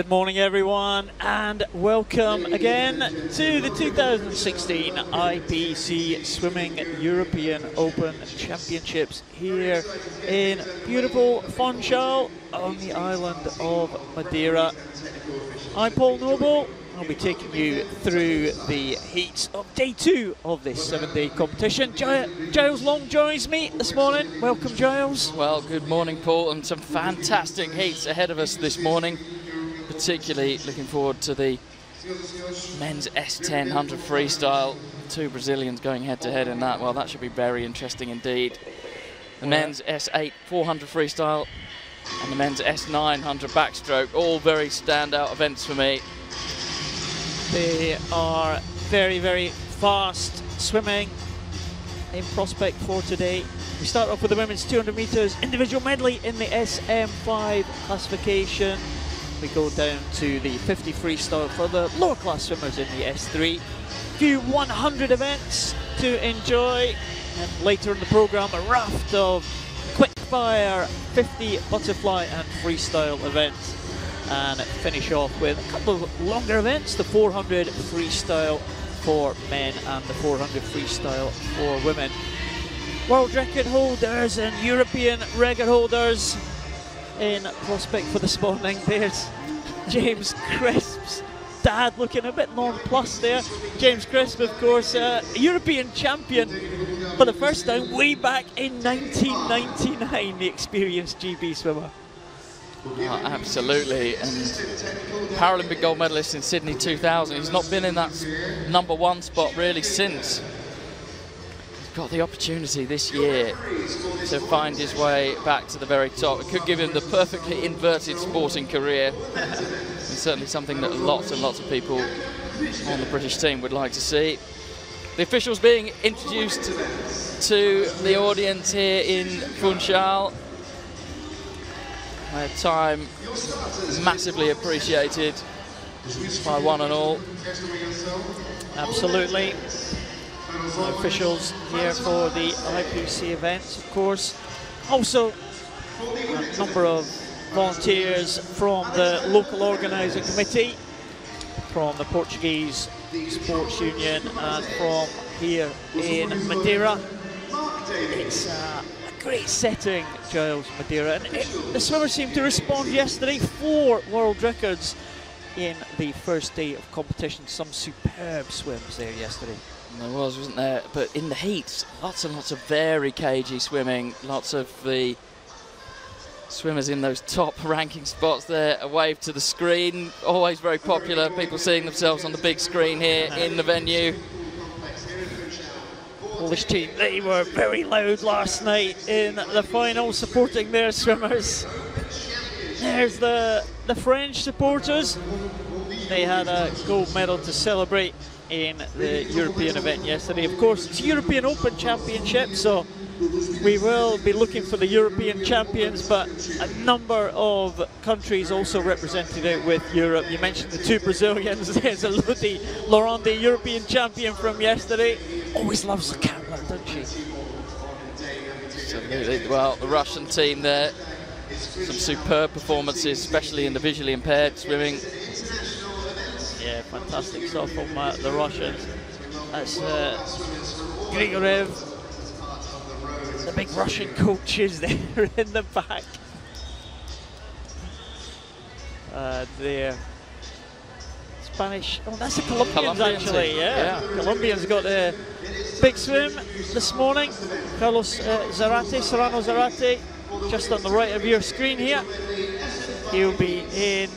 Good morning everyone and welcome again to the 2016 IPC Swimming European Open Championships here in beautiful Funchal on the island of Madeira. I'm Paul Noble. I'll be taking you through the heats of day 2 of this 7-day competition. Giles Long joins me this morning. Welcome, Giles. Well, good morning, Paul, and some fantastic heats ahead of us this morning. Particularly looking forward to the men's S10 100 freestyle. 2 Brazilians going head-to-head in that. Well, that should be very interesting indeed. The men's S8 400 freestyle and the men's S9 100 backstroke, all very standout events for me. They are very, very fast swimming in prospect for today. We start off with the women's 200 metres individual medley in the SM5 classification. We go down to the 50 freestyle for the lower class swimmers in the S3. A few 100 events to enjoy, and later in the programme a raft of quick fire 50 butterfly and freestyle events, and finish off with a couple of longer events, the 400 freestyle for men and the 400 freestyle for women. World record holders and European record holders in prospect for this morning. There's James Crisp's dad looking a bit nonplussed there. James Crisp, of course, European champion for the first time way back in 1999, the experienced GB swimmer. Oh, absolutely, and Paralympic gold medalist in Sydney 2000. He's not been in that #1 spot really since. He's got the opportunity this year to find his way back to the very top. It could give him the perfectly inverted sporting career. It's certainly something that lots and lots of people on the British team would like to see. The officials being introduced to the audience here in Funchal. Their time massively appreciated by one and all. Absolutely. The officials here for the IPC events, of course. Also, a number of volunteers from the local organising committee, from the Portuguese Sports Union, and from here in Madeira. It's a great setting, Giles, Madeira, and the swimmers seemed to respond yesterday. 4 world records in the first day of competition. Some superb swims there yesterday. There was, wasn't there? But in the heats, lots and lots of very cagey swimming. Lots of the swimmers in those top ranking spots there. A wave to the screen, always very popular. People seeing themselves on the big screen here in the venue. Polish team, they were very loud last night in the final, supporting their swimmers. There's the French supporters. They had a gold medal to celebrate in the European event yesterday. Of course, it's European Open Championship, so we will be looking for the European champions, but a number of countries also represented out with Europe. You mentioned the 2 Brazilians. There's Elodie Laurent, the European champion from yesterday. Always loves the camera, doesn't she? Absolutely. Well, the Russian team there, some superb performances, especially in the visually impaired swimming. Yeah, fantastic stuff from the Russians. That's Grigorev. The big Russian coaches there in the back. There. Spanish. Oh, that's the Colombians actually. Yeah. Colombians got a big swim this morning. Carlos Serrano Zarate, just on the right of your screen here. He'll be in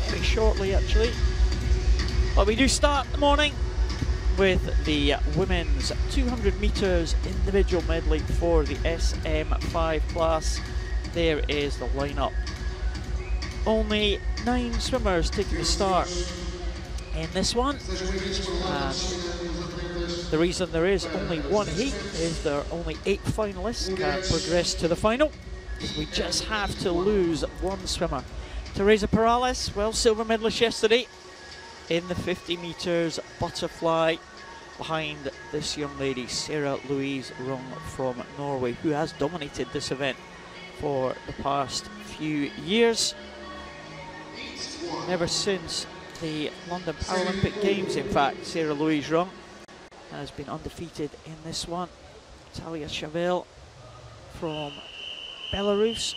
pretty shortly actually. But we do start the morning with the women's 200 metres individual medley for the SM5 class. There is the lineup. Only 9 swimmers taking the start in this one. And the reason there is only 1 heat is there are only 8 finalists can progress to the final. We just have to lose 1 swimmer. Teresa Perales, well, silver medalist yesterday in the 50 metres butterfly, behind this young lady, Sarah Louise Rung from Norway, who has dominated this event for the past few years. never since the London Paralympic Games, in fact. Sarah Louise Rung has been undefeated in this one. Talia Chevelle from Belarus.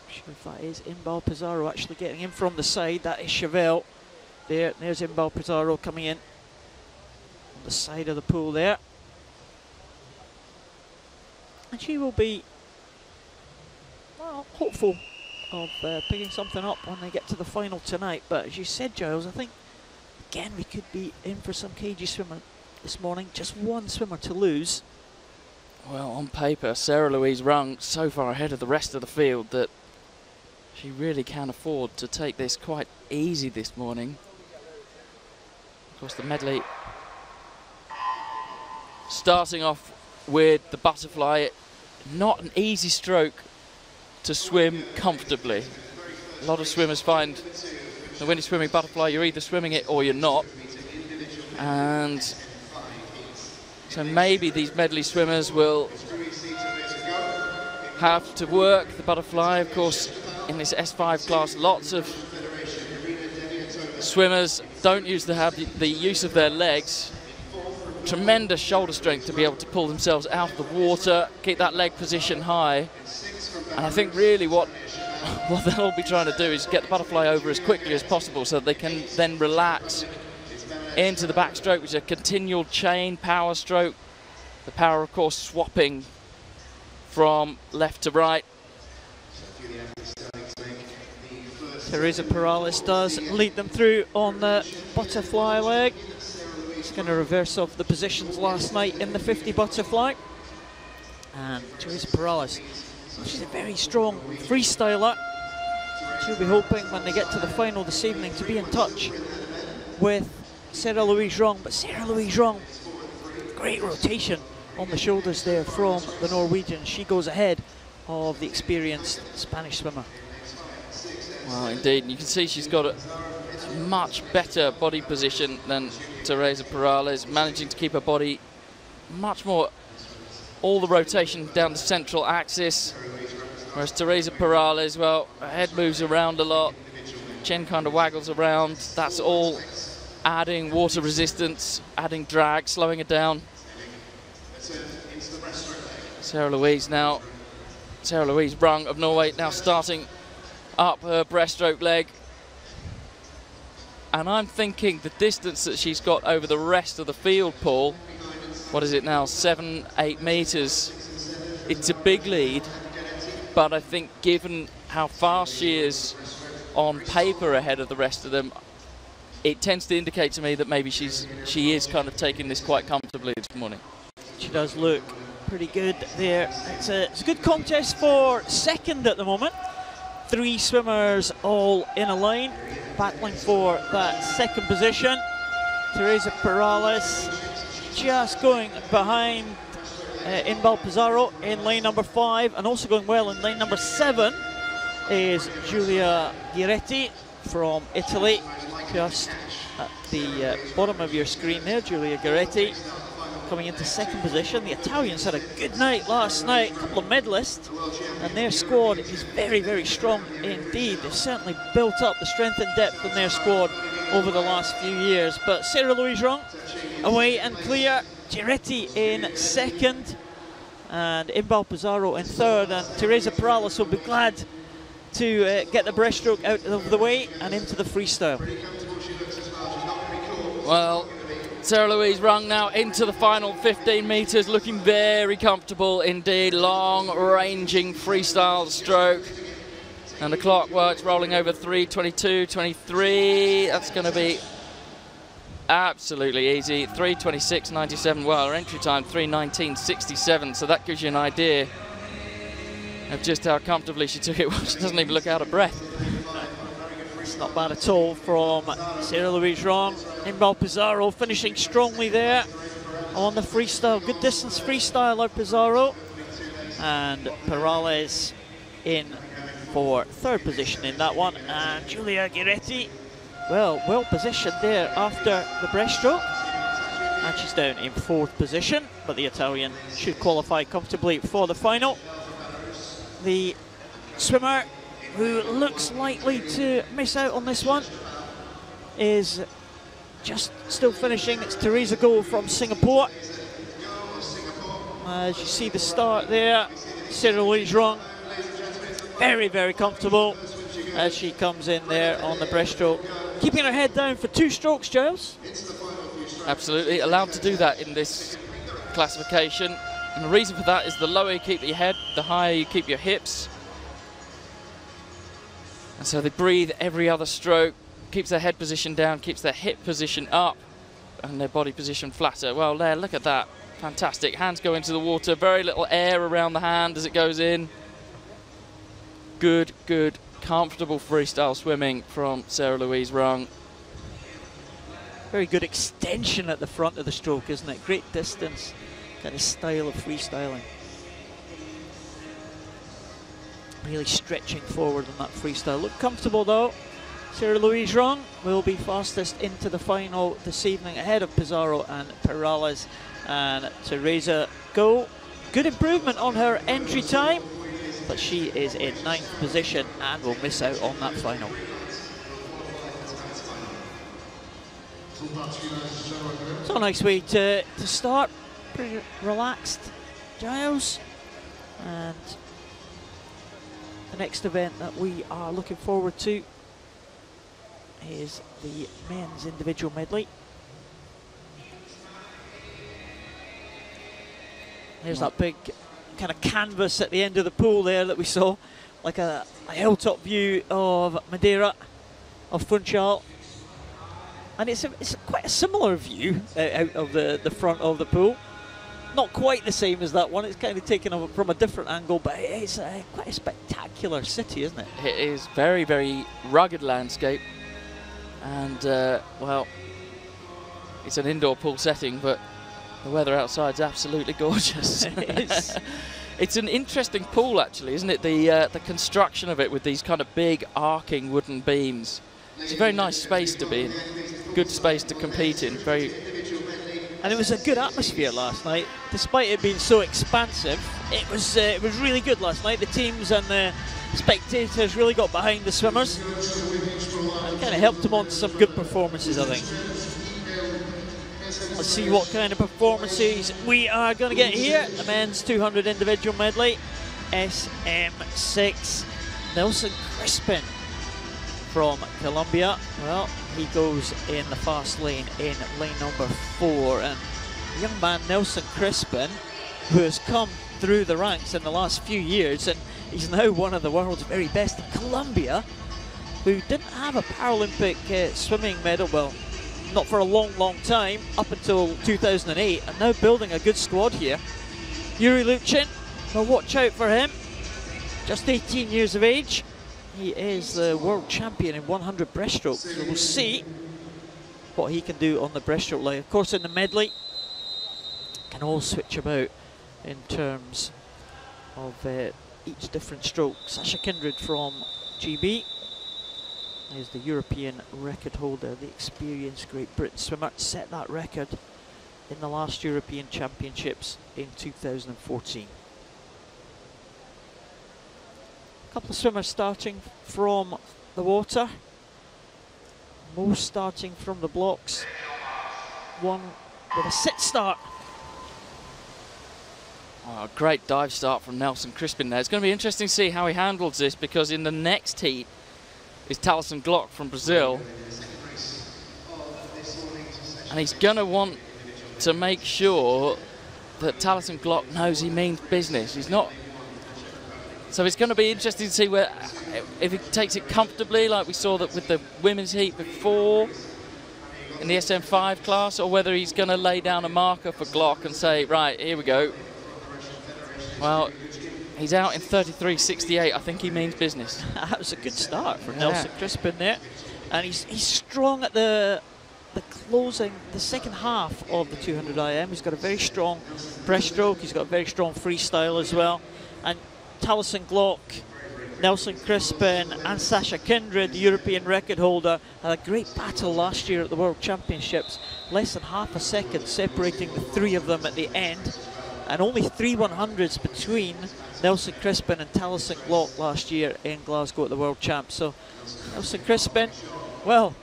Not sure if that is Imbal Pizarro actually getting in from the side. That is Chevelle. There's Imbal Pizarro coming in on the side of the pool there. And she will be, well, hopeful of picking something up when they get to the final tonight. But as you said, Giles, I think, again, we could be in for some cagey swimming this morning. Just one swimmer to lose. Well, on paper, Sarah Louise Rung so far ahead of the rest of the field that she really can afford to take this quite easy this morning. Of course, the medley starting off with the butterfly, not an easy stroke to swim comfortably. A lot of swimmers find that when you're swimming butterfly, you're either swimming it or you're not. And so maybe these medley swimmers will have to work the butterfly. Of course, in this S5 class, lots of swimmers don't use the use of their legs. Tremendous shoulder strength to be able to pull themselves out of the water, keep that leg position high. And I think really what they'll be trying to do is get the butterfly over as quickly as possible so that they can then relax into the backstroke, which is a continual chain power stroke. The power, of course, swapping from left to right. Teresa Perales does lead them through on the butterfly leg. She's going to reverse off the positions last night in the 50 butterfly. And Teresa Perales, she's a very strong freestyler. She'll be hoping when they get to the final this evening to be in touch with Sarah Louise Rung. But Sarah Louise Rung, great rotation on the shoulders there from the Norwegian. She goes ahead of the experienced Spanish swimmer. Well, indeed, and you can see she's got a much better body position than Teresa Perales, managing to keep her body much more, all the rotation down the central axis, whereas Teresa Perales, well, her head moves around a lot, chin kind of waggles around. That's all adding water resistance, adding drag, slowing it down. Sarah Louise Rung of Norway now starting up her breaststroke leg. And I'm thinking the distance that she's got over the rest of the field, Paul, what is it now, 7-8 meters? It's a big lead, but I think given how fast she is on paper ahead of the rest of them, it tends to indicate to me that maybe she is kind of taking this quite comfortably this morning. She does look pretty good there. It's a good contest for second at the moment. 3 swimmers all in a line, battling for that second position. Teresa Perales just going behind Imbal Pizarro in lane number 5, and also going well in lane number 7 is Giulia Giretti from Italy. Just at the bottom of your screen there, Giulia Giretti coming into second position. The Italians had a good night last night, a couple of medalists, and their squad is very, very strong indeed. They've certainly built up the strength and depth in their squad over the last few years. But Sarah Louise Rung away and clear, Giretti in second, and Imbal Pizarro in third, and Teresa Perales will be glad to get the breaststroke out of the way and into the freestyle. Well, Sarah Louise Rung now into the final 15 meters, looking very comfortable indeed. Long ranging freestyle stroke, and the clock, well, it's rolling over 3:22.23. That's going to be absolutely easy. 3:26.97. Well, her entry time 3:19.67. So that gives you an idea of just how comfortably she took it. She doesn't even look out of breath. It's not bad at all from Sarah Louise Rung. Imbal Pizarro finishing strongly there on the freestyle. Good distance freestyler Pizarro. And Perales in for third position in that one. And Giulia Giretti, well positioned there after the breaststroke. And she's down in fourth position, but the Italian should qualify comfortably for the final. The swimmer who looks likely to miss out on this one, is just still finishing. It's Teresa Goh from Singapore. As you see the start there, Sarah Louise Rung, very, very comfortable as she comes in there on the breaststroke. Keeping her head down for 2 strokes, Giles. Absolutely, allowed to do that in this classification. And the reason for that is the lower you keep your head, the higher you keep your hips. And so they breathe every other stroke, keeps their head position down, keeps their hip position up, and their body position flatter. Well, there, look at that. Fantastic. Hands go into the water, very little air around the hand as it goes in. Good, good, comfortable freestyle swimming from Sarah Louise Rung. Very good extension at the front of the stroke, isn't it? Great distance, kind of style of freestyling. Really stretching forward on that freestyle. Look comfortable though. Sarah Louise Rung will be fastest into the final this evening, ahead of Pizarro and Perales and Teresa Goh. Good improvement on her entry time, but she is in 9th position and will miss out on that final. So a nice way to start, pretty relaxed, Giles. And the next event that we are looking forward to is the men's individual medley. There's that big kind of canvas at the end of the pool there that we saw, like a hilltop view of Madeira, of Funchal. And it's quite a similar view out of the front of the pool. Not quite the same as that one, it's kind of taken over from a different angle, but it's quite a spectacular city, isn't it? It is very, very rugged landscape. And, well, it's an indoor pool setting, but the weather outside's absolutely gorgeous. It is. It's an interesting pool, actually, isn't it? The construction of it with these kind of big arcing wooden beams. It's a very nice space to be in. Good space to compete in. And it was a good atmosphere last night, despite it being so expansive. It was really good last night. The teams and the spectators really got behind the swimmers and kind of helped them on to some good performances, I think. Let's see what kind of performances we are going to get here. The men's 200 individual medley, SM6. Nelson Crispin from Colombia. Well, he goes in the fast lane in lane number 4. And young man Nelson Crispin, who has come through the ranks in the last few years, and he's now one of the world's very best in Colombia, who didn't have a Paralympic swimming medal, well, not for a long, long time, up until 2008, and now building a good squad here. Yuri Luchin, well, watch out for him. Just 18 years of age. He is the world champion in 100 breaststroke, so we'll see what he can do on the breaststroke line. Of course, in the medley, can all switch about in terms of each different stroke. Sasha Kindred from GB is the European record holder, the experienced Great Britain swimmer, set that record in the last European Championships in 2014. A couple of swimmers starting from the water, most starting from the blocks, one with a sit start. Oh, great dive start from Nelson Crispin there. It's going to be interesting to see how he handles this, because in the next heat is Thaleson Glock from Brazil. And he's going to want to make sure that Thaleson Glock knows he means business. He's not. So it's going to be interesting to see where, if he takes it comfortably, like we saw that with the women's heat before in the SM5 class, or whether he's going to lay down a marker for Glock and say, right, here we go. Well, he's out in 33.68. I think he means business. That was a good start for Nelson Crispin there. And he's strong at the closing, the second half of the 200 IM. He's got a very strong breaststroke. He's got a very strong freestyle as well. And Thaleson Glock, Nelson Crispin and Sasha Kindred, the European record holder, had a great battle last year at the World Championships. Less than half a second separating the three of them at the end. and only 3 100s between Nelson Crispin and Taliesin Glock last year in Glasgow at the World Champs. So Nelson Crispin, well,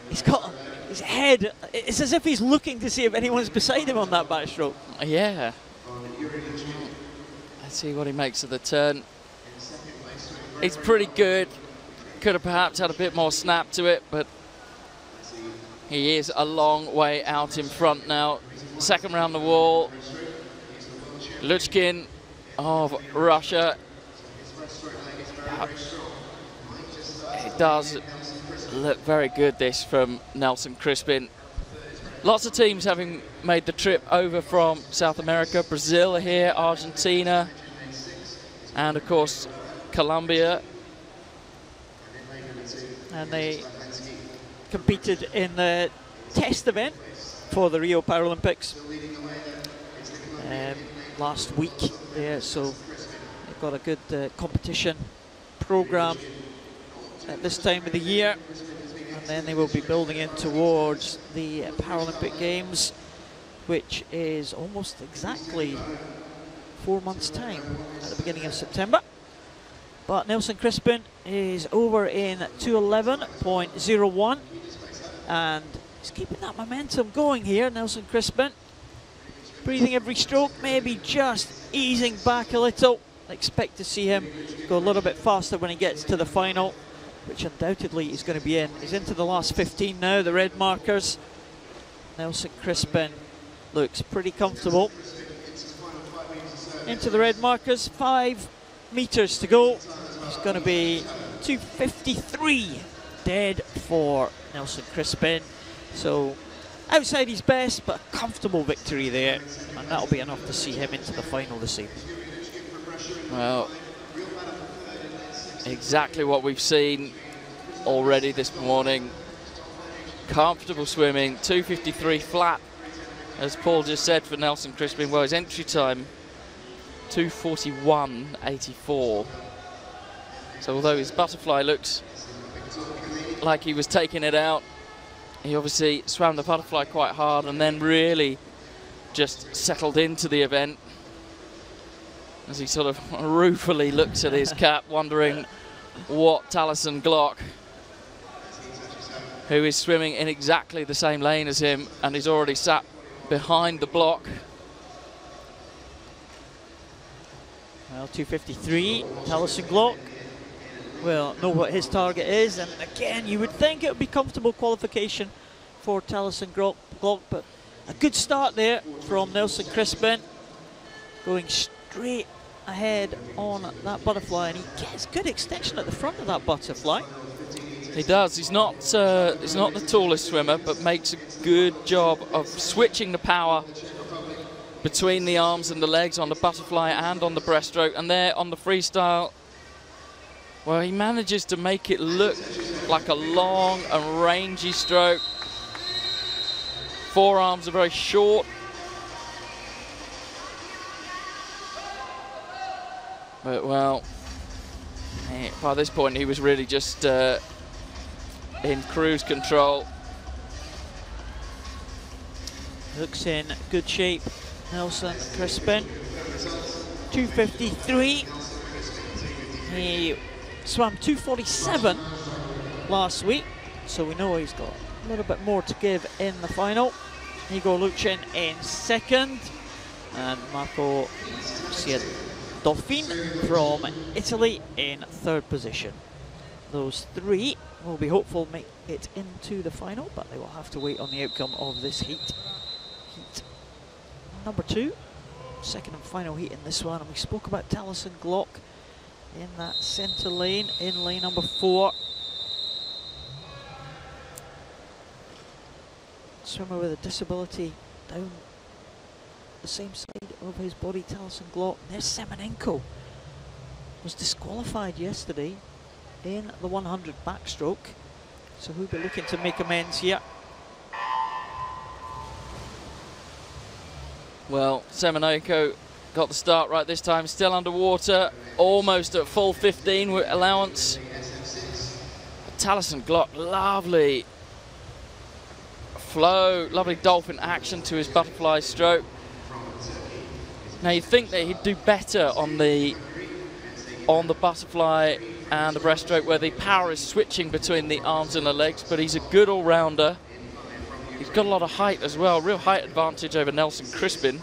he's got his head, it's as if he's looking to see if anyone's beside him on that backstroke. Yeah. Let's see what he makes of the turn. It's pretty good. Could have perhaps had a bit more snap to it, but he is a long way out in front now. Second round the wall. Luchkin of Russia. It does look very good, this, from Nelson Crispin. Lots of teams having made the trip over from South America. Brazil are here, Argentina, and of course Colombia. And they competed in the test event for the Rio Paralympics last week there, so they've got a good competition program at this time of the year, and then they will be building in towards the Paralympic Games, which is almost exactly 4 months' time at the beginning of September. But Nelson Crispin is over in 2:11.01, and he's keeping that momentum going here. Nelson Crispin breathing every stroke, maybe just easing back a little. I expect to see him go a little bit faster when he gets to the final, which undoubtedly he's going to be in. He's into the last 15 now, the red markers. Nelson Crispin looks pretty comfortable. Into the red markers, 5 meters to go. It's going to be 2:53 dead for Nelson Crispin. So outside his best, but a comfortable victory there, and that'll be enough to see him into the final this evening. Well, exactly what we've seen already this morning. Comfortable swimming, 2:53 flat, as Paul just said, for Nelson Crispin. Well, his entry time 2:41.84. So although his butterfly looks like he was taking it out, he obviously swam the butterfly quite hard and then really just settled into the event as he sort of ruefully looks at his cap, wondering what Taliesin Glock, who is swimming in exactly the same lane as him and is already sat behind the block. Well, 2:53, Taliesin Glock will know what his target is, and again, you would think it would be comfortable qualification for Taliesin Glock, but a good start there from Nelson Crispin, going straight ahead on that butterfly, and he gets good extension at the front of that butterfly. He does. He's not the tallest swimmer, but makes a good job of switching the power between the arms and the legs on the butterfly and on the breaststroke. And there on the freestyle, well, he manages to make it look like a long and rangy stroke. Forearms are very short. But, well, by this point he was really just in cruise control. Looks in good shape, Nelson Crispin. 2:53. He swam 2:47 last week, so we know he's got a little bit more to give in the final. Igor Luchin in second, and Marco Ciadolfin from Italy in third position. Those three will be hopeful make it into the final, but they will have to wait on the outcome of this heat. Heat number 2, second and final heat in this one, and we spoke about Taliesin Glock in that centre lane, in lane number 4. Swimmer with a disability down the same side of his body, Taliesin Glock. There's Semenenko, was disqualified yesterday in the 100 backstroke, so he'll be looking to make amends here. Well, Semenenko got the start right this time, still underwater, almost at full 15 with allowance. Taliesin Glock, lovely flow, lovely dolphin action to his butterfly stroke. Now you'd think that he'd do better on the butterfly and the breaststroke, where the power is switching between the arms and the legs, but he's a good all-rounder. He's got a lot of height as well, real height advantage over Nelson Crispin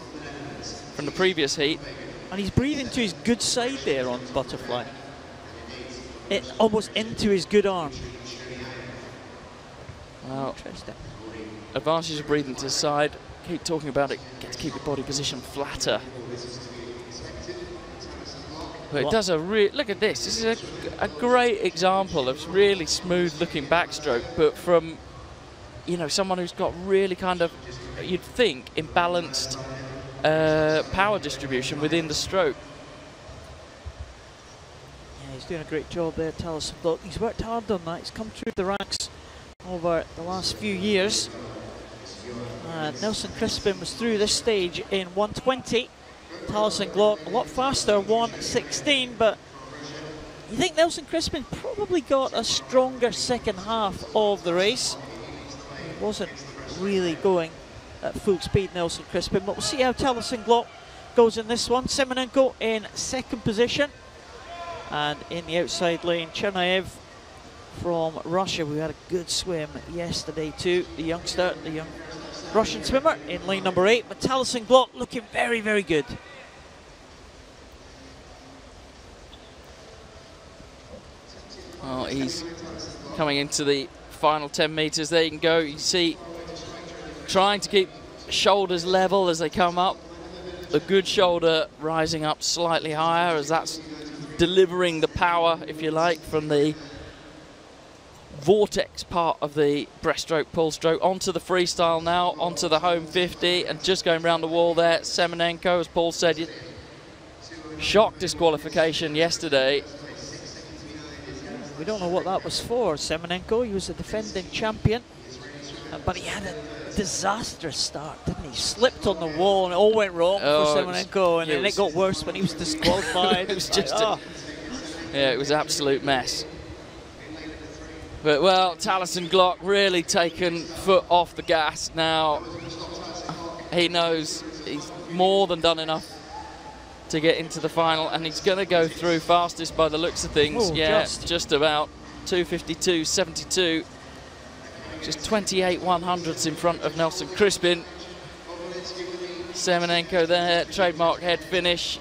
from the previous heat. And he's breathing to his good side there on butterfly. It almost into his good arm. Well, interesting. Advantage of breathing to the side. Keep talking about it. Get to keep your body position flatter. But it does a look at this. This is a great example of really smooth-looking backstroke, but from, you know, someone who's got really kind of, you'd think, imbalanced power distribution within the stroke. Yeah, he's doing a great job there, Taliesin Glock. He's worked hard on that. He's come through the ranks over the last few years. Nelson Crispin was through this stage in 1:20. Taliesin Glock a lot faster, 1:16, but you think Nelson Crispin probably got a stronger second half of the race. He wasn't really going at full speed, Nelson Crispin, but we'll see how Taliesin Glock goes in this one. Semenenko in second position, and in the outside lane, Chernaev from Russia, who had a good swim yesterday too, the young Russian swimmer in lane number 8, but Taliesin Glock looking very, very good. Oh, he's coming into the final 10 meters. There you can go. You see, trying to keep shoulders level as they come up. The good shoulder rising up slightly higher as that's delivering the power, if you like, from the vortex part of the breaststroke, pull stroke, onto the freestyle now, onto the home 50, and just going around the wall there. Semenenko, as Paul said, shock disqualification yesterday. We don't know what that was for, Semenenko. He was a defending champion, but he had a disastrous start, didn't he? Slipped on the wall and it all went wrong for Semenenko, and then it got worse when he was disqualified. It was just yeah, it was an absolute mess. But, well, Taliesin Glock really taken foot off the gas now. He knows he's more than done enough to get into the final, and he's going to go through fastest by the looks of things. Oh, yeah, just about 2:52.72, just 28 100ths in front of Nelson Crispin. Semenenko there, trademark head finish.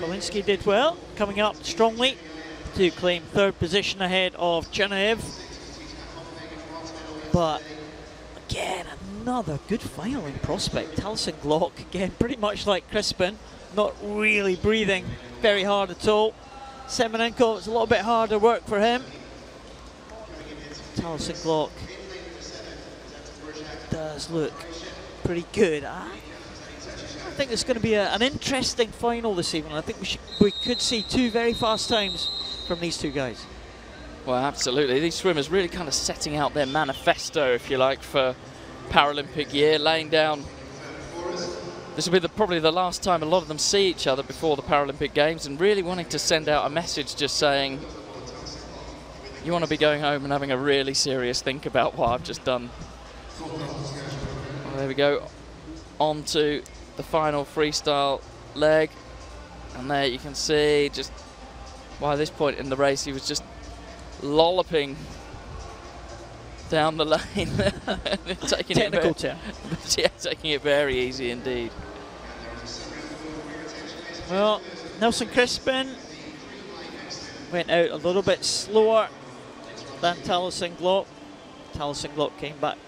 Polinsky did well, coming up strongly to claim third position ahead of Chernaev. But again, another good finaling prospect. Taliesin Glock, again, pretty much like Crispin, not really breathing very hard at all. Semenenko, it's a little bit harder work for him. Taliesin Glock does look pretty good. I think it's going to be an interesting final this evening. I think we could see two very fast times from these two guys. Well, absolutely. These swimmers really kind of setting out their manifesto, if you like, for Paralympic year, laying down. This will be probably the last time a lot of them see each other before the Paralympic Games, and really wanting to send out a message just saying, you want to be going home and having a really serious think about what I've just done. Well, there we go. On to the final freestyle leg. And there you can see just by this point in the race, he was just lolloping down the lane. Taking technical turn. Yeah, taking it very easy indeed. Well, Nelson Crispin went out a little bit slower than Taliesin Glock. Taliesin Glock came back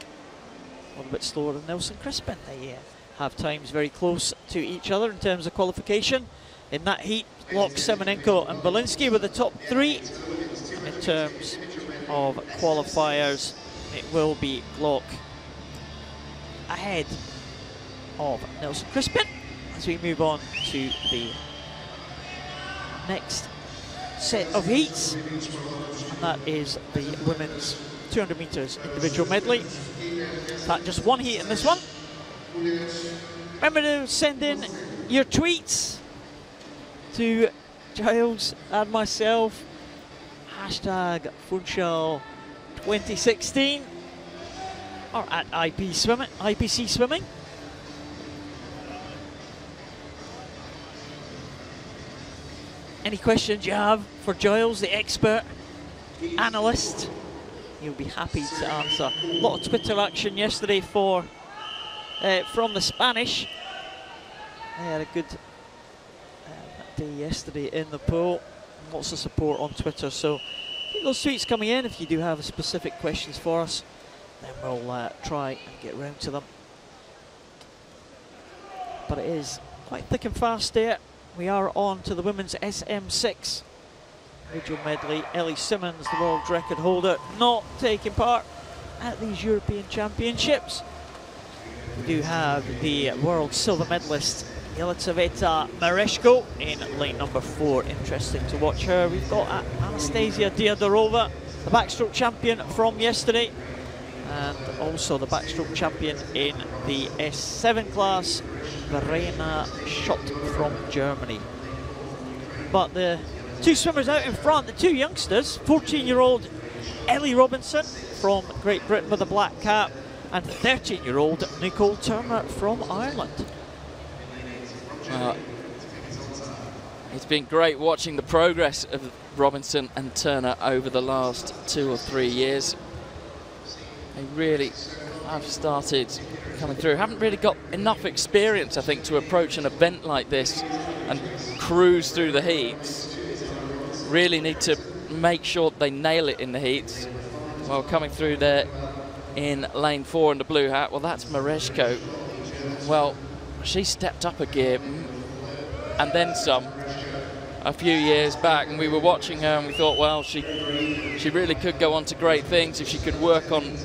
a little bit slower than Nelson Crispin. They have times very close to each other in terms of qualification. In that heat, Glock, Semenenko and Belinsky were the top three. In terms of qualifiers, it will be Glock ahead of Nelson Crispin as we move on to the next set of heats, and that is the women's 200 metres individual medley. In fact, just one heat in this one. Remember to send in your tweets to Giles and myself, hashtag Funchal 2016, or at IPC Swimming. any questions you have for Giles, the expert analyst, he'll be happy to answer. A lot of Twitter action yesterday from the Spanish. They had a good day yesterday in the pool. Lots of support on Twitter, so keep those tweets coming in if you do have specific questions for us. Then we'll try and get round to them. But it is quite thick and fast there. We are on to the women's SM6 individual medley. Ellie Simmons, the world record holder, not taking part at these European Championships. We do have the world silver medalist Jelizaveta Mereshko in lane number 4. Interesting to watch her. We've got Anastasia Diadorova, the backstroke champion from yesterday, and also the backstroke champion in the S7 class, Verena Schott from Germany. But the two swimmers out in front, the two youngsters, 14-year-old Ellie Robinson from Great Britain with a black cap, and 13-year-old Nicole Turner from Ireland. It's been great watching the progress of Robinson and Turner over the last 2 or 3 years. They really have started coming through. Haven't really got enough experience, I think, to approach an event like this and cruise through the heats. Really need to make sure they nail it in the heats. Well, coming through there in lane 4 in the blue hat, well, that's Mereshko. Well, she stepped up a gear and then some a few years back, and we were watching her and we thought, well, she really could go on to great things if she could work on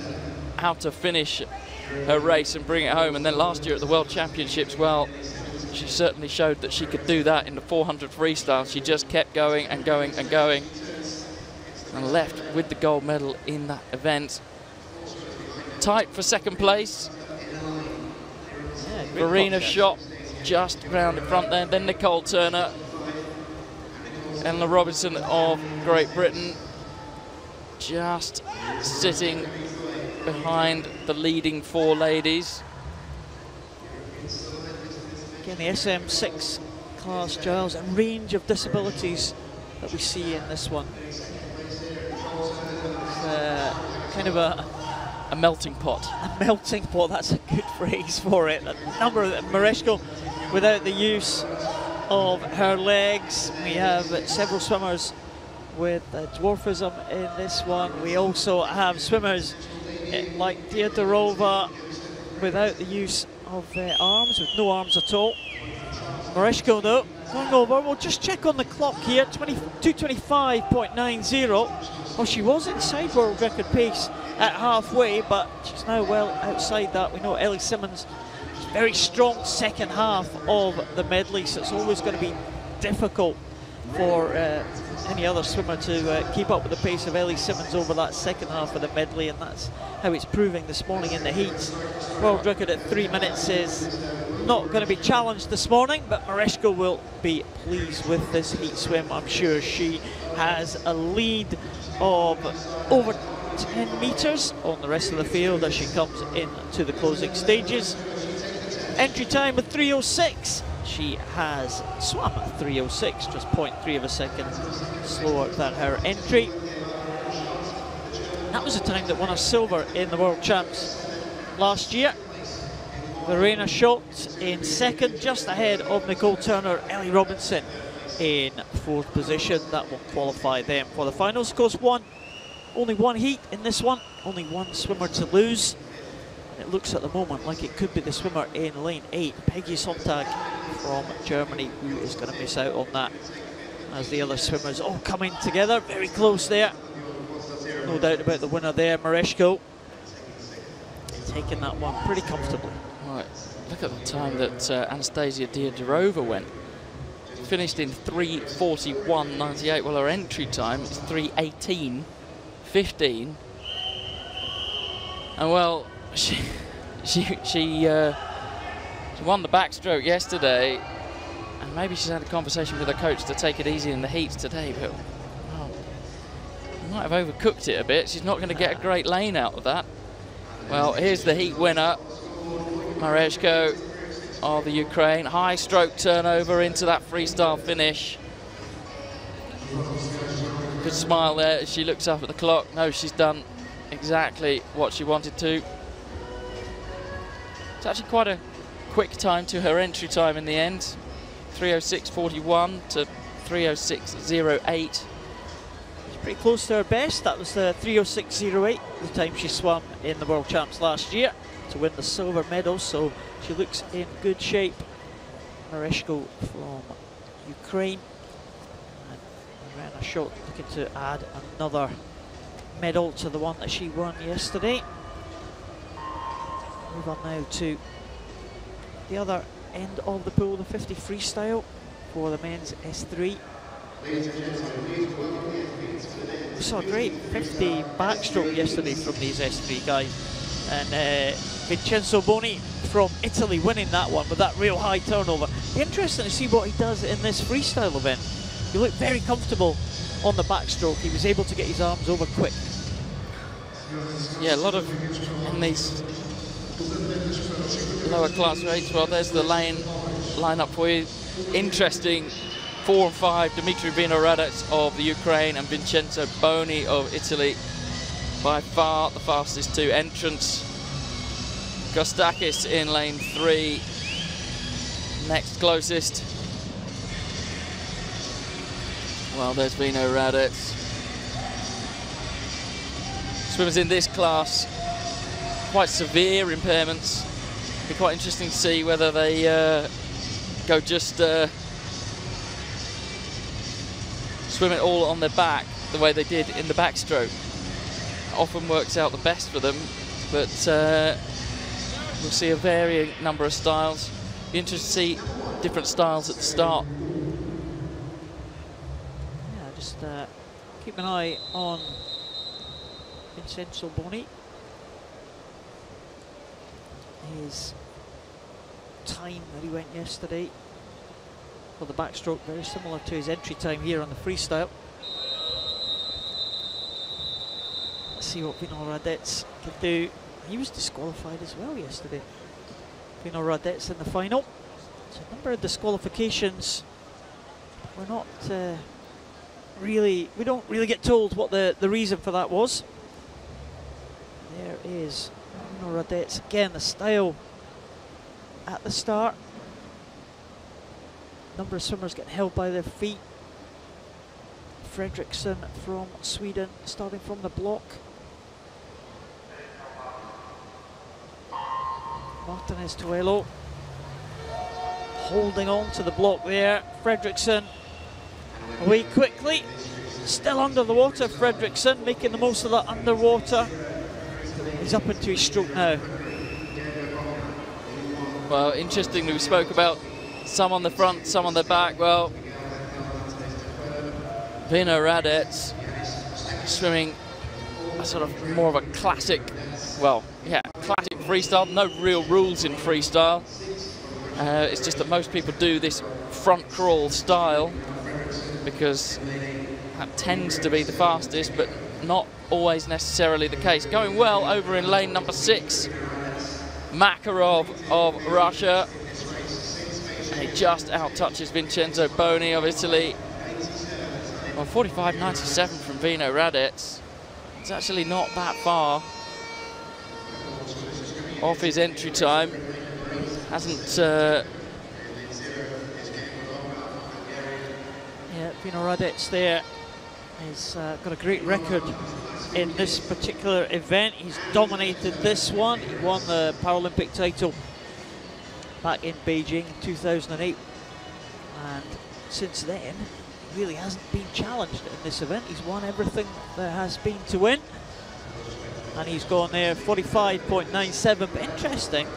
how to finish her race and bring it home. And then last year at the World Championships, well, she certainly showed that she could do that in the 400 freestyle. She just kept going and going and going, and left with the gold medal in that event. Tight for second place. Yeah, Verena Schott just round in front there. Then Nicole Turner. Emma Robinson of Great Britain just sitting behind the leading 4 ladies. Again, the SM6 class, Giles, a range of disabilities that we see in this one. It's kind of a melting pot. A melting pot, that's a good phrase for it. A number of Mereshko without the use of her legs. We have several swimmers with dwarfism in this one. We also have swimmers like Diadorova without the use of arms, with no arms at all. Mereshko though, going over. We'll just check on the clock here, 2:25.90. Well, she was inside world record pace at halfway, but she's now well outside that. We know Ellie Simmons, very strong second half of the medley, so it's always going to be difficult for any other swimmer to keep up with the pace of Ellie Simmons over that second half of the medley, and that's how it's proving this morning in the heats. World record at 3 minutes is not going to be challenged this morning, but Mereshko will be pleased with this heat swim. I'm sure she has a lead of over 10 metres on the rest of the field as she comes into the closing stages. Entry time with 3:06. She has swum at 3:06, just 0.3 of a second slower than her entry. That was a time that won a silver in the World Champs last year. Verena Schott in second, just ahead of Nicole Turner. Ellie Robinson in 4th position. That will qualify them for the finals. Of course, only one heat in this one, only one swimmer to lose. It looks at the moment like it could be the swimmer in lane 8, Peggy Sontag from Germany, who is going to miss out on that, as the other swimmers all coming together, very close there. No doubt about the winner there, Mereshko, taking that one pretty comfortably. Right, look at the time that Anastasia Diadorova went. Finished in 3:41.98. Well, her entry time is 3:18.15. And well, she won the backstroke yesterday, and maybe she's had a conversation with her coach to take it easy in the heats today, but well, might have overcooked it a bit. She's not going to get a great lane out of that. Well, here's the heat winner, Mereshko of the Ukraine. High stroke turnover into that freestyle finish. Good smile there as she looks up at the clock. No, she's done exactly what she wanted to. It's actually quite a quick time to her entry time in the end. 3:06.41 to 3:06.08. It's pretty close to her best. That was the 3:06.08, the time she swam in the World Champs last year to win the silver medal, so she looks in good shape. Mereshko from Ukraine. And ran a shot looking to add another medal to the one that she won yesterday. Move on now to the other end of the pool, the 50 freestyle for the men's S3. We saw a great 50 backstroke yesterday from these S3 guys, and Vincenzo Boni from Italy winning that one with that real high turnover. Be interesting to see what he does in this freestyle event. He looked very comfortable on the backstroke. He was able to get his arms over quick. Yeah, a lot of in these lower class rates. Well, there's the lineup for you. Interesting 4 and 5, Dmitry Vinohradets of the Ukraine and Vincenzo Boni of Italy. By far the fastest two entrants. Kostakis in lane 3, next closest. Well, there's Vinohradets. Swimmers in this class, quite severe impairments. Be quite interesting to see whether they go just swim it all on their back the way they did in the backstroke. Often works out the best for them, but we'll see a varying number of styles. Be interested to see different styles at the start. Yeah, just keep an eye on Vincenzo Boni. His time that he went yesterday for the backstroke, very similar to his entry time here on the freestyle. Let's see what Vinohradets can do. He was disqualified as well yesterday. Vinohradets in the final. So a number of disqualifications. We're not we don't really get told what the reason for that was. There is Vinohradets again, the style at the start. Number of swimmers getting held by their feet. Fredriksson from Sweden starting from the block. Martinez Tuelo holding on to the block there. Fredriksson away quickly. Still under the water, Fredriksson making the most of that underwater. He's up into his stroke now. Well, interestingly, we spoke about some on the front, some on the back. Well, Vinohradets swimming a sort of more of a classic, well, yeah, classic freestyle. No real rules in freestyle. It's just that most people do this front crawl style because that tends to be the fastest, but not always necessarily the case. Going well over in lane number 6, Makarov of Russia. And he just out-touches Vincenzo Boni of Italy. Well, 45.97 from Vinohradets. It's actually not that far off his entry time. Hasn't... Yeah, Vinohradets there. He's got a great record in this particular event. He's dominated this one. He won the Paralympic title back in Beijing in 2008. And since then, he really hasn't been challenged in this event. He's won everything there has been to win. And he's gone there 45.97. But interesting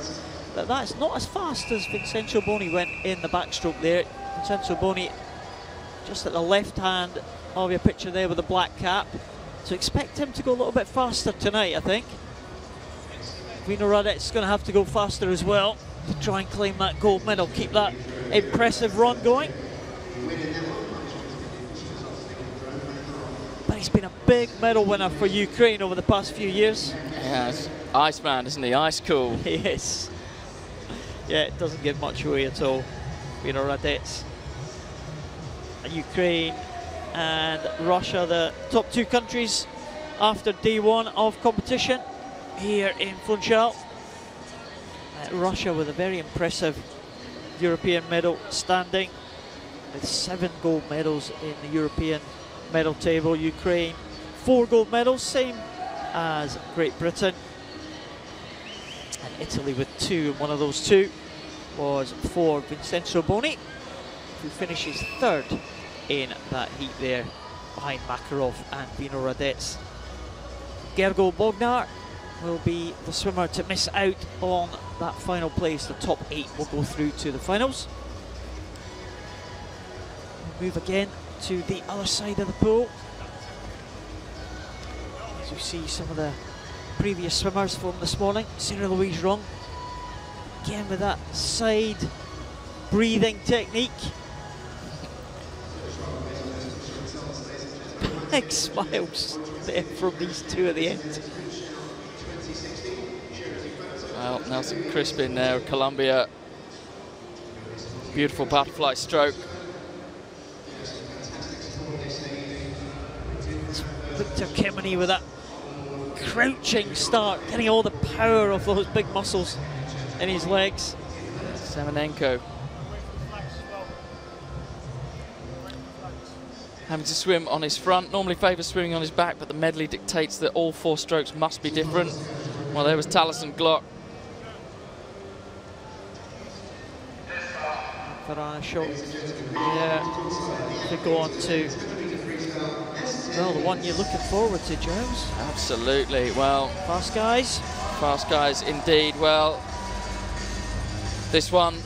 that that's not as fast as Vincenzo Boni went in the backstroke there. Vincenzo Boni just at the left hand of your picture there with the black cap. So expect him to go a little bit faster tonight, I think. Vinohradets is going to have to go faster as well to try and claim that gold medal, keep that impressive run going. But he's been a big medal winner for Ukraine over the past few years. Yeah, Iceman, isn't he? Ice cool. He is. Yeah, it doesn't give much away at all. Vinohradets, Ukraine, and Russia, the top two countries after day one of competition here in Funchal. Russia with a very impressive European medal standing, with 7 gold medals in the European medal table. Ukraine 4 gold medals, same as Great Britain, and Italy with 2, and one of those 2 was for Vincenzo Boni, who finishes 3rd in that heat there behind Makarov and Vino Radets. Gergo Bognar will be the swimmer to miss out on that final place. The top 8 will go through to the finals. We'll move again to the other side of the pool. As you see some of the previous swimmers from this morning. Sarah Louise Rung, again with that side breathing technique. Big smiles there from these 2 at the end. Well, Nelson Crispin there, Colombia. Beautiful butterfly stroke. Victor Kemeny with that crouching start, getting all the power of those big muscles in his legs. Semenenko having to swim on his front, normally favours swimming on his back, but the medley dictates that all 4 strokes must be different. Well, there was Taliesin Glock. Yeah, to go on to, well, the one you're looking forward to, Jones. Absolutely, well. Fast guys. Fast guys indeed. Well, this one,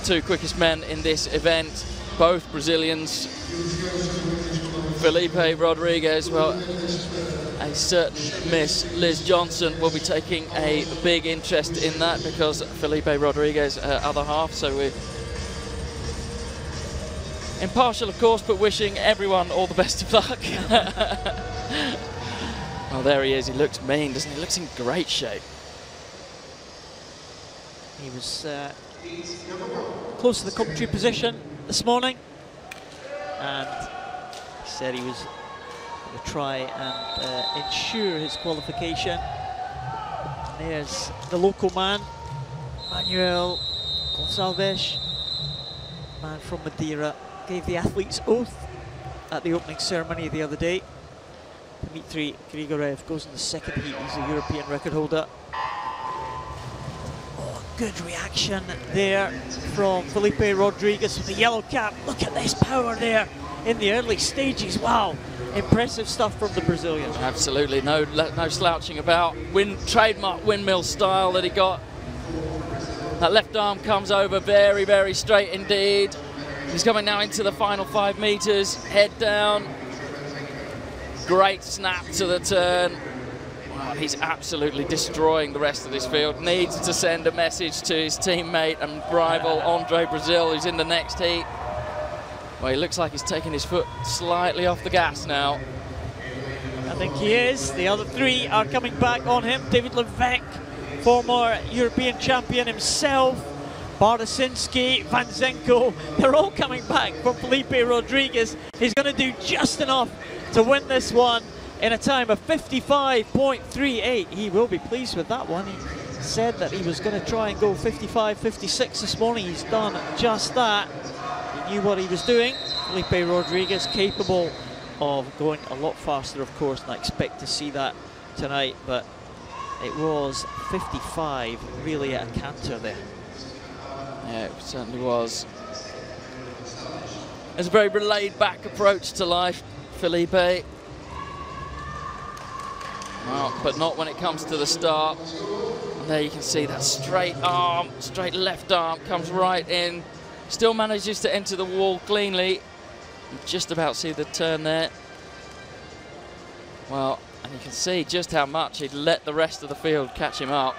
2 quickest men in this event, both Brazilians. Felipe Rodrigues, well, a certain Miss Liz Johnson will be taking a big interest in that, because Felipe Rodrigues, other half, so we're impartial, of course, but wishing everyone all the best of luck. Oh, there he is. He looks mean, doesn't he? He looks in great shape. He was close to the commentary position this morning, and he said he was going to try and ensure his qualification. And there's the local man, Manuel Gonçalves, man from Madeira, gave the athlete's oath at the opening ceremony the other day. Dmitry Grigorev goes in the 2nd heat. He's a European record holder. Oh, good reaction there from Felipe Rodrigues with the yellow cap. Look at this power there in the early stages. Wow, impressive stuff from the Brazilian. Absolutely, no slouching about. Trademark windmill style that he got. That left arm comes over very, very straight indeed. He's coming now into the final 5 meters, head down. Great snap to the turn. Wow, he's absolutely destroying the rest of this field. Needs to send a message to his teammate and rival Andre Brazil, who's in the next heat. Well, he looks like he's taking his foot slightly off the gas now. I think he is. The other 3 are coming back on him. David Levesque, former European champion himself. Bartosinski, Vanzenko, they're all coming back from Felipe Rodrigues. He's going to do just enough to win this one in a time of 55.38. He will be pleased with that one. He said that he was going to try and go 55.56 this morning. He's done just that. He knew what he was doing. Felipe Rodrigues capable of going a lot faster, of course, and I expect to see that tonight, but it was 55 really at a canter there. Yeah, it certainly was. It's a very laid-back approach to life, Felipe. Well, but not when it comes to the start. And there you can see that straight arm, straight left arm comes right in. Still manages to enter the wall cleanly. You just about see the turn there. Well, and you can see just how much he'd let the rest of the field catch him up.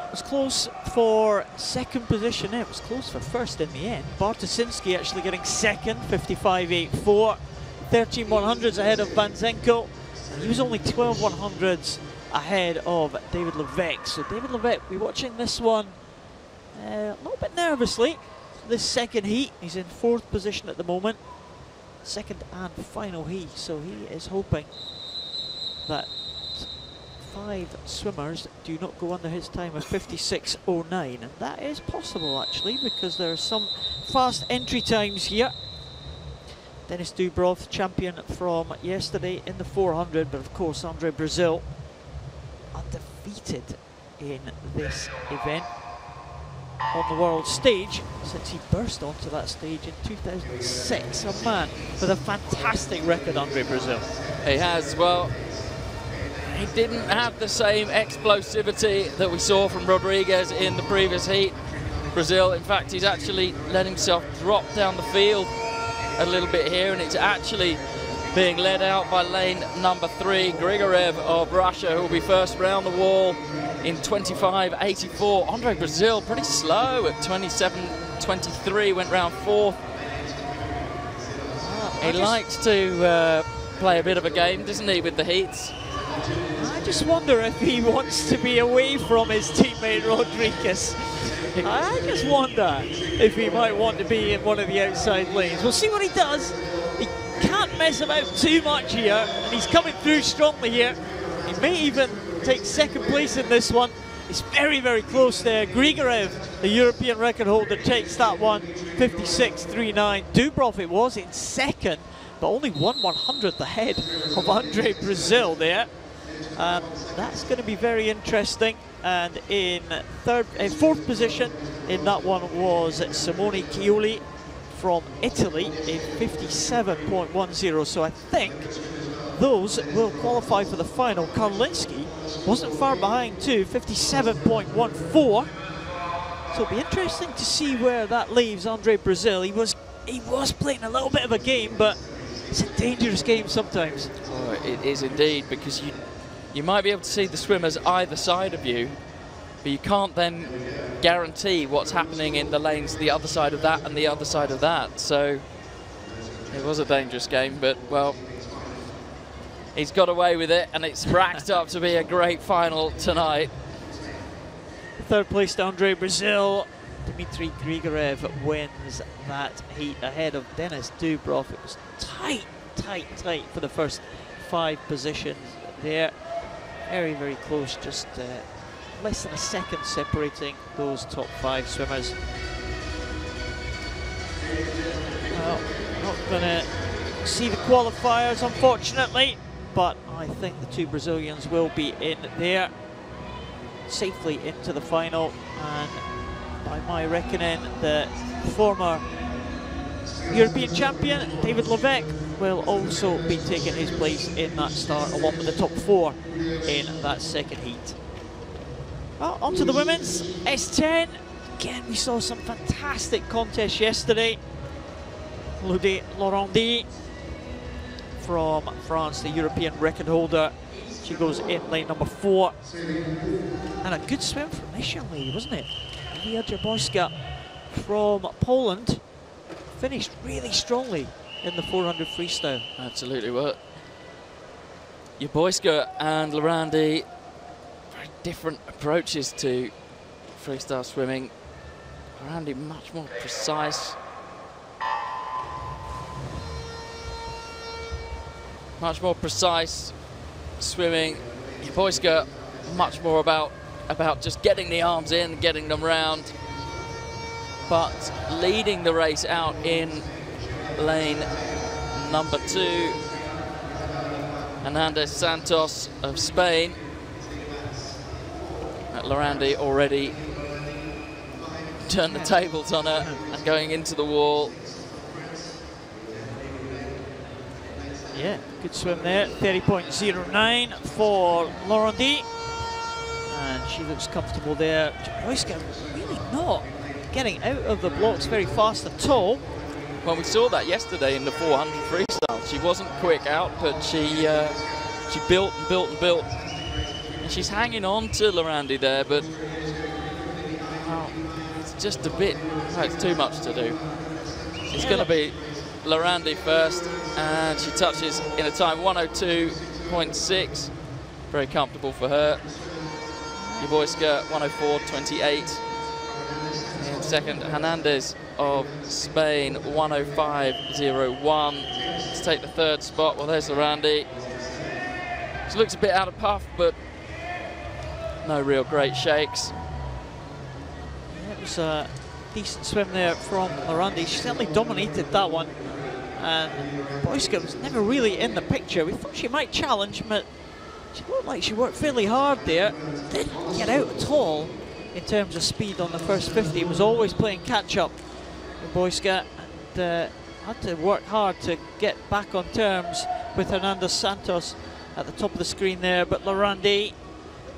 It was close for 2nd position. It was close for 1st in the end. Bartosinski actually getting 2nd, 55.84. 13 100s ahead of Vanzenko. He was only 12 100s ahead of David Levesque. So David Levesque, we're watching this one a little bit nervously. This 2nd heat, he's in 4th position at the moment. second and final heat, so he is hoping that 5 swimmers do not go under his time of 56.09, and that is possible actually, because there are some fast entry times here. Denis Dubrov, champion from yesterday in the 400, but of course Andre Brazil undefeated in this event on the world stage since he burst onto that stage in 2006. A man with a fantastic record, Andre Brazil. He has. Well, he didn't have the same explosivity that we saw from Rodriguez in the previous heat. Brazil, in fact, he's actually let himself drop down the field a little bit here, and it's actually being led out by lane number 3, Grigorev of Russia, who will be first round the wall in 25.84. Andre Brazil pretty slow at 27.23, went round 4th. He likes to play a bit of a game, doesn't he, with the heats? I just wonder if he wants to be away from his teammate Rodriguez. I just wonder if he might want to be in one of the outside lanes. We'll see what he does. He can't mess about too much here, and he's coming through strongly here. He may even take second place in this one. It's very, very close there. Grigorev, the European record holder, takes that one, 56.39. Dubrov it was in second, but only 1/100th ahead of Andre Brazil there. That's going to be very interesting. And in fourth position in that one was Simone Chioli from Italy in 57.10. So I think those will qualify for the final. Karlinski wasn't far behind too, 57.14. So it'll be interesting to see where that leaves Andre Brazil. He was playing a little bit of a game, but it's a dangerous game sometimes. Oh, it is indeed, because you might be able to see the swimmers either side of you, but you can't then guarantee what's happening in the lanes the other side of that and the other side of that. So it was a dangerous game, but well, he's got away with it, and it's racked up to be a great final tonight. Third place to Andre Brazil. Dmitry Grigorev wins that heat ahead of Denis Dubrov. It was tight for the first 5 positions there. Very, very close, just less than a second separating those top 5 swimmers. Well, not going to see the qualifiers, unfortunately, but I think the 2 Brazilians will be in there safely into the final, and by my reckoning, the former European champion, David Levesque, will also be taking his place in that start, along with the top 4 in that second heat. Well, on to the women's S10. Again, we saw some fantastic contests yesterday. Claudie Laurandi from France, the European record holder. She goes in lane number 4. And a good swim from this young lady, wasn't it? Julia Jaborska from Poland finished really strongly in the 400 freestyle. Absolutely. Well, Jaborska and Laurandi, very different approaches to freestyle swimming. Laurandi much more precise. Much more precise swimming. Jaborska much more about just getting the arms in, getting them round, but leading the race out in lane number 2. Hernandez Santos of Spain. Laurandi already turned the tables on her and going into the wall. Yeah, good swim there. 30.09 for Laurandi. And she looks comfortable there. Jaborska really not getting out of the blocks very fast at all. Well, we saw that yesterday in the 400 freestyle. She wasn't quick out, but she built and built and built. And she's hanging on to Laurandi there, but it's just a bit, it's too much to do. It's going to be Laurandi first, and she touches in a time 102.6. Very comfortable for her. Jaborska 104.28. In second, Hernandez of Spain 105.01. to take the third spot. Well, there's Lorandi. She looks a bit out of puff, but no real great shakes. Yeah, it was a decent swim there from Lorandi. She certainly dominated that one. And Boyska was never really in the picture. We thought she might challenge, but she looked like she worked fairly hard there. Didn't get out at all in terms of speed on the first 50. Was always playing catch-up with Boyska, and had to work hard to get back on terms with Hernandez Santos at the top of the screen there. But Lorandi,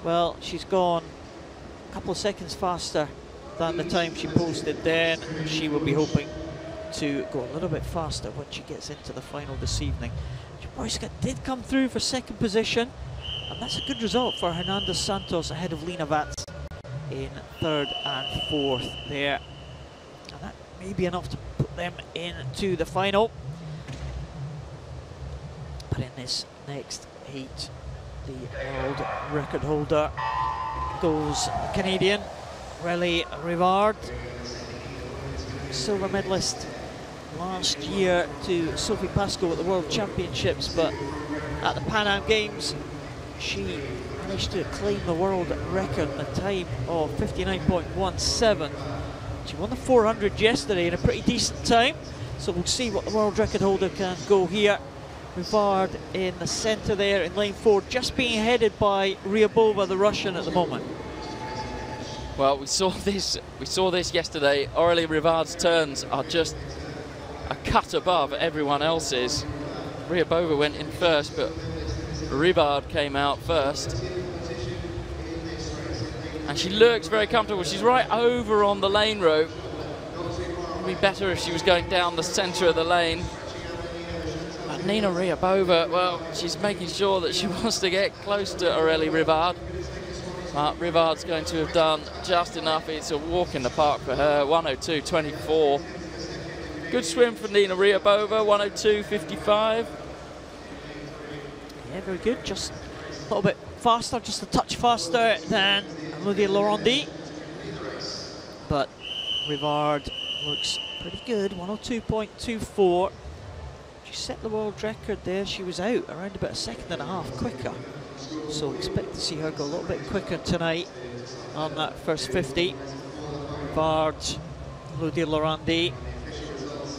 well, she's gone a couple of seconds faster than the time she posted then. She will be hoping to go a little bit faster when she gets into the final this evening. Boyska did come through for second position, and that's a good result for Hernandez Santos ahead of Lena Vats in third and fourth there. And that may be enough to put them into the final. But in this next heat, the world record holder goes Canadian Aurélie Rivard, silver medalist last year to Sophie Pascoe at the World Championships, but at the Pan Am Games she managed to claim the world record in a time of 59.17. She won the 400 yesterday in a pretty decent time, so we'll see what the world record holder can go here. Rivard in the centre there in lane 4, just being headed by Ryabova, the Russian, at the moment. Well, we saw this yesterday. Aurélie Rivard's turns are just a cut above everyone else's. Ryabova went in first, but Rivard came out first. And she looks very comfortable. She's right over on the lane rope. It would be better if she was going down the centre of the lane. But Nina Ryabova, well, she's making sure that she wants to get close to Aurélie Rivard. But Rivard's going to have done just enough. It's a walk in the park for her. 102.24. Good swim for Nina Ryabova. 102.55. Yeah, very good. Just a little bit faster, just a touch faster than Elodie Lorandi. But Rivard looks pretty good. 102.24. She set the world record there. She was out around about a second and a half quicker. So expect to see her go a little bit quicker tonight on that first 50. Rivard, Elodie Lorandi.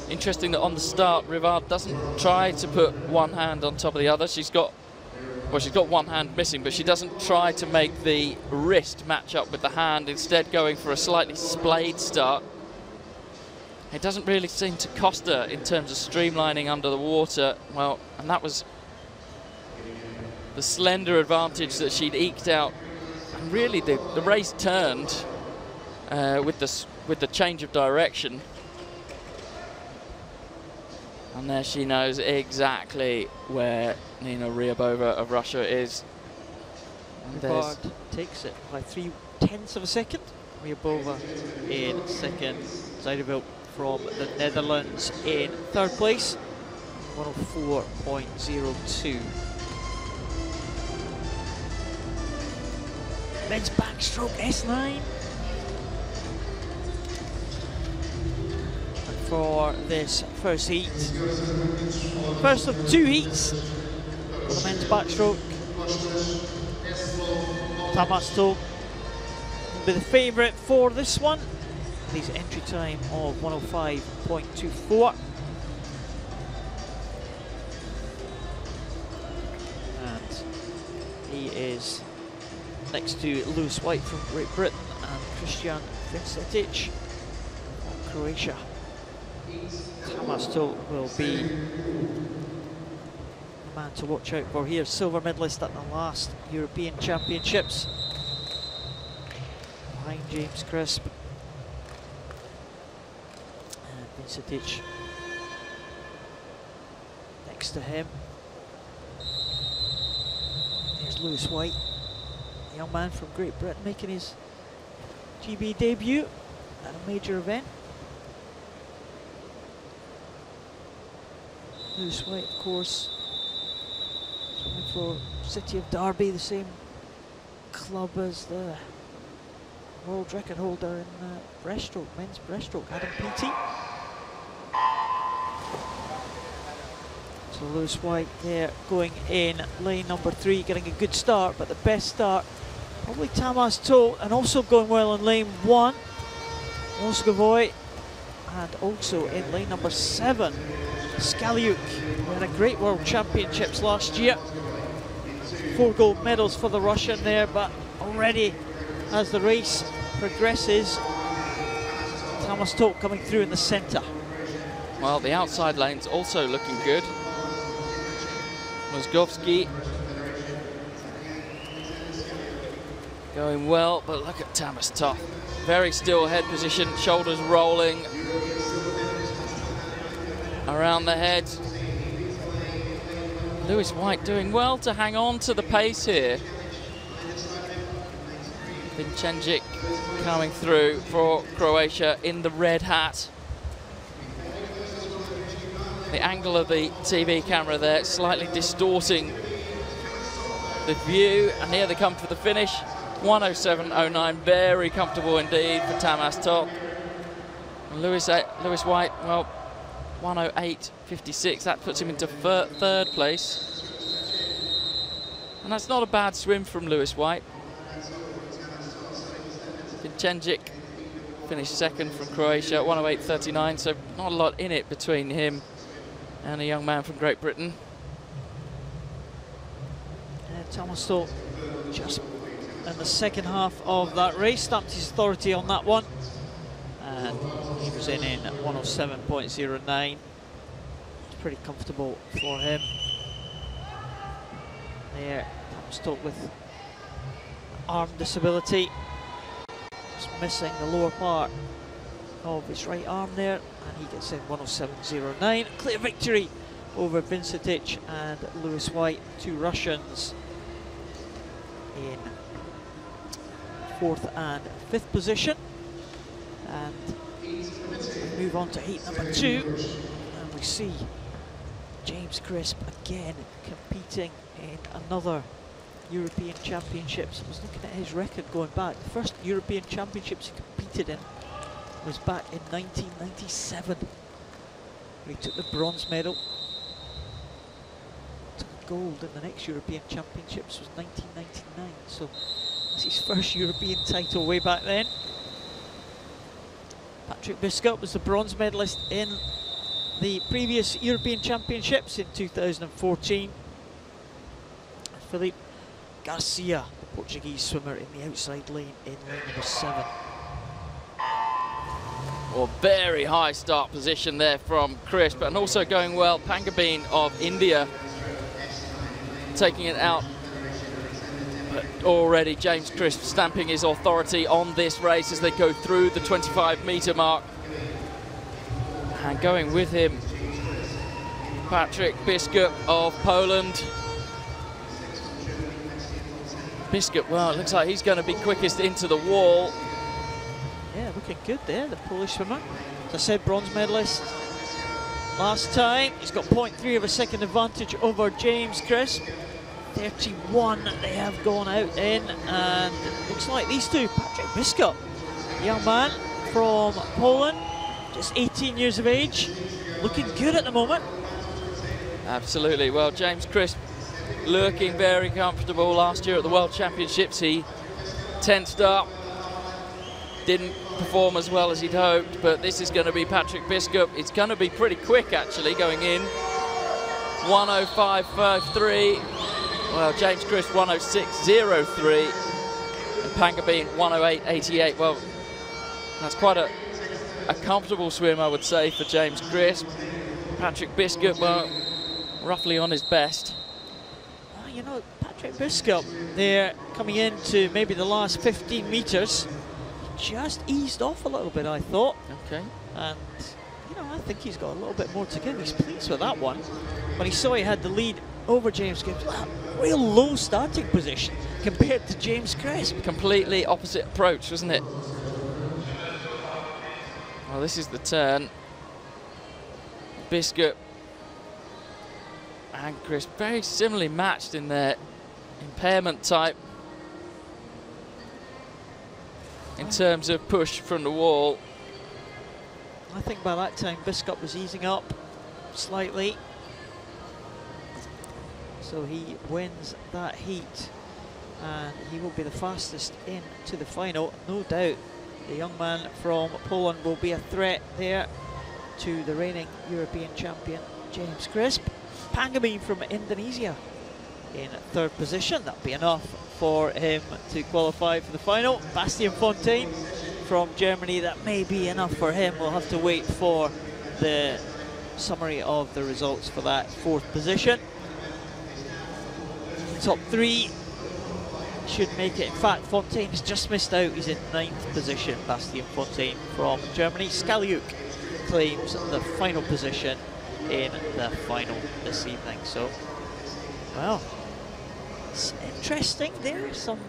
Interesting that on the start, Rivard doesn't try to put one hand on top of the other. She's got one hand missing, but she doesn't try to make the wrist match up with the hand, instead going for a slightly splayed start. It doesn't really seem to cost her in terms of streamlining under the water. Well, and that was the slender advantage that she'd eked out. And really the race turned with the change of direction. And there she knows exactly where Nina Ryabova of Russia is. Rivard takes it by 0.3 of a second. Ryabova in second. Zuiderveld from the Netherlands in third place. 104.02. Men's backstroke S9. For this first heat. First of two heats for the men's backstroke. Tamasto will be the favourite for this one. His entry time of 105.24. And he is next to Lewis White from Great Britain and Christian Vincetic from Croatia. Tamasto will be the man to watch out for here. Silver medalist at the last European Championships. Behind James Crisp. And Vincetic next to him. There's Lewis White, a young man from Great Britain making his GB debut at a major event. Lewis White, of course, swimming for City of Derby, the same club as the world record holder in breaststroke, men's breaststroke, Adam Peaty. So So Lewis White there going in lane number 3, getting a good start, but the best start probably Tamas Tolt, and also going well in lane 1, Moscovoy, and also in lane number 7, Skaliuk, who had a great World Championships last year. 4 gold medals for the Russian there, but already as the race progresses, Tamas Tolt coming through in the centre. Well, the outside lane's also looking good. Moskovsky going well, but look at Tamas Tolt. Very still head position, shoulders rolling around the head. Lewis White doing well to hang on to the pace here. Vincenzic coming through for Croatia in the red hat. The angle of the TV camera there slightly distorting the view, and here they come for the finish. 1:07.09, very comfortable indeed for Tamas Tolt. Lewis White, well, 1:08.56, that puts him into third place. And that's not a bad swim from Lewis White. Vincenzic finished second from Croatia, 1:08.39, so not a lot in it between him and a young man from Great Britain. Tamas Tolt just in the second half of that race stamped his authority on that one, and he was in 1:07.09. It's pretty comfortable for him. There, Tamas Tolt with arm disability, just missing the lower part of his right arm there, and he gets in 1:07.09. Clear victory over Vincenzic and Lewis White, 2 Russians in 4th and 5th position. And we move on to heat number 2, and we see James Crisp again competing in another European Championships. I was looking at his record going back. The first European Championships he competed in was back in 1997. He took the bronze medal. Took gold in the next European Championships was 1999. So that's his first European title way back then. Patrick Biscup was the bronze medalist in the previous European Championships in 2014. Philippe Garcia, the Portuguese swimmer, in the outside lane in lane number 7. Well, very high start position there from Crisp, and also going well, Pangabeen of India taking it out. But already James Crisp stamping his authority on this race as they go through the 25-metre mark. And going with him, Patrick Biskup of Poland. Biskup, well, it looks like he's going to be quickest into the wall. Yeah, looking good there, the Polish swimmer. As I said, bronze medalist last time. He's got 0.3 of a second advantage over James Crisp. 31 they have gone out in, and it looks like these two, Patrick Biskup, young man from Poland, just 18 years of age, looking good at the moment. Absolutely. Well, James Crisp looking very comfortable. Last year at the World Championships he tensed up, didn't perform as well as he'd hoped, but this is going to be Patrick Biskup. It's going to be pretty quick actually going in. 1:05.53. Well, James Crisp 1:06.03 and Pangabeen 1:08.88. Well, that's quite a comfortable swim, I would say, for James Crisp. Patrick Biskup, well, roughly on his best. Well, you know, Patrick Biskup there coming into maybe the last 15 metres, just eased off a little bit, I thought. Okay. And, you know, I think he's got a little bit more to give. He's pleased with that one. When he saw he had the lead over James Crisp, real low starting position compared to James Crisp. Completely opposite approach, wasn't it? Well, this is the turn. Biskup and Crisp very similarly matched in their impairment type in terms of push from the wall. I think by that time Biskup was easing up slightly. So he wins that heat, and he will be the fastest into the final. No doubt the young man from Poland will be a threat there to the reigning European champion, James Crisp. Pangami from Indonesia in third position. That'll be enough for him to qualify for the final. Bastian Fontaine from Germany, that may be enough for him. We'll have to wait for the summary of the results for that fourth position. Top three should make it. In fact, Fontaine's just missed out. He's in ninth position, Bastian Fontaine from Germany. Skaliuk claims the final position in the final this evening. So, well, it's interesting there. Some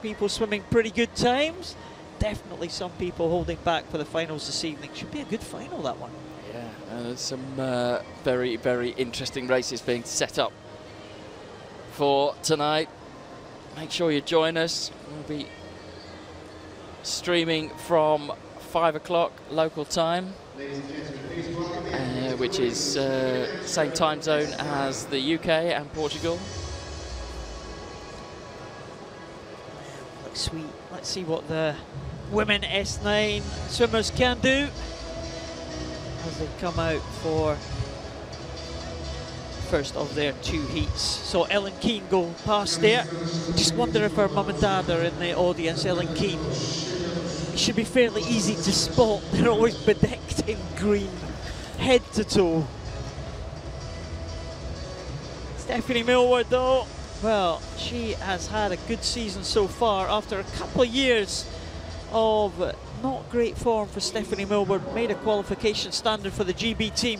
people swimming pretty good times. Definitely some people holding back for the finals this evening. Should be a good final, that one. Yeah, there's some very, very interesting races being set up for tonight. Make sure you join us. We'll be streaming from 5 o'clock local time, which is same time zone as the UK and Portugal. Looks sweet. Let's see what the women S9 swimmers can do as they come out for first of their two heats. So Ellen Keane go past there. Just wonder if her mum and dad are in the audience. Ellen Keane, it should be fairly easy to spot. They're always bedecked in green, head to toe. Stephanie Millward though, well, she has had a good season so far after a couple of years of not great form for Stephanie Millward. Made a qualification standard for the GB team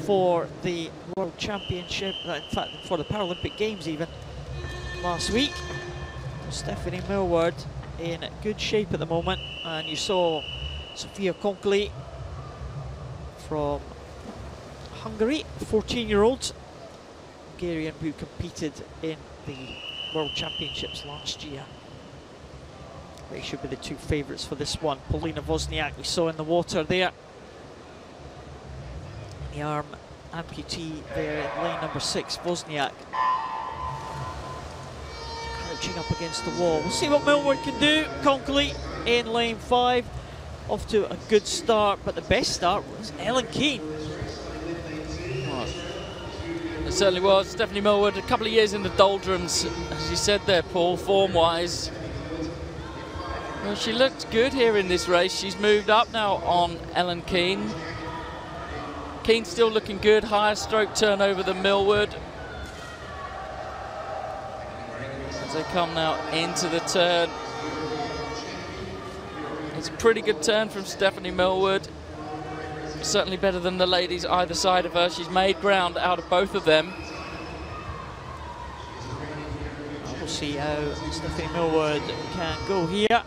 for the World Championship, in fact for the Paralympic Games even, last week. Stephanie Millward in good shape at the moment, and you saw Sophia Konkley from Hungary, 14-year-old Hungarian who competed in the World Championships last year. They should be the two favourites for this one. Polina Wozniak we saw in the water there. The arm amputee there in lane number 6, Wozniak. Crouching up against the wall. We'll see what Millward can do. Konkley in lane 5. Off to a good start, but the best start was Ellen Keane. It certainly was. Stephanie Millward, a couple of years in the doldrums, as you said there, Paul, form-wise. Well, she looked good here in this race. She's moved up now on Ellen Keane. Keane still looking good, higher stroke turnover than Millward. As they come now into the turn. It's a pretty good turn from Stephanie Millward. Certainly better than the ladies either side of her. She's made ground out of both of them. We'll see how Stephanie Millward can go here.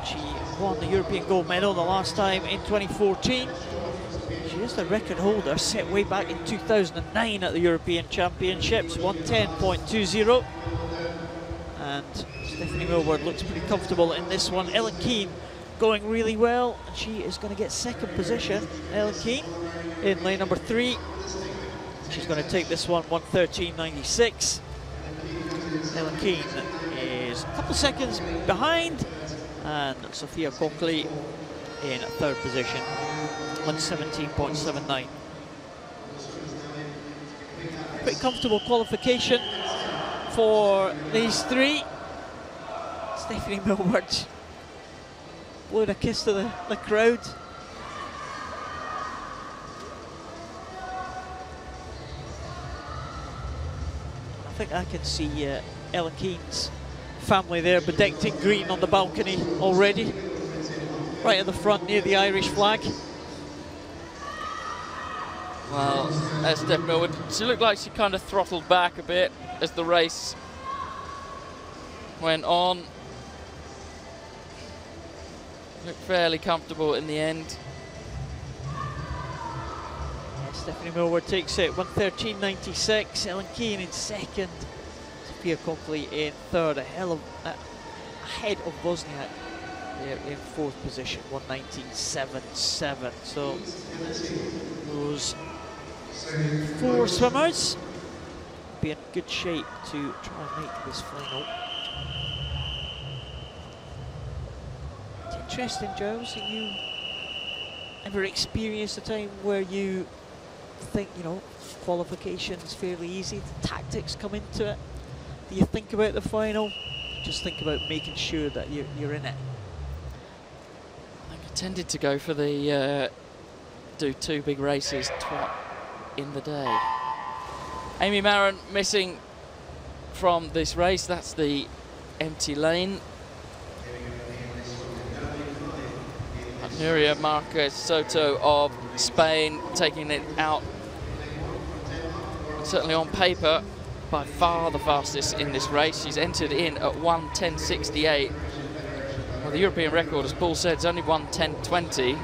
She won the European gold medal the last time in 2014. She is the record holder, set way back in 2009 at the European Championships, 110.20. And Stephanie Millward looks pretty comfortable in this one. Ellen Keane going really well, and she is going to get second position. Ellen Keane in lane number 3. She's going to take this one, 1:13.96. Ellen Keane is a couple seconds behind, and Sophia Konkley in third position, 1:17.79. Pretty comfortable qualification for these three. Stephanie Millward blowing a kiss to the crowd. I think I can see Ellen Keane's family there bedecked in green on the balcony already, right at the front near the Irish flag. Well, as Steph Millward, she looked like she kind of throttled back a bit as the race went on. Looked fairly comfortable in the end. Yeah, Stephanie Millward takes it, 1:13.96. Ellen Keane in second. Sophia Konkley in third. Ahead of Wozniak there in fourth position, 1:19.77. So those four swimmers be in good shape to try and make this final. It's interesting, Giles, that you ever experienced a time where you think, you know, qualification's fairly easy, the tactics come into it? Do you think about the final? Just think about making sure that you're in it. I think I tended to go for the do 2 big races in the day. Amy Maron missing from this race. That's the empty lane. Nuria Marquez Soto of Spain taking it out. Certainly on paper, by far the fastest in this race. She's entered in at 1:10.68. Well, the European record, as Paul said, is only 1:10.20.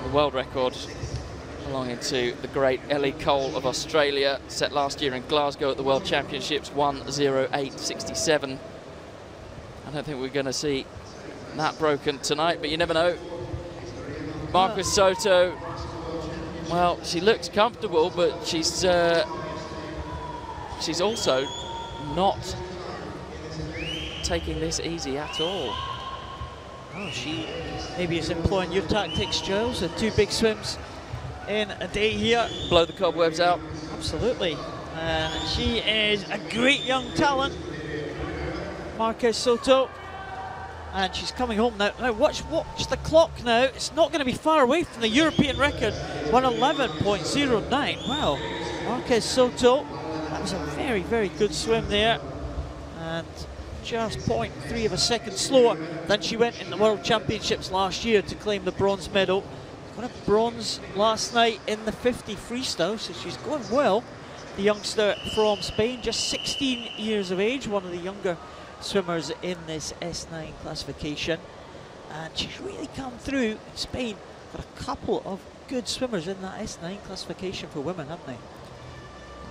The world record belonging to the great Ellie Cole of Australia, set last year in Glasgow at the World Championships, 1:08.67. I don't think we're going to see that broken tonight, but you never know. Marquez Soto, well, she looks comfortable, but she's also not taking this easy at all. Oh, she maybe is employing your tactics, Giles. The 2 big swims in a day here. Blow the cobwebs out. Absolutely. And she is a great young talent, Marquez Soto. And she's coming home now. Now watch the clock now. It's not going to be far away from the European record, 111.09. Wow, Marquez Soto. That was a very, very good swim there. And just 0.3 of a second slower than she went in the World Championships last year to claim the bronze medal. Got a bronze last night in the 50 freestyle, so she's going well. The youngster from Spain, just 16 years of age, one of the younger swimmers in this S9 classification, and she's really come through in Spain. Got a couple of good swimmers in that S9 classification for women, haven't they?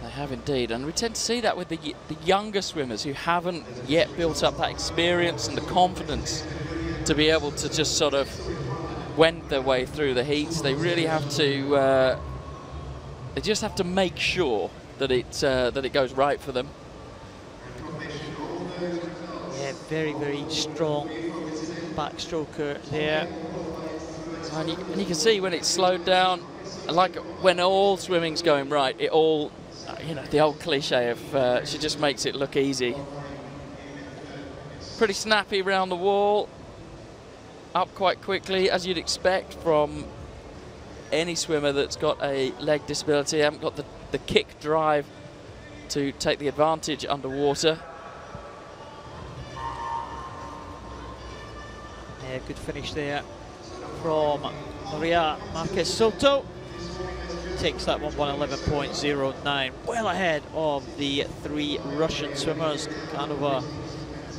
They have indeed, and we tend to see that with the younger swimmers who haven't yet built up that experience and the confidence to be able to just sort of wend their way through the heats. They really have to, they just have to make sure that it goes right for them. Yeah, very, very strong backstroker there. And you can see when it's slowed down, like when all swimming's going right, it all, you know, the old cliche of she just makes it look easy. Pretty snappy around the wall, up quite quickly, as you'd expect from any swimmer that's got a leg disability, haven't got the kick drive to take the advantage underwater. Yeah, good finish there from Maria Marquez Soto. Takes that one 111.09, well ahead of the 3 Russian swimmers, Kanova,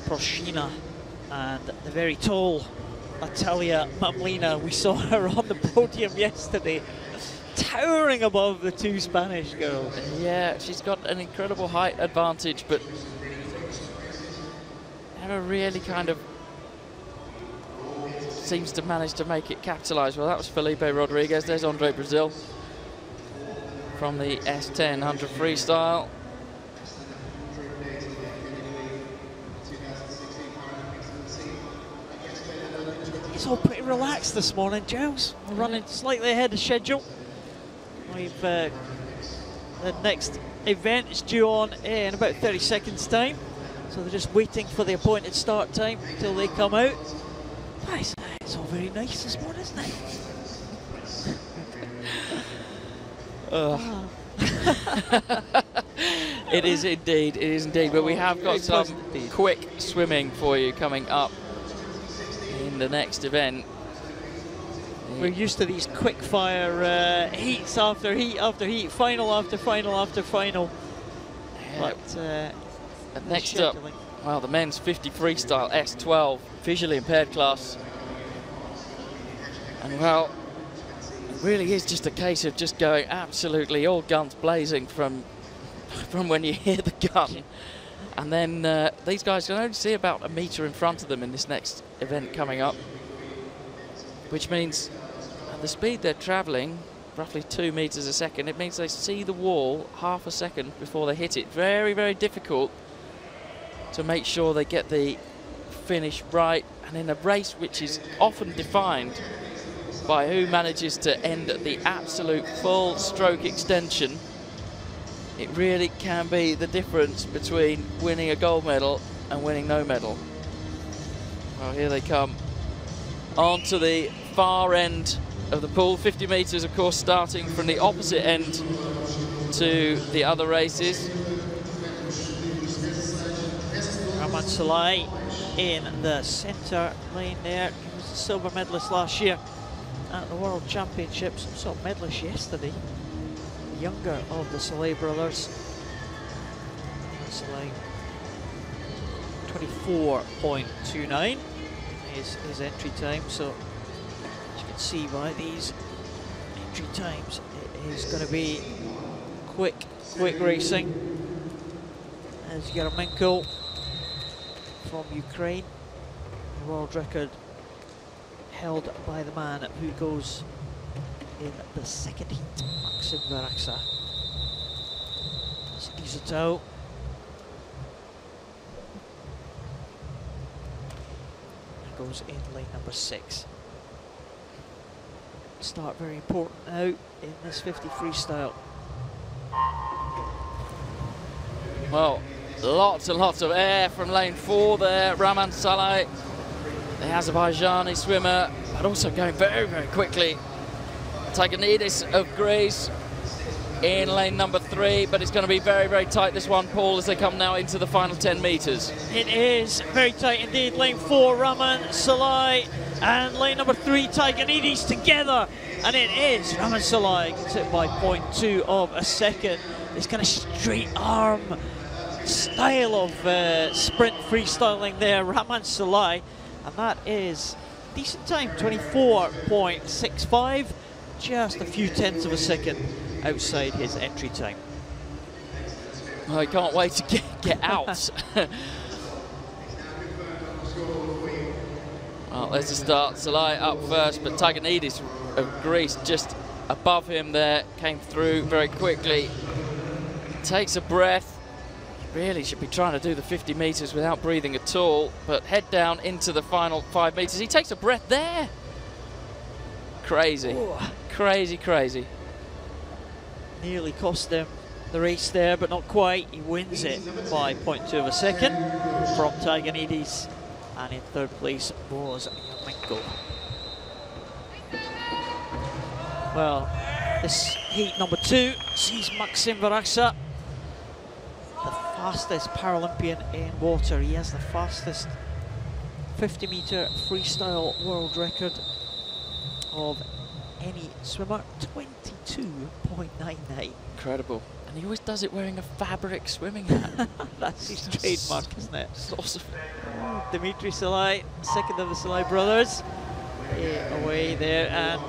Proshina, and the very tall Natalia Mamlina. We saw her on the podium yesterday, towering above the 2 Spanish girls. Yeah, she's got an incredible height advantage, but never really kind of seems to manage to make it capitalise. Well, that was Felipe Rodriguez. There's Andre Brazil from the S10 100 freestyle. It's all pretty relaxed this morning, Giles. We're running slightly ahead of schedule. We've the next event is due on in about 30 seconds time, so they're just waiting for the appointed start time until they come out. It's all very nice this morning, isn't it? It is indeed, it is indeed. But we have got some quick swimming for you coming up in the next event. We're used to these quick fire heats after heat after heat, final after final after final. Yeah. But next up, well, the men's 50 freestyle S12 visually impaired class. And well, it really is just a case of just going absolutely all guns blazing from when you hear the gun. And then these guys can only see about a metre in front of them in this next event coming up, which means at the speed they're travelling, roughly 2 meters a second. It means they see the wall half a second before they hit it. Very, very difficult to make sure they get the finish right. And in a race which is often defined by who manages to end at the absolute full stroke extension, it really can be the difference between winning a gold medal and winning no medal. Well, here they come onto the far end of the pool. 50 meters, of course, starting from the opposite end to the other races. Rahman Salai in the centre lane there. He was a silver medalist last year at the World Championships. Saw medalist yesterday. The younger of the Salai brothers. Salai 24.29 is his entry time. So as you can see by these entry times, it is going to be quick racing. As Yarmenko from Ukraine, the world record held by the man who goes in the second heat, Maxim Varaksa. It's Izutau. He goes in lane number 6. Start very important now in this 50 freestyle. Well, lots and lots of air from lane 4 there. Rahman Salai, the Azerbaijani swimmer, but also going very, very quickly. Tiganidis of Greece in lane number 3, but it's going to be very, very tight, this one, Paul, as they come now into the final 10 meters. It is very tight indeed. Lane 4, Rahman Salai, and lane number 3, Tiganidis together. And it is Rahman Salai gets it by 0.2 of a second. This kind of straight arm style of sprint freestyling there, Rahman Salai, and that is decent time, 24.65, just a few tenths of a second outside his entry time. I can't wait to get out. Well, there's the start. Salai up first, but Tiganidis of Greece just above him there, came through very quickly. Takes a breath. Really should be trying to do the 50 meters without breathing at all, but head down into the final 5 meters. He takes a breath there. Crazy. Ooh. Crazy. Nearly cost him the race there, but not quite. He wins it by 0.2 of a second from Tiganidis, and in third place was Yarmenko. Well, this heat number 2 sees Maxim Varaksa, the fastest Paralympian in water. He has the fastest 50-meter freestyle world record of any swimmer, 22.99. Incredible. And he always does it wearing a fabric swimming hat. That's his trademark, isn't it? Awesome. Dimitri Salai, second of the Salai brothers, away there, and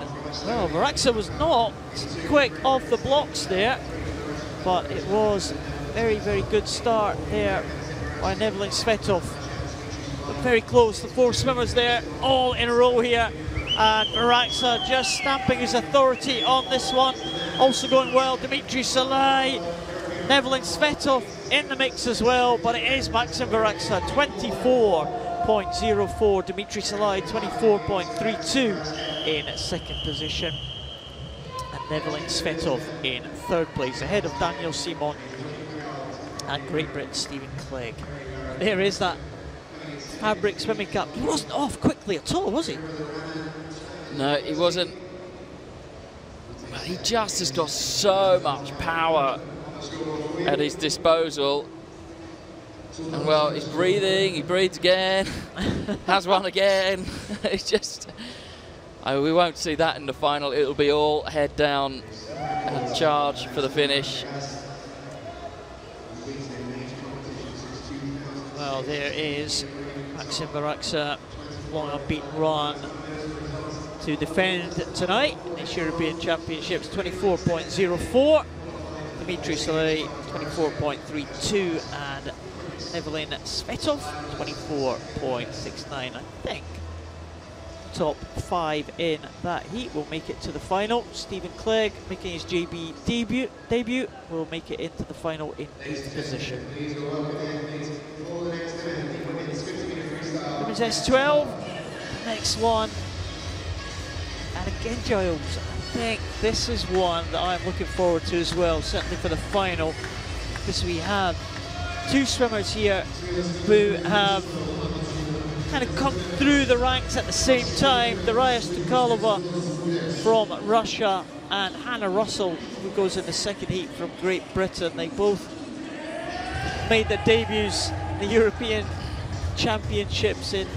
well, Varaksa was not quick off the blocks there, but it was very, very good start there by Nevlin Svetov. But very close, the 4 swimmers there, all in a row here, and Varaksa just stamping his authority on this one. Also going well, Dimitri Salai, Nevlin Svetov in the mix as well, but it is Maxim Varaksa, 24.04, Dimitri Salai 24.32 in second position, and Nevlin Svetov in third place, ahead of Daniel Simon and Great Britain Stephen Clegg. There is that fabric swimming cap. He wasn't off quickly at all, was he? No, he wasn't. He just has got so much power at his disposal. And well, he's breathing, he breathes again, has one again. It's just, we won't see that in the final. It'll be all head down and charge for the finish. Well, there is Maxim Varaksa, long unbeaten run to defend tonight in this European Championships, 24.04. Dimitri Salai, 24.32, and Nevlin Svetov, 24.69. I think top 5 in that heat will make it to the final. Stephen Clegg, making his JB debut, will make it into the final in 8th position. Women's S12, next one. And again, Giles, I think this is one that I'm looking forward to as well, certainly for the final, because we have two swimmers here who have kind of come through the ranks at the same time. Darya Stukalova from Russia and Hannah Russell, who goes in the second heat from Great Britain. They both made their debuts in the European Championships in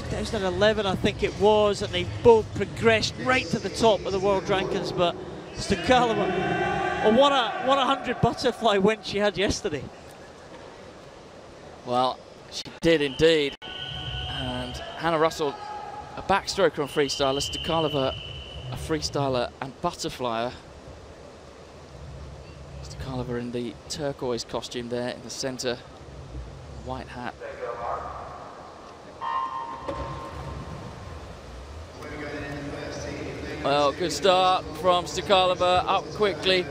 2011, I think it was, and they both progressed right to the top of the world rankings. But Stukalova, oh, what a 100 butterfly win she had yesterday. Well, she did indeed. And Hannah Russell, a backstroker and freestyler, Stukalova, a freestyler and butterflyer. Stukalova in the turquoise costume there in the centre, white hat. Well, good start from Stukalova, up quickly.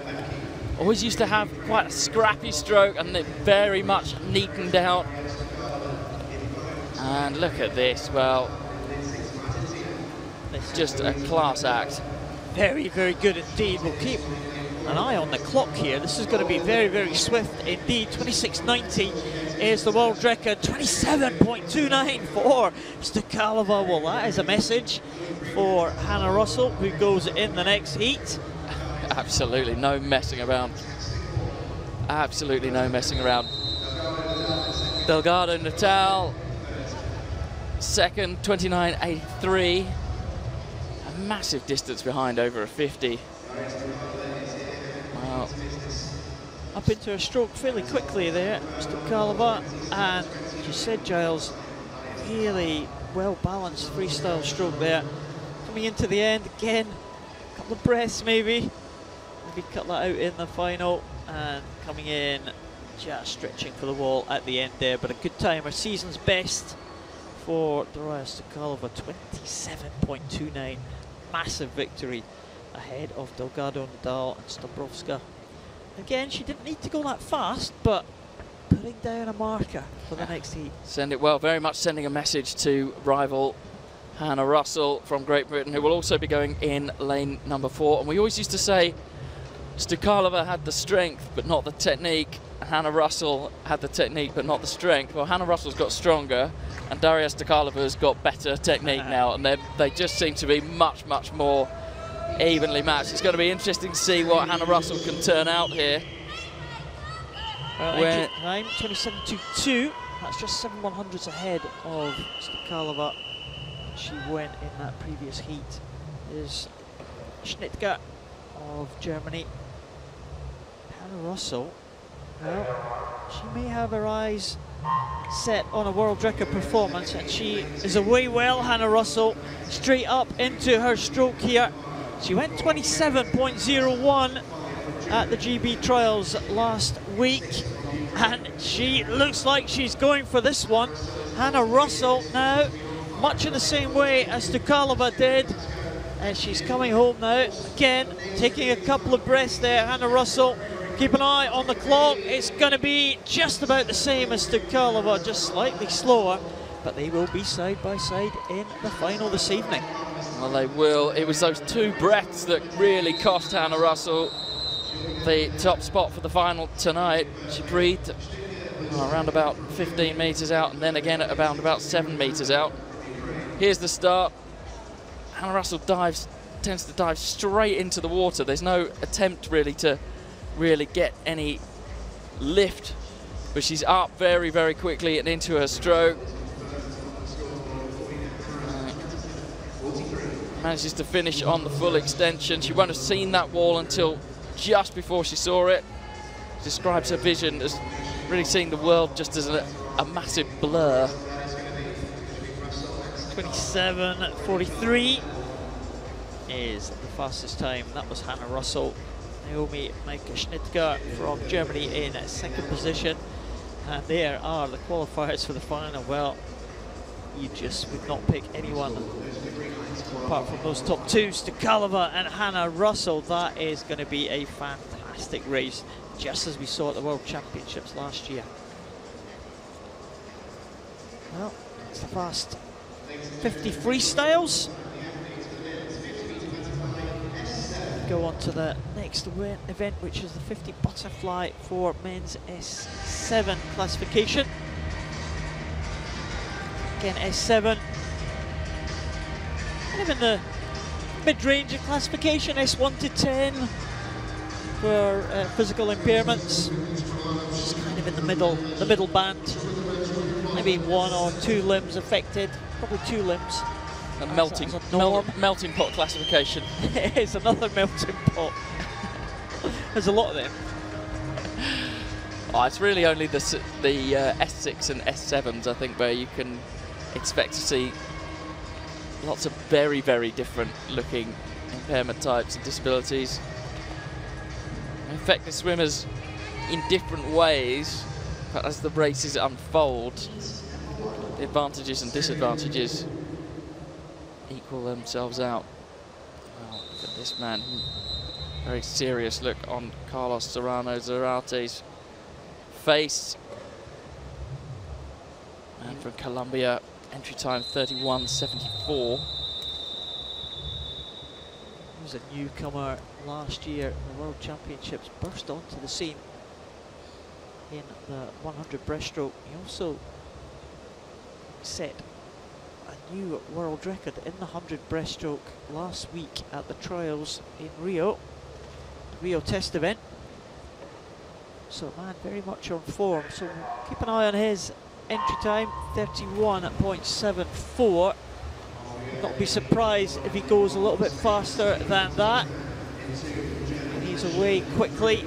Always used to have quite a scrappy stroke and it very much neatened out. And look at this, well, it's just a class act. Very, very good indeed. We'll keep an eye on the clock here. This is going to be very, very swift indeed. 26.90 is the world record. 27.29 for Stukalova. Well, that is a message for Hannah Russell, who goes in the next heat. Absolutely no messing around. Absolutely no messing around. Delgado Natal, second, 29.83. A massive distance behind, over a 50. Wow. Up into her stroke fairly quickly there, Stukalova, and as you said, Giles, really well balanced freestyle stroke there. Coming into the end again, a couple of breaths maybe cut that out in the final, and coming in just stretching for the wall at the end there, but a good time, her season's best for Darya Stukalova, 27.29, massive victory ahead of Delgado Nadal and Stobrovska. Again, she didn't need to go that fast, but putting down a marker for the next heat. Send it well, very much sending a message to rival Hannah Russell from Great Britain, who will also be going in lane number 4. And we always used to say Stukalova had the strength but not the technique. Hannah Russell had the technique but not the strength. Well, Hannah Russell's got stronger and Darya Stukalova's got better technique now, and they just seem to be much, much more evenly matched. It's going to be interesting to see what Hannah Russell can turn out here. Well, time 27.22. That's just 7/100ths ahead of Stukalova. She went in that previous heat. Is Schnittger of Germany. Hannah Russell, well, she may have her eyes set on a world record performance, and she is away well, Hannah Russell, straight up into her stroke here. She went 27.01 at the GB trials last week, and she looks like she's going for this one. Hannah Russell now, much in the same way as Stukalova did, and she's coming home now, again, taking a couple of breaths there, Hannah Russell. Keep an eye on the clock, it's going to be just about the same as Stukalova, just slightly slower, but they will be side by side in the final this evening. Well, they will. It was those 2 breaths that really cost Hannah Russell the top spot for the final tonight. She breathed around about 15 metres out, and then again at about 7 metres out. Here's the start. Hannah Russell tends to dive straight into the water. There's no attempt really to get any lift, but she's up very, very quickly and into her stroke. Manages to finish on the full extension. She won't have seen that wall until just before she saw it. Describes her vision as really seeing the world just as a massive blur. 27.43 is the fastest time. That was Hannah Russell. Naomi Maika Schnittger from Germany in second position. And there are the qualifiers for the final. Well, you just would not pick anyone Apart from those top two, Stukalova and Hannah Russell, that is going to be a fantastic race, just as we saw at the World Championships last year. Well, it's the fast 50 freestyles. Go on to the next event, which is the 50 butterfly for men's S7 classification. Again, S7. Kind of in the mid-range of classification, S1 to 10 for physical impairments. Just kind of in the middle band. Maybe one or two limbs affected, probably two limbs. A melting pot classification. It's another melting pot. There's a lot of them. Oh, it's really only the S6 and S7s, I think, where you can expect to see lots of very, very different looking impairment types and disabilities. They affect the swimmers in different ways, but as the races unfold, the advantages and disadvantages equal themselves out. Wow, look at this man. Very serious look on Carlos Serrano Zarate's face. Man from Colombia, entry time 31:74. He was a newcomer last year at the World Championships, burst onto the scene in the 100 breaststroke. He also set a new world record in the 100 breaststroke last week at the trials in Rio, the Rio test event. So man, very much on form, so keep an eye on his entry time, 31.74. Not be surprised if he goes a little bit faster than that. And he's away quickly.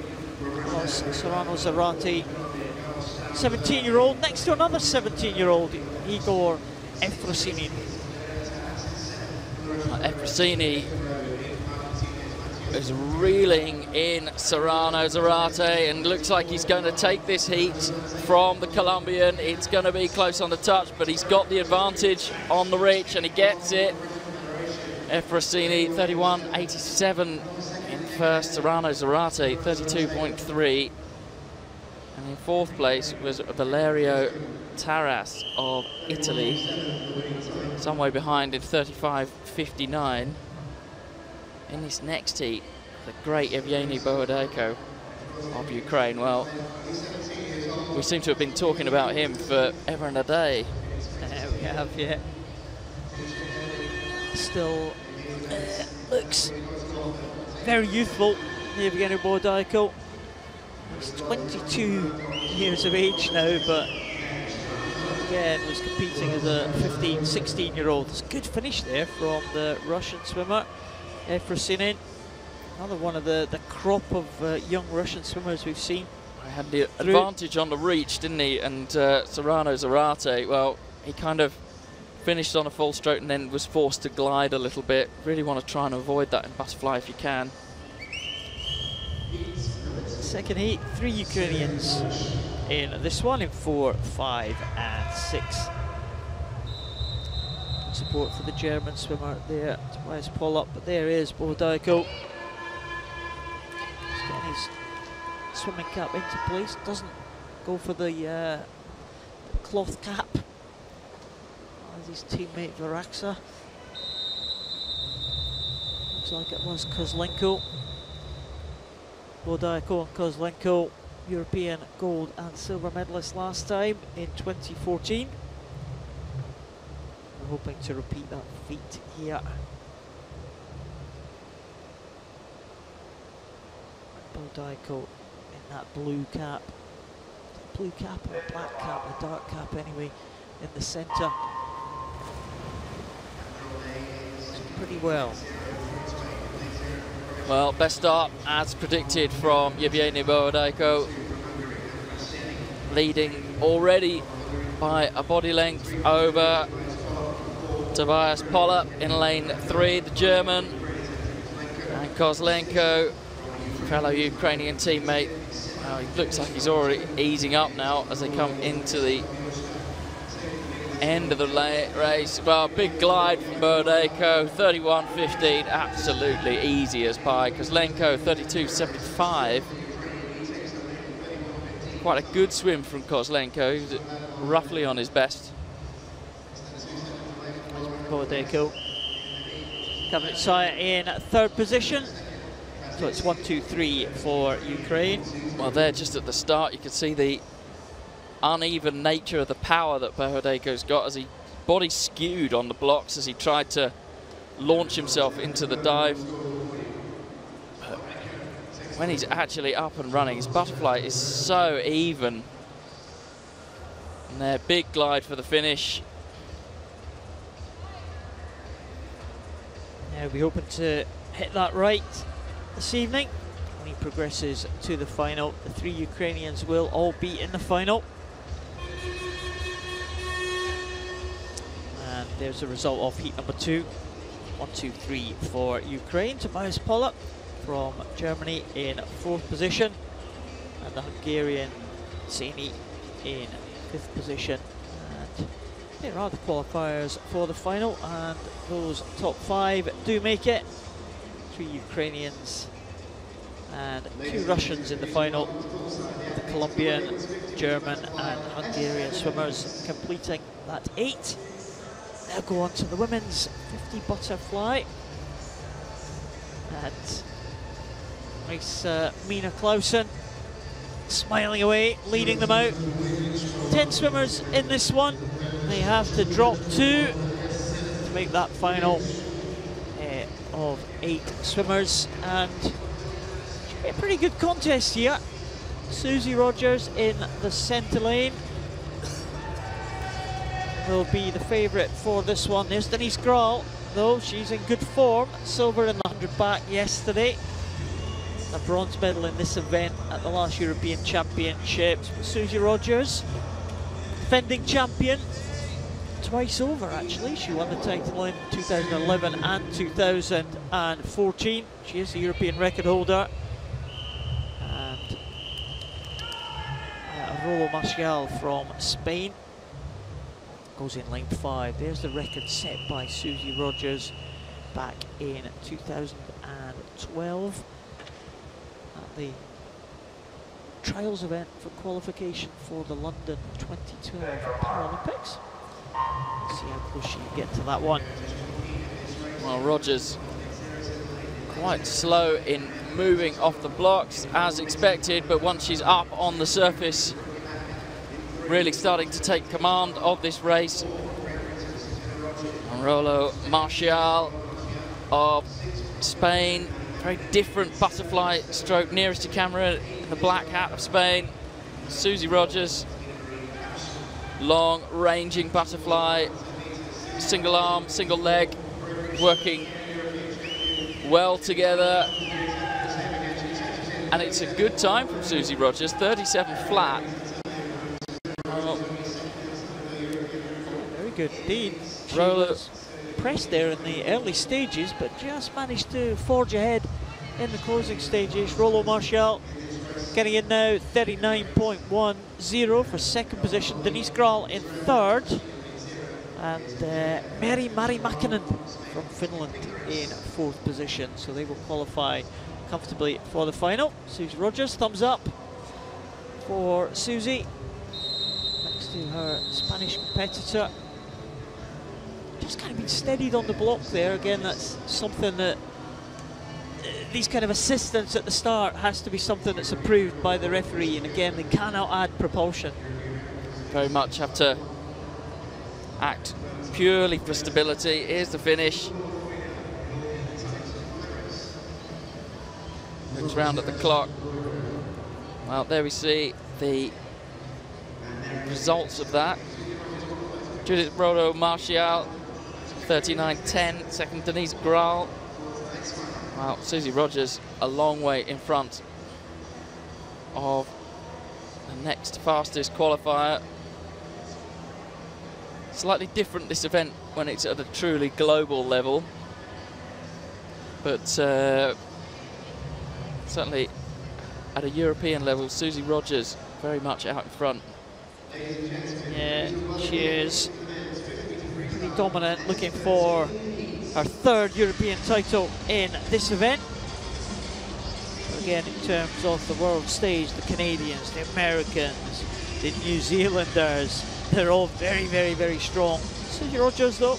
Serrano Zarate, 17-year-old, next to another 17-year-old, Igor Efrosini. Efrosini is reeling in Serrano Zarate and looks like he's going to take this heat from the Colombian. It's going to be close on the touch, but he's got the advantage on the reach and he gets it. Efrosini 31.87 in first, Serrano Zarate 32.3. And in fourth place was Valerio Taras of Italy, some way behind in 35.59. In this next heat, the great Evgeny Bohodayko of Ukraine. Well, we seem to have been talking about him for ever and a day. We have, yeah. Still looks very youthful, Evgeny Bohodayko. He's 22 years of age now, but again was competing as a 15, 16-year-old. It's a good finish there from the Russian swimmer, Efrosinin. Another one of the crop of young Russian swimmers we've seen. I had the advantage on the reach, didn't he? And Serrano Zarate, well, he kind of finished on a full stroke and then was forced to glide a little bit. Really want to try and avoid that in butterfly if you can. Second heat, 3 Ukrainians in this one in 4, 5 and 6. Support for the German swimmer there, Tobias Pollak, but there is Bohodayko. He's getting his swimming cap into place, doesn't go for the cloth cap as his teammate Varaksa. Looks like it was Kozlenko. Bohodayko and Kozlenko, European gold and silver medalists last time in 2014. We're hoping to repeat that feat here. Bohodayko in that blue cap. Blue cap or a black cap, a dark cap anyway, in the centre. Pretty well. Well, best start as predicted from Evgeny Bohodayko, leading already by a body length over Tobias Pollak in lane 3, the German, and Kozlenko, fellow Ukrainian teammate. Well, he looks like he's already easing up now as they come into the end of the race. Well, big glide from Berdeko, 31.15, absolutely easy as pie. Kozlenko, 32.75. Quite a good swim from Kozlenko, who's roughly on his best. Berdeko Kavnitsaya in third position. So it's 1, 2, 3 for Ukraine. Well, there just at the start, you could see the uneven nature of the power that Berdeko's got as he body skewed on the blocks as he tried to launch himself into the dive. But when he's actually up and running, his butterfly is so even. And there, big glide for the finish. Yeah, we're hoping to hit that right this evening when he progresses to the final. The 3 Ukrainians will all be in the final. And there's the result of heat number 2. 1, 2, 3 for Ukraine. Tobias Pollak from Germany in 4th position. And the Hungarian Zeni in 5th position. And there are the qualifiers for the final, and those top 5 do make it. 3 Ukrainians and 2 Russians in the final. The Colombian, German and Hungarian swimmers completing that 8. They'll go on to the women's 50 butterfly. And nice Mina Clausen smiling away, leading them out. 10 swimmers in this one. They have to drop 2 to make that final of 8 swimmers, and should be a pretty good contest here. Susie Rogers in the centre lane will be the favourite for this one. There's Denise Graal, though she's in good form. Silver in the 100 back yesterday. A bronze medal in this event at the last European Championships. Susie Rogers, defending champion, twice over actually. She won the title in 2011 and 2014. She is the European record holder. And Rolo Marcial from Spain goes in lane 5. There's the record set by Susie Rogers back in 2012 at the trials event for qualification for the London 2012 Paralympics. Let's see how close she can get to that one. Well, Rogers quite slow in moving off the blocks as expected, but once she's up on the surface, really starting to take command of this race. And Rolo Marcial of Spain, very different butterfly stroke, nearest to camera, the black hat of Spain. Susie Rogers, long ranging butterfly, single arm, single leg, working well together. And it's a good time from Susie Rogers, 37 flat. Oh. Very good indeed. She was pressed there in the early stages, but just managed to forge ahead in the closing stages. Rolo Marcial getting in now, 39.10 for second position. Denise Graal in third. And Meri Mäkinen from Finland in fourth position. So they will qualify comfortably for the final. Susie Rogers, thumbs up for Susie. Next to her Spanish competitor. Just kind of been steadied on the block there. Again, that's something that these kind of assistance at the start has to be something that's approved by the referee, and again, they cannot add propulsion. Very much have to act purely for stability. Here's the finish. Looks round at the clock. Well, there we see the results of that. Judith Rolo Marcial, 39.10. Second, Denise Graal. Well, Susie Rogers a long way in front of the next fastest qualifier. Slightly different this event when it's at a truly global level, but certainly at a European level, Susie Rogers very much out in front. Yeah, she is. very dominant, looking for her third European title in this event. Again, in terms of the world stage, the Canadians, the Americans, the New Zealanders, they're all very, very, very strong. Susie Rogers, though,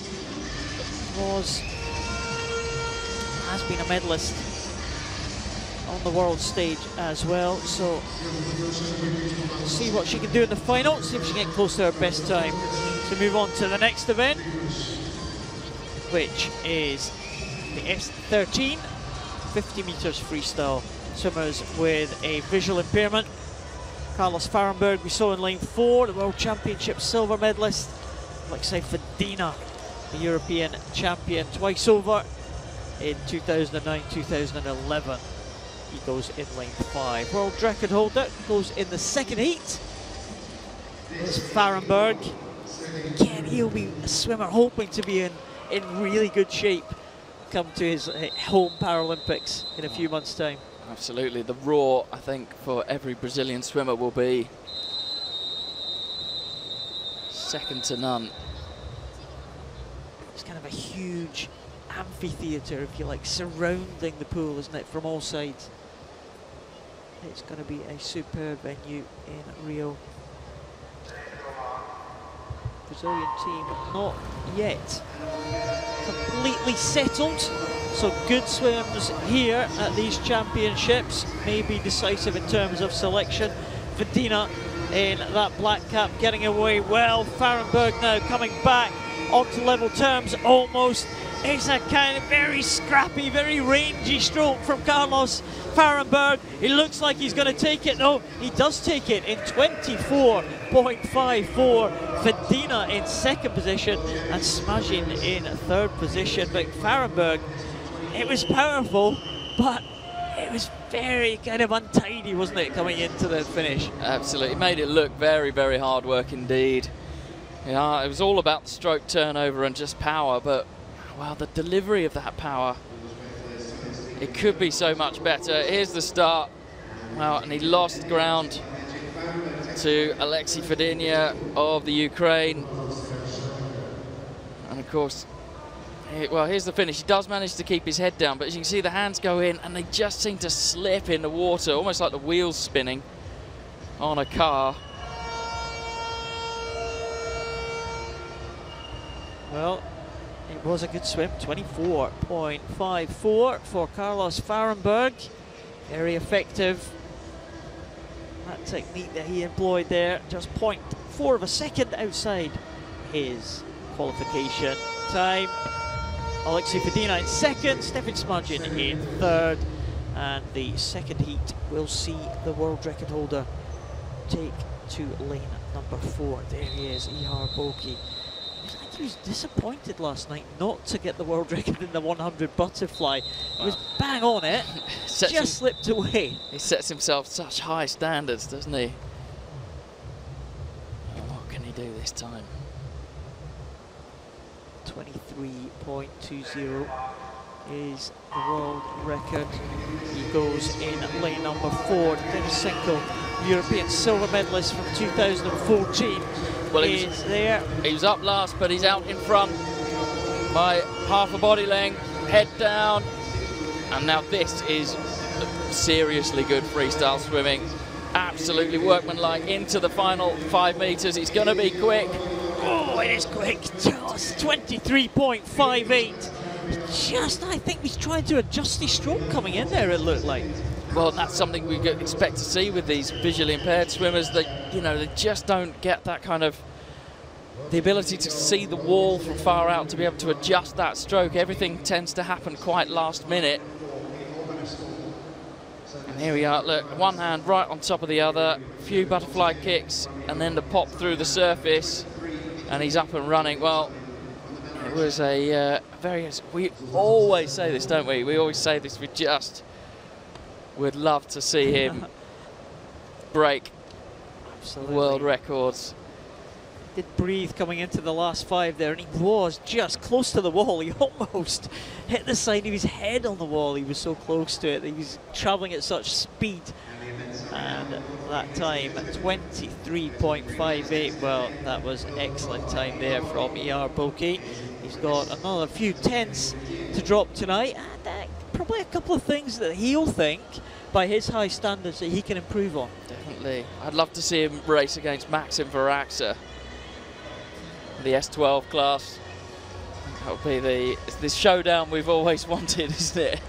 has been a medalist on the world stage as well, so see what she can do in the final, see if she can get close to her best time to move on to the next event, which is the S13 50 meters freestyle. Swimmers with a visual impairment. Carlos Fahrenberg we saw in lane 4, the World Championship silver medalist. Alexei Fedina, the European champion twice over in 2009, 2011. He goes in lane 5. World record holder goes in the second heat. There's Fahrenberg. Again, he'll be a swimmer hoping to be in really good shape come to his home Paralympics in a few months' time. Absolutely. The roar, I think, for every Brazilian swimmer will be second to none. It's kind of a huge amphitheatre, if you like, surrounding the pool, isn't it, from all sides. It's going to be a superb venue in Rio. Brazilian team not yet completely settled, so good swims here at these championships, may be decisive in terms of selection. Fedina in that black cap getting away well. Fahrenberg now coming back onto level terms almost. It's a kind of very scrappy, very rangy stroke from Carlos Fahrenberg. He looks like he's going to take it. No, he does take it in 24.54. Fedina in second position and smashing in third position. But Fahrenberg, it was powerful, but it was very kind of untidy, wasn't it, coming into the finish? Absolutely, made it look very, very hard work indeed. Yeah, it was all about the stroke turnover and just power, but wow, the delivery of that power, it could be so much better. Here's the start. Wow, and he lost ground to Alexei Fedina of the Ukraine. And of course, well, here's the finish. He does manage to keep his head down, but as you can see, the hands go in and they just seem to slip in the water, almost like the wheels spinning on a car. Well, it was a good swim, 24.54 for Carlos Fahrenberg. Very effective. That technique that he employed there, just 0.4 of a second outside his qualification time. Alexei Fedina in second, Stefan Smudgin in third. And the second heat will see the world record holder take to lane number 4. There he is, Ihar Boki. He was disappointed last night not to get the world record in the 100 butterfly. He was bang on it, just slipped away. He sets himself such high standards, doesn't he? Oh, what can he do this time? 23.20 is the world record. He goes in lane number 4. Denisenko, European silver medalist from 2014. Well, he was up last, but he's out in front by half a body length, head down, and now this is seriously good freestyle swimming. Absolutely workmanlike into the final 5 meters. It's going to be quick. Oh, it is quick. Just 23.58. Just, I think he's trying to adjust his stroke coming in there, it looked like. Well, that's something we expect to see with these visually impaired swimmers. They, you know, they just don't get that kind of the ability to see the wall from far out to be able to adjust that stroke. Everything tends to happen quite last minute. And here we are. Look, one hand right on top of the other. A few butterfly kicks, and then the pop through the surface, and he's up and running. Well, it was a we always say this, don't we? We always say this. We just would love to see him break world records. He did breathe coming into the last 5 there, and he was just close to the wall. He almost hit the side of his head on the wall. He was so close to it. He was traveling at such speed. and that time 23.58. Well, that was excellent time there from ER Bulky. He's got another few tenths to drop tonight, and probably a couple of things that he'll think, by his high standards, that he can improve on. Definitely. I'd love to see him race against Maxim Varaxa, the S12 class. That'll be the showdown we've always wanted, isn't it?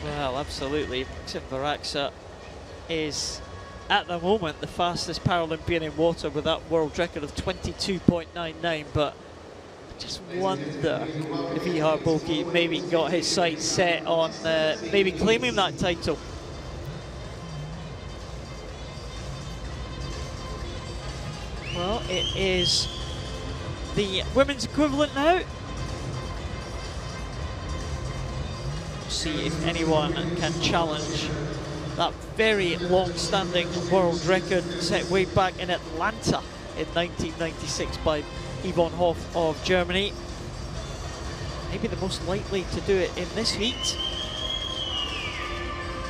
Well, absolutely. Maxim Varaxa is, at the moment, the fastest Paralympian in water with that world record of 22.99, but I just wonder if ER Bulky maybe got his sights set on maybe claiming that title. Well, it is the women's equivalent now. See if anyone can challenge that very long-standing world record set way back in Atlanta in 1996 by Yvonne Hoff of Germany. Maybe the most likely to do it in this heat.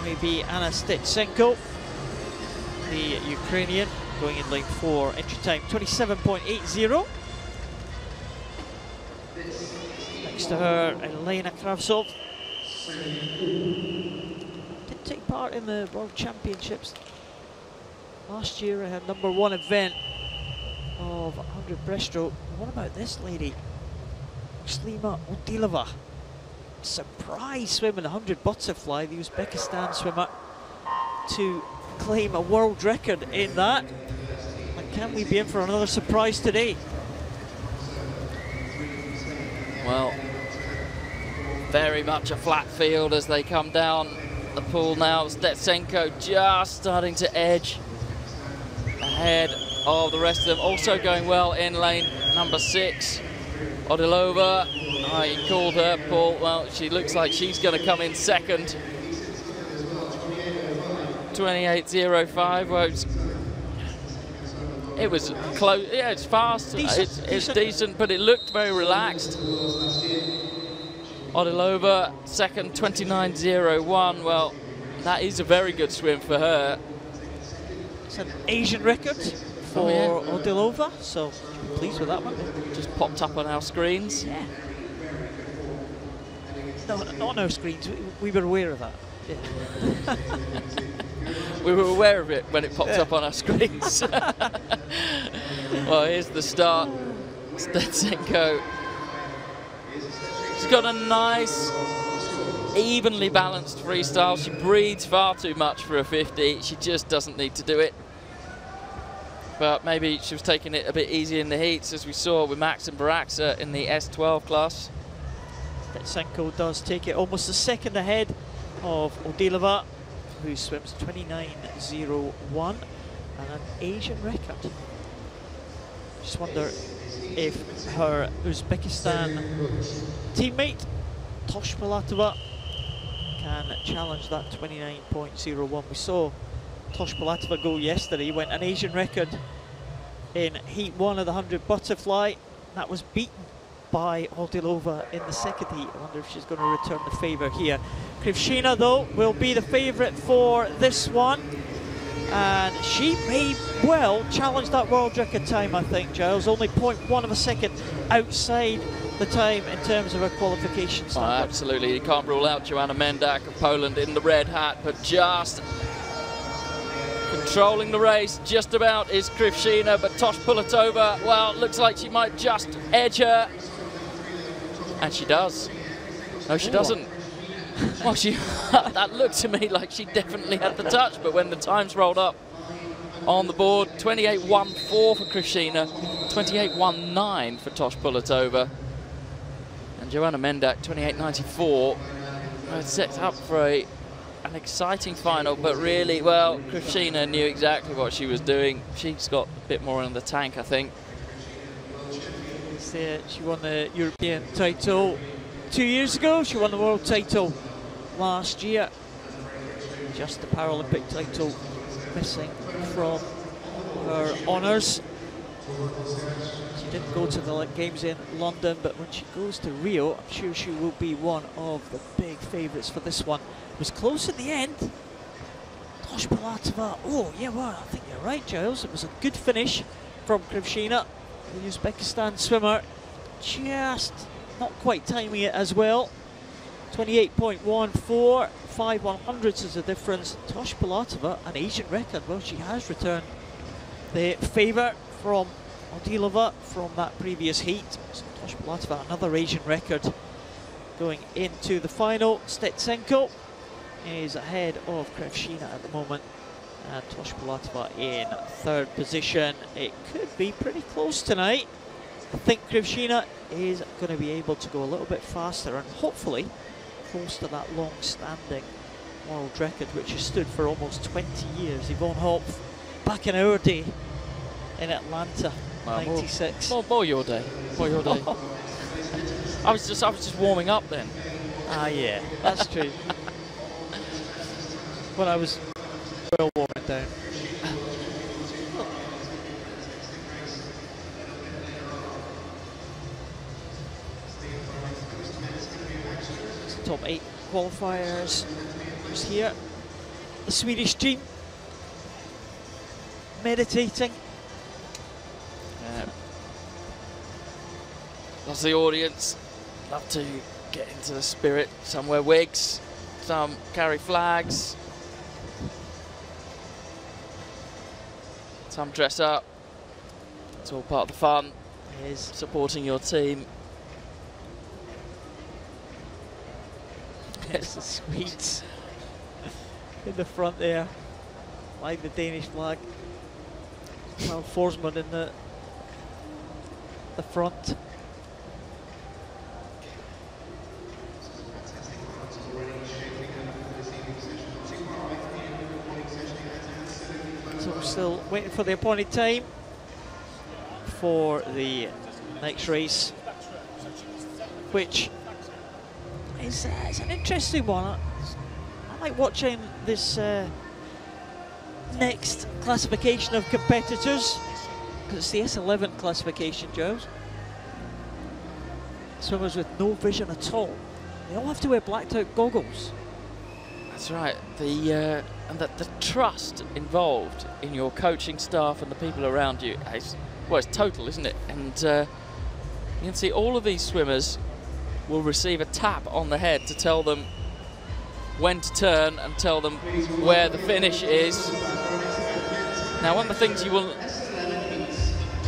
Maybe Anna Stechenko, the Ukrainian, going in lane 4, entry time 27.80. Next to her, Elena Kravtsov. Did take part in the World Championships last year in her #1 event of 100 breaststroke. What about this lady? Slima Odilova. Surprise swim in 100 butterfly, the Uzbekistan swimmer, to claim a world record in that. And can we be in for another surprise today? Well, very much a flat field as they come down the pool now. Stechenko just starting to edge ahead of the rest of them. Also going well in lane #6. Odilova, you called her, Paul. Well, she looks like she's going to come in second. 28.05. Well, it was close. Yeah, it's fast. It's decent, but it looked very relaxed. Odilova, second, 29.01. Well, that is a very good swim for her. It's an Asian record for Odilova, so pleased with that one. Just popped up on our screens. Yeah. No, not on our screens. We were aware of that. Yeah. We were aware of it when it popped up on our screens. Well, here's the start. Stechenko. She's got a nice, evenly balanced freestyle. She breathes far too much for a 50. She just doesn't need to do it. But maybe she was taking it a bit easy in the heats, as we saw with Maxim Varaxa in the S12 class. Stechenko does take it almost a second ahead of Odilova, who swims 29.01 and an Asian record. Just wonder if her Uzbekistan teammate Tosh Palatova can challenge that 29.01. We saw Tosh Palatova go yesterday, went an Asian record in heat 1 of the 100 butterfly. That was beaten by Odilova in the second heat. I wonder if she's going to return the favour here. Krivshina, though, will be the favourite for this one, and she may well challenge that world record time, I think, Giles. Only 0.1 of a second outside the time in terms of her qualification standard. Oh, absolutely. You can't rule out Joanna Mendak of Poland in the red hat, but just controlling the race just about is Krivshina, but Tosh Palatova, well, looks like she might just edge her. And she does. No, she doesn't. Well, that looked to me like she definitely had the touch, but when the times rolled up on the board, 28.14 for Krivshina, 28.19 for Tosh Palatova, and Joanna Mendak, 28.94. It sets up for an exciting final, but really, well, Krivshina knew exactly what she was doing. She's got a bit more in the tank, I think. She won the European title 2 years ago. She won the world title last year. Just the Paralympic title missing from her honours. She didn't go to the games in London, but when she goes to Rio, I'm sure she will be one of the big favourites for this one. It was close at the end. Tosh Pilatova. Oh, yeah, well, I think you're right, Giles. It was a good finish from Krivshina, the Uzbekistan swimmer. Just not quite timing it as well. 28.14, 5/100ths is the difference. Tosh Pilatova, an Asian record. Well, she has returned the favour from Odilova from that previous heat. So Tosh Pilatova, another Asian record going into the final. Stetsenko is ahead of Krivshina at the moment, and Tosh Pilatova in third position. It could be pretty close tonight. I think Krivshina is going to be able to go a little bit faster and hopefully close to that long-standing world record, which has stood for almost 20 years. Yvonne Hopf, back in our day in Atlanta, 96. More your day. More your day. I was just warming up then. Ah, yeah, that's true. When I was well warming down. Top 8 qualifiers just here. The Swedish team meditating. Loves the audience. Love to get into the spirit. Some wear wigs, some carry flags, some dress up. It's all part of the fun. It is. Supporting your team. It's the Swedes in the front there, like the Danish flag. Well, Forsman in the front. So we're still waiting for the appointed time for the next race, which is an interesting one. I like watching this next classification of competitors, because it's the S11 classification, Joes. Swimmers with no vision at all. They all have to wear blacked out goggles. That's right. And the trust involved in your coaching staff and the people around you is, well, it's total, isn't it? And you can see all of these swimmers will receive a tap on the head to tell them when to turn and tell them where the finish is. Now, one of the things you will,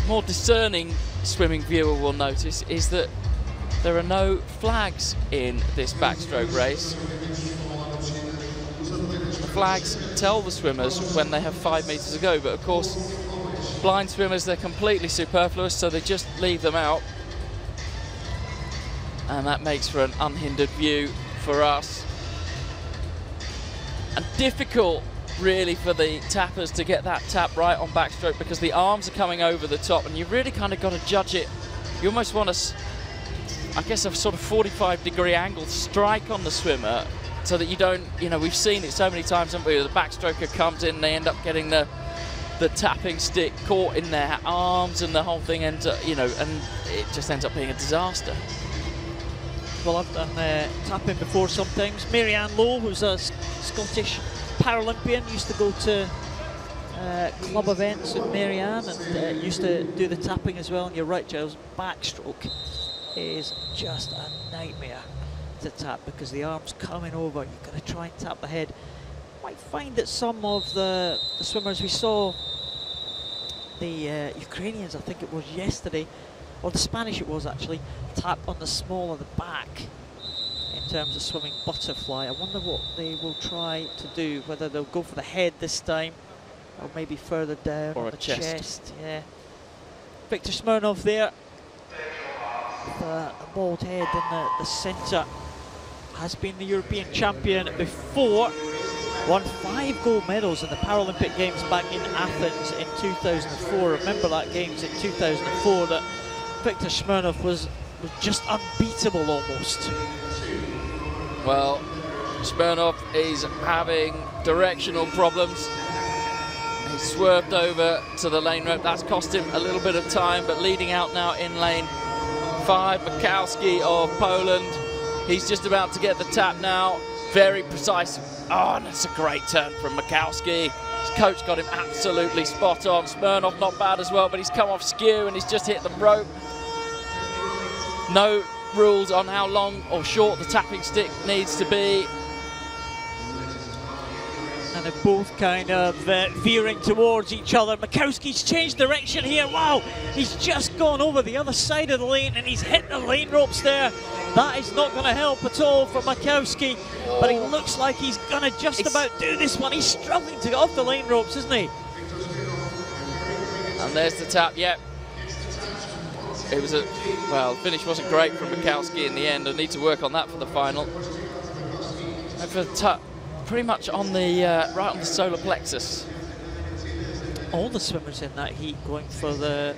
more discerning swimming viewer will notice is that there are no flags in this backstroke race. The flags tell the swimmers when they have 5 meters to go, but of course, blind swimmers, they're completely superfluous, so they just leave them out. And that makes for an unhindered view for us. And difficult, really, for the tappers to get that tap right on backstroke, because the arms are coming over the top, and you've really kind of got to judge it. You almost want to, I guess, a sort of 45-degree angle strike on the swimmer, so that you don't, you know, we've seen it so many times, haven't we? The backstroker comes in, they end up getting the tapping stick caught in their arms, and the whole thing ends up, you know, and it just ends up being a disaster. Well, I've done tapping before sometimes. Marianne Lowe, who's a Scottish Paralympian, used to go to club events with Marianne and used to do the tapping as well. And you're right, Giles, backstroke is just a nightmare to tap, because the arm's coming over. You've got to try and tap the head. You might find that some of the swimmers we saw, the Ukrainians, I think it was yesterday, or the Spanish it was actually, tap on the small of the back in terms of swimming butterfly. I wonder what they will try to do, whether they'll go for the head this time, or maybe further down, or on a the chest. Yeah. Viktor Smirnov there, with a bald head in the centre, has been the European champion before, won 5 gold medals in the Paralympic Games back in Athens in 2004. Remember that Games in 2004 that Viktor Smirnov was just unbeatable almost. Well, Smirnov is having directional problems. He swerved over to the lane rope. That's cost him a little bit of time, but leading out now in lane 5, Mikowski of Poland. He's just about to get the tap now. Very precise. Oh, and it's a great turn from Mikowski. His coach got him absolutely spot on. Smirnov not bad as well, but he's come off skew and he's just hit the rope. No rules on how long or short the tapping stick needs to be. And they're both kind of veering towards each other. Mikowski's changed direction here. Wow, he's just gone over the other side of the lane and he's hit the lane ropes there. That is not going to help at all for Mikowski, but it looks like he's going to just about do this one. He's struggling to get off the lane ropes, isn't he? And there's the tap, yep. It was well, the finish wasn't great from Mikowski in the end. I need to work on that for the final. And for the tap, pretty much on the right on the solar plexus. All the swimmers in that heat going for the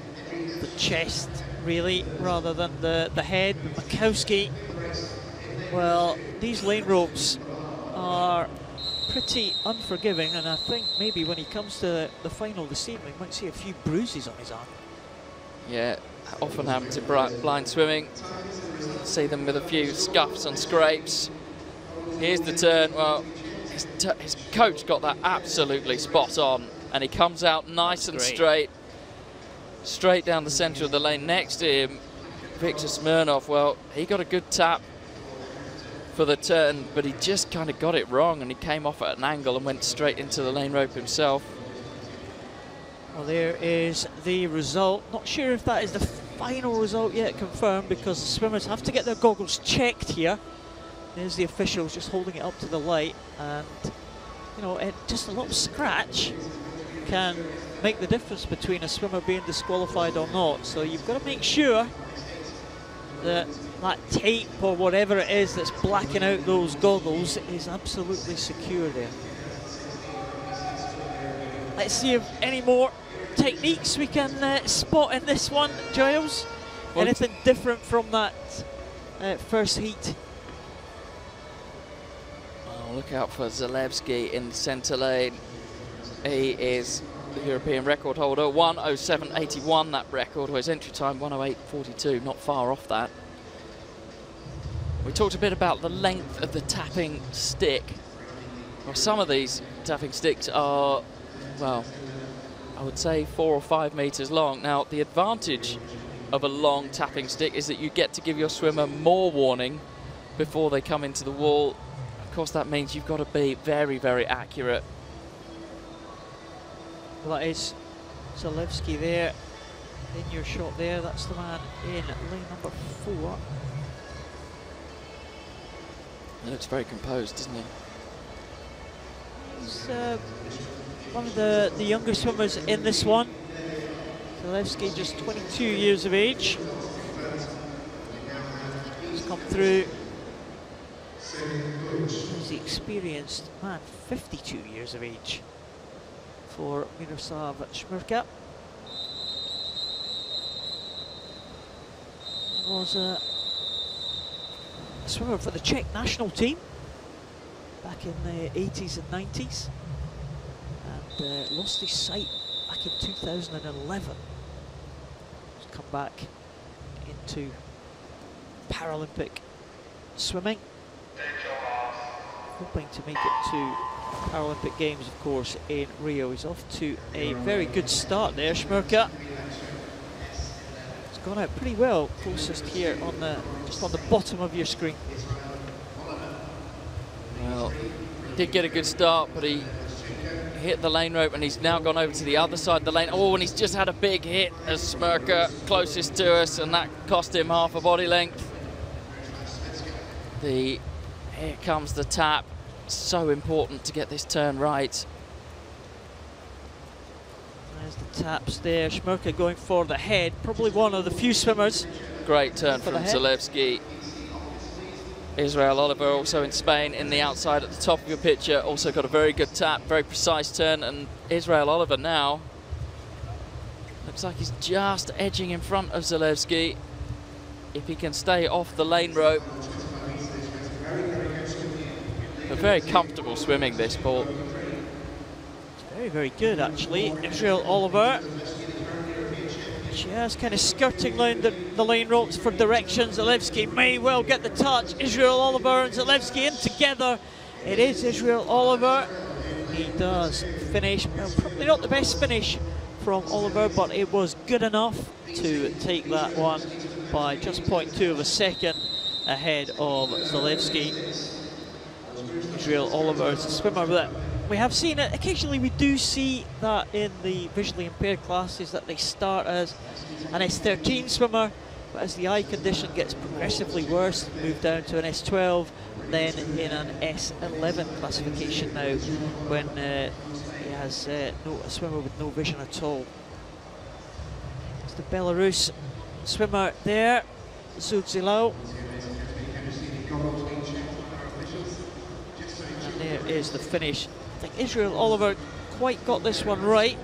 chest, really, rather than the head. Mikowski, well, these lane ropes are pretty unforgiving, and I think maybe when he comes to the final this evening, we might see a few bruises on his arm. Yeah, often happens in blind swimming. See them with a few scuffs and scrapes. Here's the turn. Well, his coach got that absolutely spot on, and he comes out nice and straight down the centre of the lane. Next to him, Viktor Smirnov. Well, he got a good tap for the turn, but he just kind of got it wrong, and he came off at an angle and went straight into the lane rope himself. Well, there is the result. Not sure if that is the final result yet confirmed, because the swimmers have to get their goggles checked here. There's the officials just holding it up to the light, and you know, just a little scratch can make the difference between a swimmer being disqualified or not. So you've got to make sure that that tape or whatever it is that's blacking out those goggles is absolutely secure there. Let's see if any more techniques we can spot in this one, Giles. Well, anything different from that first heat? Oh, look out for Zalewski in the centre lane. He is the European record holder, 1:07.81 that record, his entry time 1:08.42, not far off that. We talked a bit about the length of the tapping stick. Well, some of these tapping sticks are, well, I would say 4 or 5 meters long. Now, the advantage of a long tapping stick is that you get to give your swimmer more warning before they come into the wall. Of course, that means you've got to be very, very accurate. Well, that is Zalewski there in your shot there. That's the man in lane number 4. He looks very composed, doesn't he? He's one of the younger swimmers in this one. Zalewski, just 22 years of age. He's come through. He's the experienced man, 52 years of age for Miroslav Šmirka. He was a swimmer for the Czech national team back in the 80s and 90s, and lost his sight back in 2011. He's come back into Paralympic swimming, hoping to make it to Paralympic Games, of course, in Rio. He's off to a very good start there, Šmirka. It's gone out pretty well, closest here on the, just on the bottom of your screen. Well, he did get a good start, but he hit the lane rope and he's now gone over to the other side of the lane. Oh, and he's just had a big hit as Šmirka closest to us, and that cost him half a body length. Here comes the tap. So important to get this turn right. There's the taps there. Šmirka going for the head. Probably one of the few swimmers. Great turn from Zalewski. Israel Oliver, also in Spain, in the outside at the top of your picture, also got a very good tap, very precise turn, and Israel Oliver now looks like he's just edging in front of Zalewski. If he can stay off the lane rope. But very comfortable swimming, this, Paul. Very, very good, actually. Israel Oliver Just kind of skirting round the line ropes for direction. Zalewski may well get the touch. Israel Oliver and Zalewski in together. It is Israel Oliver. He does finish. Well, probably not the best finish from Oliver, but it was good enough to take that one by just 0.2 of a second ahead of Zalewski. Israel Oliver is a swimmer that we have seen it. Occasionally we do see that in the visually impaired classes that they start as an S13 swimmer, but as the eye condition gets progressively worse, they move down to an S12, then in an S11 classification now, when he has a swimmer with no vision at all. It's the Belarus swimmer there, Zudzilao. And there is the finish. I think Israel Oliver quite got this one right.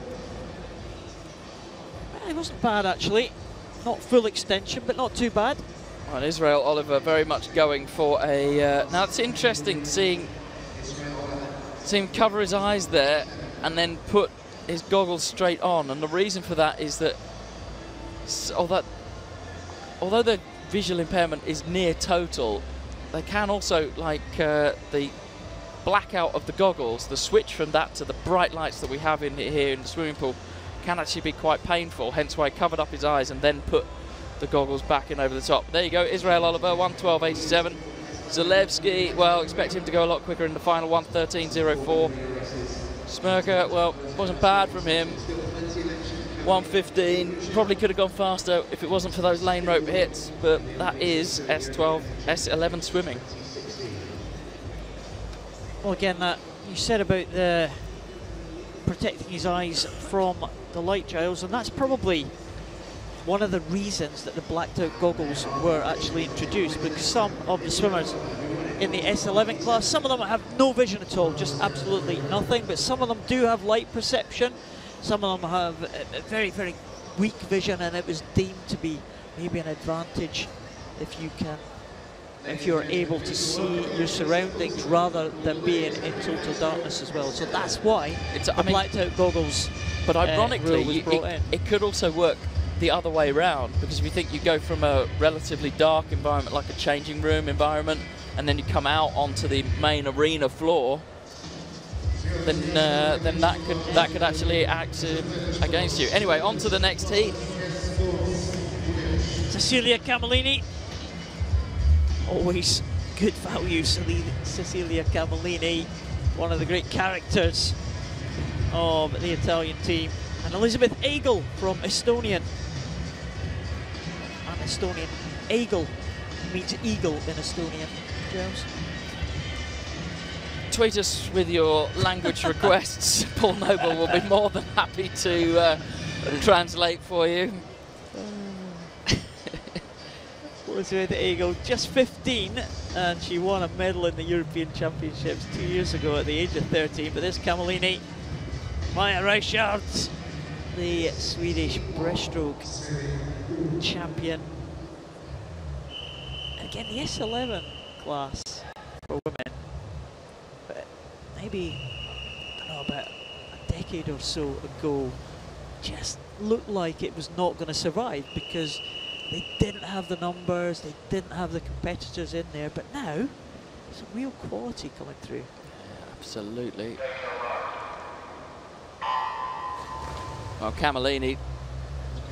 It wasn't bad actually. Not full extension, but not too bad. Well, Israel Oliver very much going for a... now it's interesting seeing him cover his eyes there and then put his goggles straight on. And the reason for that is that although the visual impairment is near total, they can also, like the blackout of the goggles, the switch from that to the bright lights that we have in here in the swimming pool can actually be quite painful, hence why he covered up his eyes and then put the goggles back in over the top. There you go, Israel Oliver, 1:12.87. Zalewski, well, expect him to go a lot quicker in the final, 1:13.04. Smirka, well, wasn't bad from him, 1:15. Probably could have gone faster if it wasn't for those lane rope hits, but that is S12, S11 swimming. Well, again, that you said about the protecting his eyes from the light, Giles, and that's probably one of the reasons that the blacked out goggles were actually introduced, because some of the swimmers in the S11 class, some of them have no vision at all, just absolutely nothing, but some of them do have light perception, some of them have a very, very weak vision, and it was deemed to be maybe an advantage if you're able to see your surroundings rather than being in total darkness as well. So that's why the blacked out goggles. But ironically, it could also work the other way around, because if you think you go from a relatively dark environment like a changing room environment and then you come out onto the main arena floor, then that could actually act against you. Anyway, on to the next heat. Cecilia Camellini. Always good value, Cecilia Camellini, one of the great characters of the Italian team. And Elizabeth Egel from Estonian. And Estonian, Egel means eagle in Estonian. James? Tweet us with your language requests. Paul Noble will be more than happy to translate for you. Elizabeth Egel, just 15, and she won a medal in the European Championships 2 years ago at the age of 13. But this Camellini, Maja Reichhardt, the Swedish breaststroke champion. And again, the S11 class for women, but maybe, I don't know, about a decade or so ago, just looked like it was not going to survive because they didn't have the numbers, they didn't have the competitors in there, but now there's some real quality coming through. Yeah, absolutely. Well, Camellini,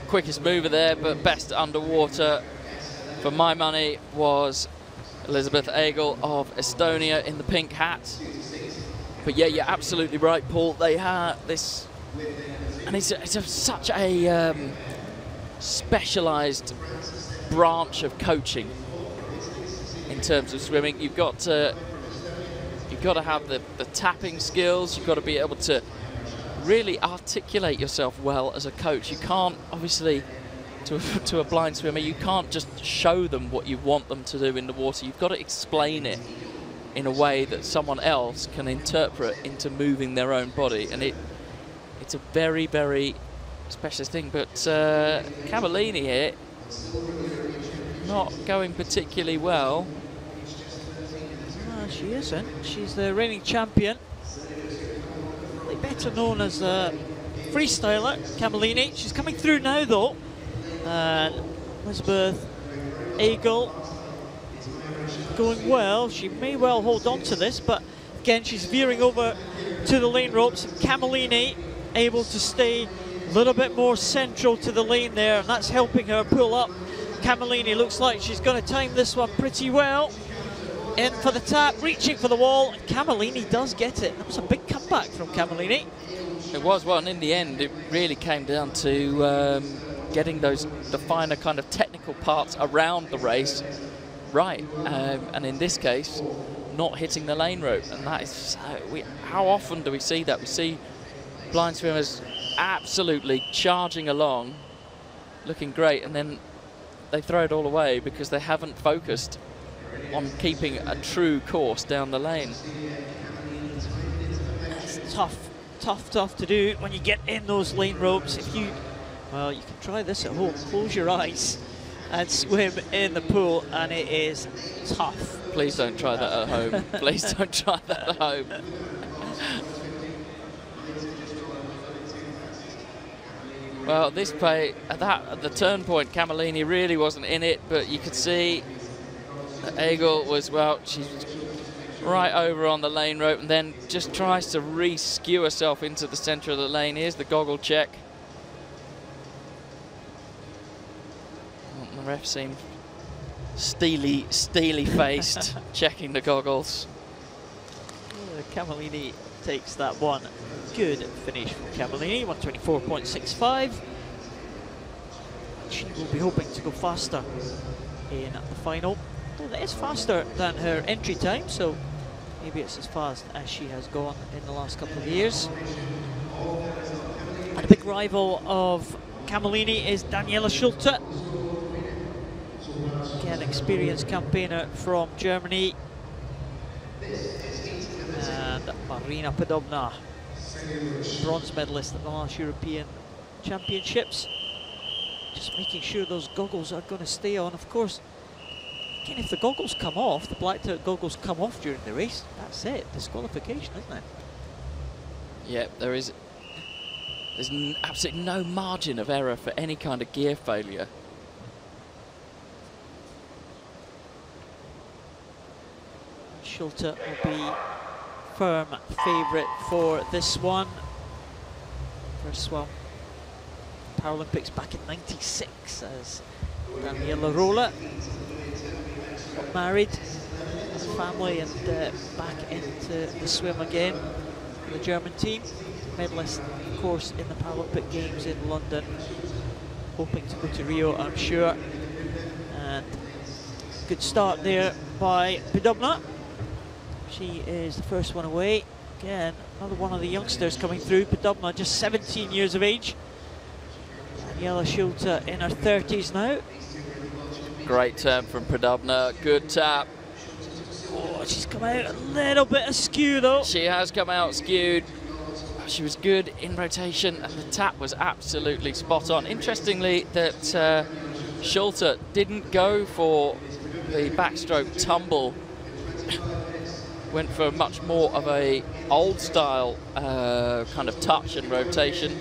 quickest mover there, but best underwater, for my money, was Elizabeth Egel of Estonia in the pink hat. But yeah, you're absolutely right, Paul. They had this, and it's such a specialised branch of coaching in terms of swimming. You've got to have the tapping skills. You've got to be able to really articulate yourself well as a coach. You can't, obviously, to a blind swimmer, you can't just show them what you want them to do in the water. You've got to explain it in a way that someone else can interpret into moving their own body, and it's a very, very specialist thing. But Camellini here, not going particularly well. No, she isn't. She's the reigning champion. Better known as a freestyler, Camellini. She's coming through now, though. And Elizabeth Eagle going well. She may well hold on to this, but again, she's veering over to the lane ropes. Camillini able to stay a little bit more central to the lane there, and that's helping her pull up. Camillini looks like she's going to time this one pretty well. In for the tap, reaching for the wall, and Camillini does get it. That was a big comeback from Camillini. It was one. In the end, it really came down to getting the finer kind of technical parts around the race right, and in this case, not hitting the lane rope. And that is how often do we see that? We see blind swimmers absolutely charging along, looking great, and then they throw it all away because they haven't focused on keeping a true course down the lane. It's tough to do when you get in those lane ropes. Well, you can try this at home. Close your eyes and swim in the pool, and it is tough. Please don't try that at home. Please don't try that at home. Well, this play, at the turn point, Camillini really wasn't in it, but you could see that Eagle was, well, she's right over on the lane rope and then just tries to re-skew herself into the centre of the lane. Here's the goggle check. The ref seemed steely-faced, checking the goggles. Camillini takes that one. Good finish from Camillini, 124.65. She will be hoping to go faster in the final. Well, that is faster than her entry time, so maybe it's as fast as she has gone in the last couple of years. And a big rival of Camillini is Daniela Schulte. Again, experienced campaigner from Germany. And Marina Podobna, bronze medalist at the last European Championships. Just making sure those goggles are going to stay on. Of course, again, if the goggles come off, the blacked out goggles come off during the race, that's it. Disqualification, isn't it? Yeah, there's absolutely no margin of error for any kind of gear failure. Schulte will be firm favourite for this one. First one, Paralympics back in '96 as Daniela Rolla got married, had a family, and back into the swim again for the German team. Medalist, of course, in the Paralympic Games in London. Hoping to go to Rio, I'm sure. And good start there by Podobna. She is the first one away. Again, another one of the youngsters coming through. Podobna, just 17 years of age. Daniela Schulte in her 30s now. Great turn from Podobna. Good tap. Oh, she's come out a little bit askew though. She has come out skewed. She was good in rotation and the tap was absolutely spot on. Interestingly, that Schulte didn't go for the backstroke tumble. Went for much more of a old style kind of touch and rotation.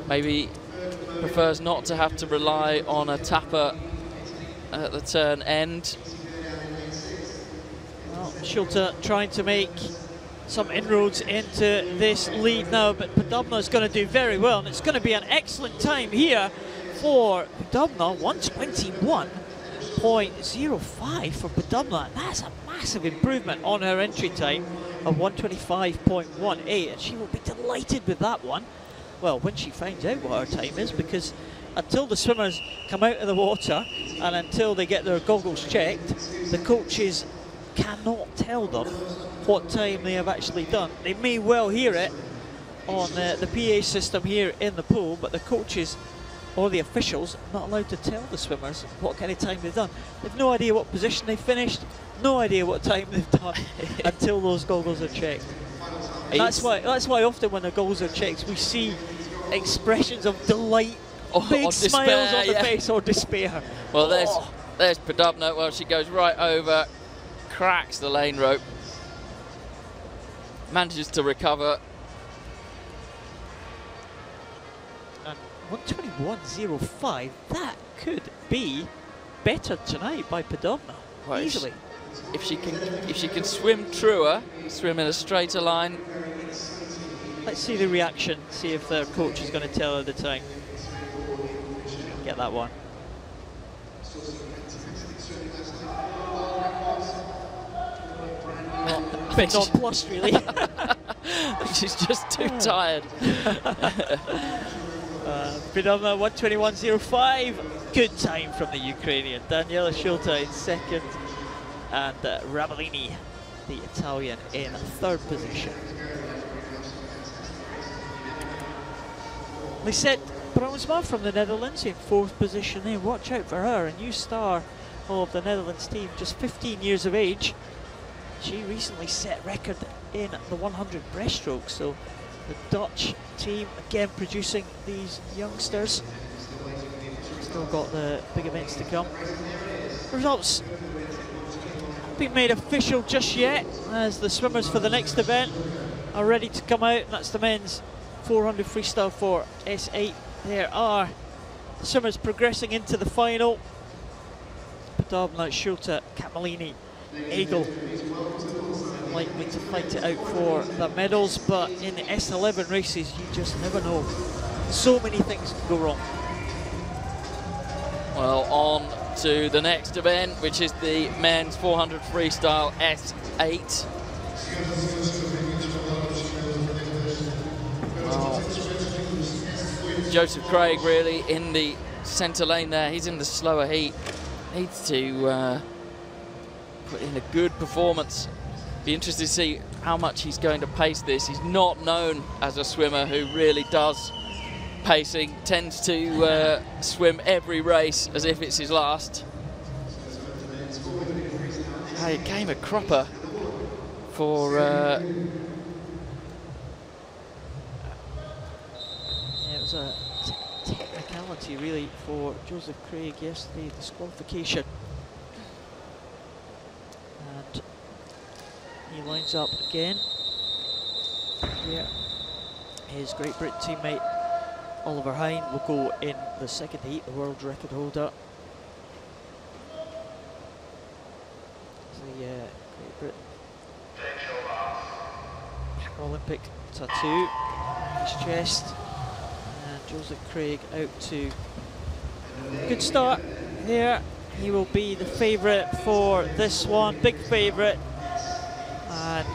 Maybe prefers not to have to rely on a tapper at the turn end. Well, Schulte trying to make some inroads into this lead now, but Podobna is going to do very well, and it's going to be an excellent time here for Podobna. 121.05 for Podobna. That's a massive improvement on her entry time of 125.18, and she will be delighted with that one. Well, when she finds out what her time is, because until the swimmers come out of the water and until they get their goggles checked, the coaches cannot tell them what time they have actually done. They may well hear it on the PA system here in the pool, but the coaches or the officials are not allowed to tell the swimmers what kind of time they've done. They've no idea what position they finished, no idea what time they've done until those goggles are checked. That's why often when the goggles are checked, we see expressions of delight, big smiles on the face, or despair. Well, there's Podobna. Well, she goes right over, cracks the lane rope, manages to recover. And 1:21.05. That could be better tonight by Podobna, well, easily. If she can swim truer, swim in a straighter line. Let's see the reaction, see if their coach is going to tell her the time. Get that one. A bit nonplussed, really. She's just too tired. Podobna 1:21.05. Good time from the Ukrainian. Daniela Shulta in second, and Rabellini, the Italian, in third position. Lisette Bruinsma from the Netherlands in fourth position there. Watch out for her, a new star of the Netherlands team, just 15 years of age. She recently set record in the 100 breaststroke, so the Dutch team again producing these youngsters. Still got the big events to come. Results haven't been made official just yet, as the swimmers for the next event are ready to come out, and that's the men's 400 freestyle for S8. There are the swimmers progressing into the final. Podobna, Shulta, Camellini, Egel likely to fight it out for the medals, but in the S11 races you just never know. So many things can go wrong. Well, on to the next event, which is the men's 400 freestyle S8. Well, Joseph Craig really in the centre lane there. He's in the slower heat. Needs to put in a good performance. Be interested to see how much he's going to pace this. He's not known as a swimmer who really does pacing, tends to swim every race as if it's his last. It came a cropper for yeah, it was a technicality really for Joseph Craig yesterday, disqualification. And he lines up again. Here, his Great Britain teammate Oliver Hine will go in the second heat, the world record holder. The Great Britain Paralympic tattoo on his chest. And Joseph Craig out to good start here. He will be the favourite for this one, big favourite. And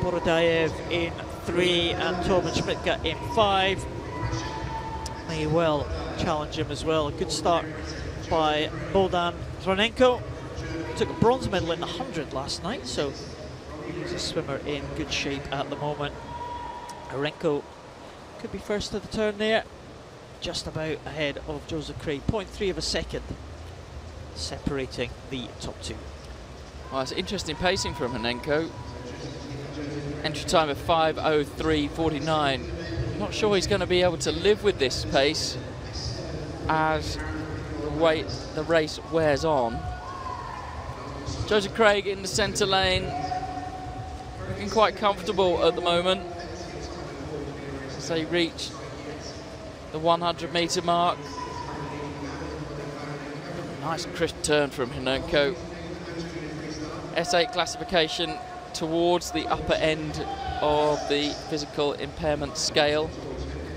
Borodayev in 3 and Torben Schmidtka in 5. May well challenge him as well. A good start by Bogdan Zronenko. Took a bronze medal in the 100 last night, so he's a swimmer in good shape at the moment. Arenko could be first to the turn there, just about ahead of Joseph Craig. 0.3 of a second separating the top two. Well, it's interesting pacing from Hanenko. Entry time of 5:03.49. Not sure he's going to be able to live with this pace as the race wears on. Joseph Craig in the centre lane, looking quite comfortable at the moment. As they reach the 100-metre mark. Nice crisp turn from Hanenko. S8 classification towards the upper end of the physical impairment scale.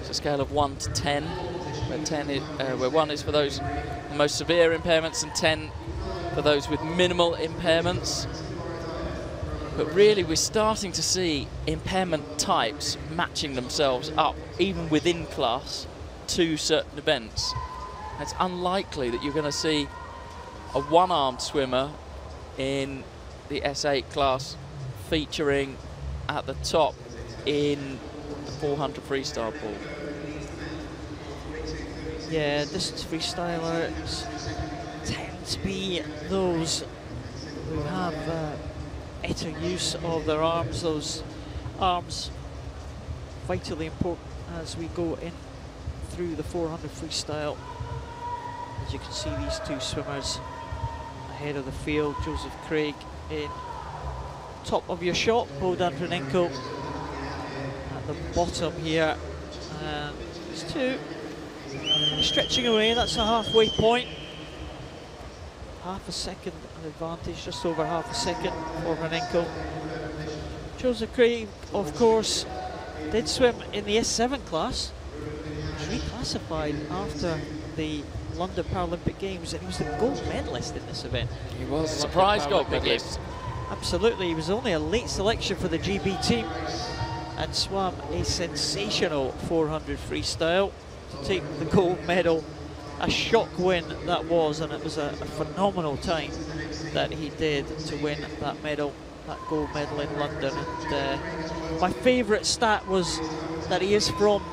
It's a scale of 1 to 10, where 1 is for those with most severe impairments and 10 for those with minimal impairments. But really we're starting to see impairment types matching themselves up, even within class, to certain events. It's unlikely that you're going to see a one-armed swimmer in the S8 class featuring at the top in the 400 freestyle pool. Yeah, distance freestylers tend to be those who have better use of their arms. Those arms vitally important as we go in through the 400 freestyle. As you can see, these two swimmers ahead of the field. Joseph Craig in top of your shot, Bogdan Zronenko at the bottom here, and these two Stretching away, that's a halfway point. Half a second advantage, just over half a second for Hronenko. Joseph Craig, of course, did swim in the S7 class. He was reclassified after the London Paralympic Games, and he was the gold medalist in this event. He was a surprise gold medalist. Absolutely, he was only a late selection for the GB team and swam a sensational 400 freestyle to take the gold medal. A shock win that was, and it was a phenomenal time that he did to win that medal, that gold medal in London. And my favourite stat was that he is from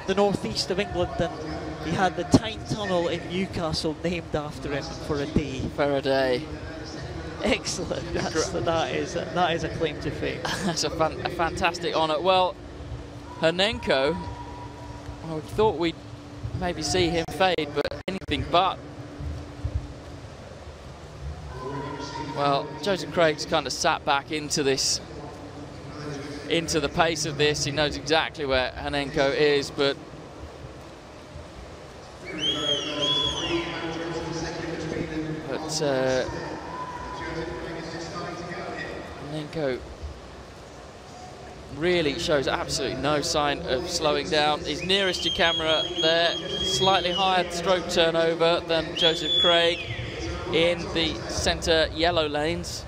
the northeast of England, and he had the Tyne Tunnel in Newcastle named after him for a day. For a day. Excellent. That is a claim to fame. That's a fantastic honour. Well, Hronenko, I thought we'd maybe see him fade, but anything but. Well, Joseph Craig's kind of sat back into this, into the pace of this. He knows exactly where Hronenko is, but Hronenko really shows absolutely no sign of slowing down. He's nearest your camera there, slightly higher stroke turnover than Joseph Craig in the centre yellow lanes.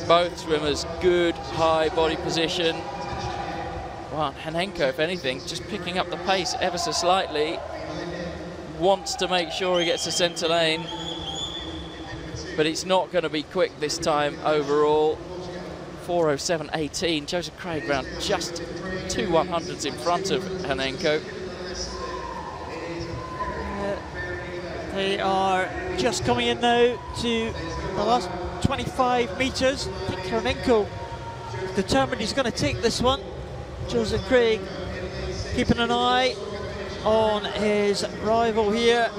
Both swimmers good high body position. Well, Hronenko, if anything, just picking up the pace ever so slightly. Wants to make sure he gets the centre lane, but it's not going to be quick this time overall. 4:07.18. Joseph Craig round just 2 100s in front of Hronenko. They are just coming in now to the last 25 metres. I think Hronenko determined he's going to take this one. Joseph Craig keeping an eye on his rival here.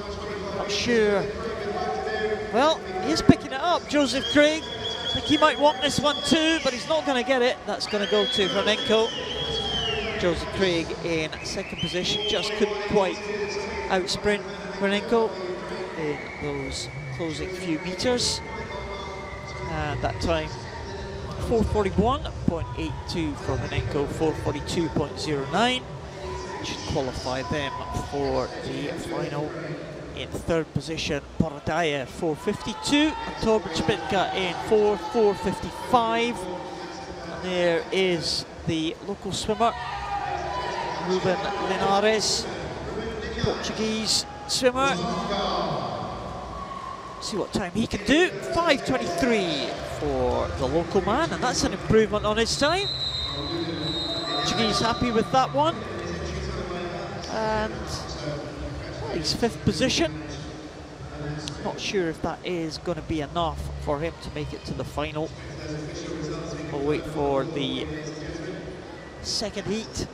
Not sure. Well, he's picking it up, Joseph Craig. I think he might want this one too, but he's not going to get it. That's going to go to Hronenko. Joseph Craig in second position, just couldn't quite out-sprint Hronenko in those closing few metres. And that time, 4:41.82 for Hronenko, 4:42.09. Should qualify them for the final. In third position, Paradaya 4:52, and Torbjörn Spitka in 4:55. And there is the local swimmer, Ruben Linares, Portuguese swimmer. See what time he can do. 5:23 for the local man, and that's an improvement on his time. Portuguese happy with that one. And he's fifth position. Not sure if that is going to be enough for him to make it to the final. We'll wait for the second heat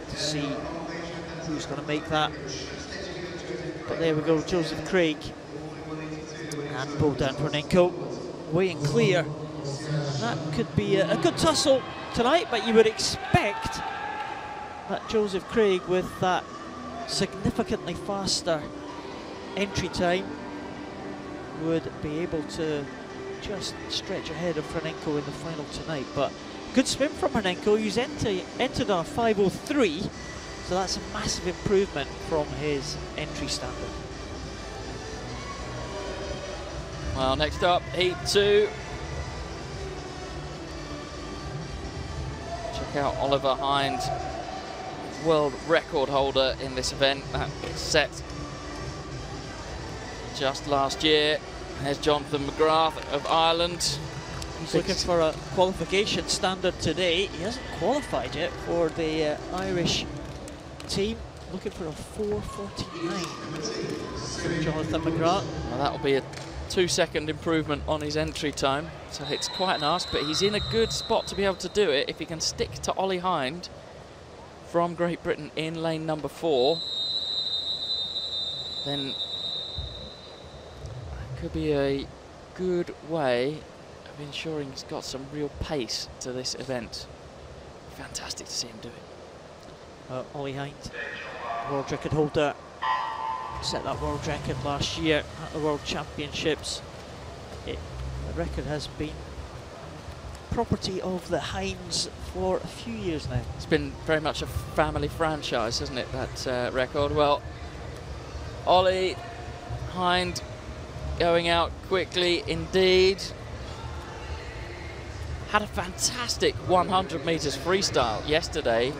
to see who's going to make that. But there we go, Joseph Craig and Bohdan Hronenko away and clear. That could be a good tussle tonight, but you would expect that Joseph Craig, with that significantly faster entry time, would be able to just stretch ahead of Hronenko in the final tonight. But good swim from Hronenko. He's entered on a 5:03, so that's a massive improvement from his entry standard. Well, next up, heat 2. Check out Oliver Hind, world record holder in this event. That was set just last year. There's Jonathan McGrath of Ireland. He's looking for a qualification standard today. He hasn't qualified yet for the Irish team. Looking for a 4:49 from Jonathan McGrath. Well, that'll be a 2-second improvement on his entry time, so it's quite an ask, but he's in a good spot to be able to do it if he can stick to Ollie Hind from Great Britain in lane number 4. Then it could be a good way of ensuring he's got some real pace to this event. Fantastic to see him do it. Ollie Hind world record holder. Set that world record last year at the World Championships. The record has been property of the Hinds for a few years now. It's been very much a family franchise, hasn't it, that record? Well, Ollie Hind going out quickly indeed. Had a fantastic 100 metres freestyle yesterday.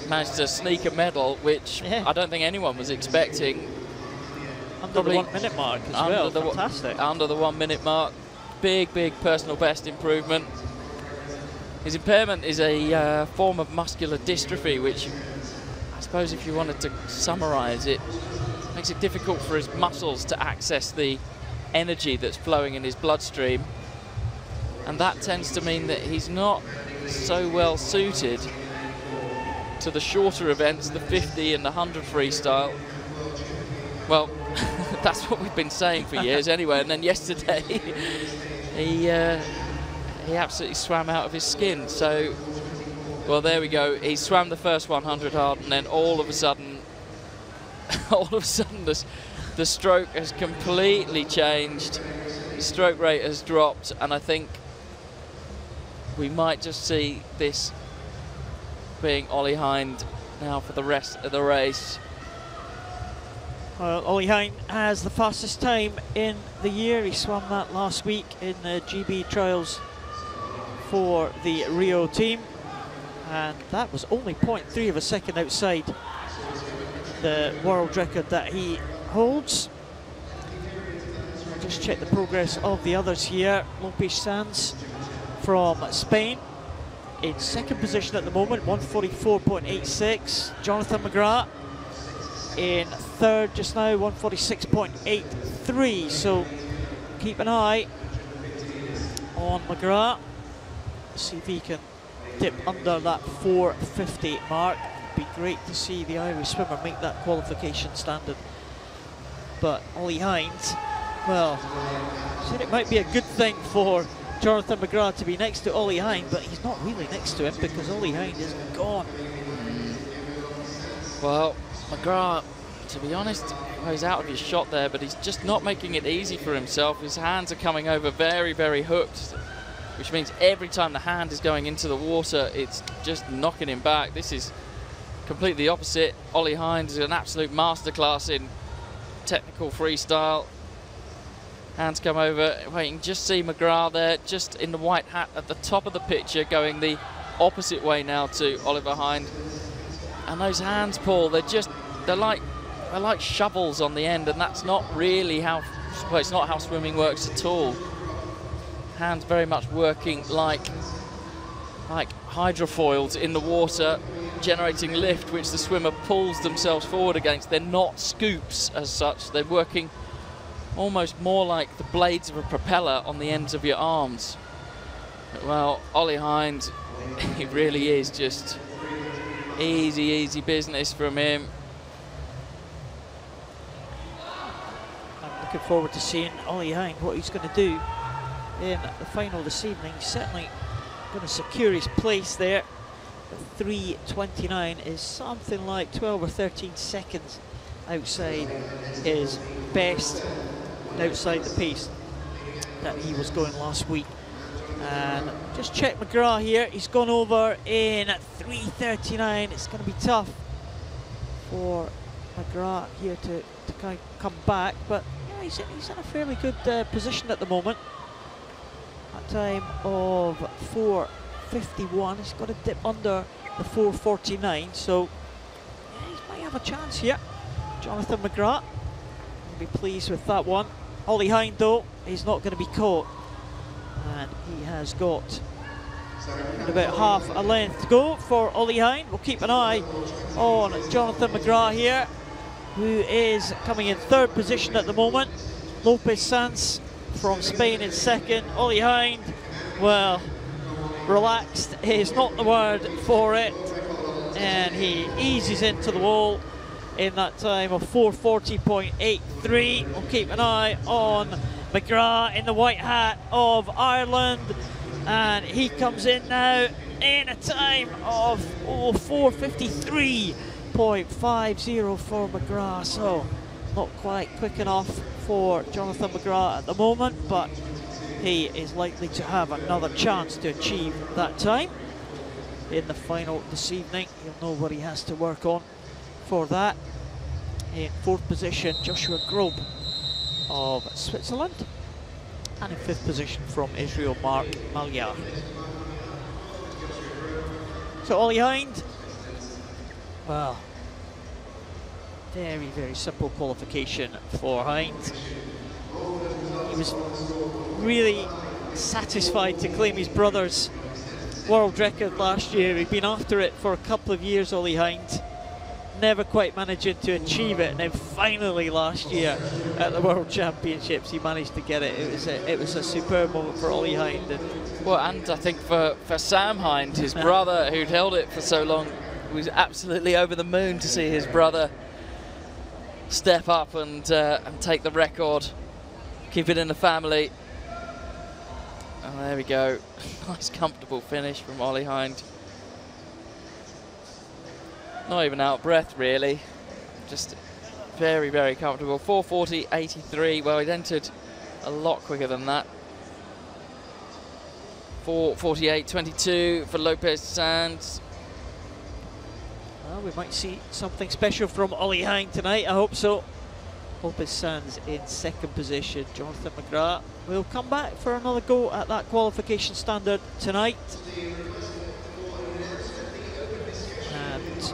Managed to sneak a medal, which I don't think anyone was expecting. Under the 1 minute mark as well, fantastic. Under the 1 minute mark. Big personal best improvement. His impairment is a form of muscular dystrophy, which I suppose if you wanted to summarise it, makes it difficult for his muscles to access the energy that's flowing in his bloodstream. And that tends to mean that he's not so well suited to the shorter events, the 50 and the 100 freestyle. Well, that's what we've been saying for years anyway. And then yesterday, he absolutely swam out of his skin. So, well, there we go. He swam the first 100 hard, and then all of a sudden, the stroke has completely changed. The stroke rate has dropped, and I think we might just see this being Ollie Hind now for the rest of the race. Well, Ollie Hind has the fastest time in the year. He swam that last week in the GB trials for the Rio team, and that was only 0.3 of a second outside the world record that he holds. Just check the progress of the others here. Lopez Sanz from Spain in second position at the moment, 144.86. Jonathan McGrath in third just now, 146.83. So keep an eye on McGrath. See if he can dip under that 450 mark. It'd be great to see the Irish swimmer make that qualification standard. But Ollie Hind, well, I said it might be a good thing for Jonathan McGrath to be next to Ollie Hind, but he's not really next to him because Ollie Hind is gone. Well, McGrath, to be honest, well, he's out of his shot there, but he's just not making it easy for himself. His hands are coming over very hooked, which means every time the hand is going into the water, it's just knocking him back. This is completely opposite. Ollie Hind is an absolute masterclass in technical freestyle. Hands come over. Well, you can just see McGrath there, just in the white hat at the top of the picture, going the opposite way now to Oliver Hind. And those hands, Paul, they're like shovels on the end, and that's not really how, well, it's not how swimming works at all. Hands very much working like hydrofoils in the water, generating lift, which the swimmer pulls themselves forward against. They're not scoops as such. They're working almost more like the blades of a propeller on the ends of your arms. Well, Ollie Hind, it really is just easy business from him. I'm looking forward to seeing Ollie Hind, what he's going to do in the final this evening. He's certainly going to secure his place there. 3:29 is something like 12 or 13 seconds outside his best, outside the pace that he was going last week. And just check McGrath here, he's gone over in 3:39. It's going to be tough for McGrath here to kind of come back, but yeah, he's in a fairly good position at the moment. A time of 4:51. He's got to dip under the 4:49, so yeah, he might have a chance here. Jonathan McGrath will be pleased with that one. Ollie Hind, though, he's not going to be caught, and he has got about half a length to go for Ollie Hind. We'll keep an eye on Jonathan McGrath here, who is coming in third position at the moment. Lopez Sanz from Spain in second. Ollie Hind, well, relaxed is not the word for it, and he eases into the wall in that time of 4:40.83. We'll keep an eye on McGrath in the white hat of Ireland, and he comes in now in a time of 4:53. 1.50 for McGrath, so not quite quick enough for Jonathan McGrath at the moment, but he is likely to have another chance to achieve that time in the final this evening. He'll know what he has to work on for that. In fourth position, Joshua Grobe of Switzerland, and in fifth position from Israel, Mark Malyar. So Ollie Hind, well, very, very simple qualification for Hind. He was really satisfied to claim his brother's world record last year. He'd been after it for a couple of years, Ollie Hind, never quite managing to achieve it, and then finally last year at the World Championships he managed to get it. It was a superb moment for Ollie Hind. Well, and I think for Sam Hind, his brother, who'd held it for so long, was absolutely over the moon to see his brother step up and take the record, keep it in the family. And there we go, nice comfortable finish from Ollie Hind. Not even out of breath really, just very, very comfortable. 4:40.83, well, he'd entered a lot quicker than that. 4:48.22 for Lopez Sands. Well, we might see something special from Ollie Hind tonight, I hope so. Lopez Sands in second position. Jonathan McGrath will come back for another go at that qualification standard tonight. And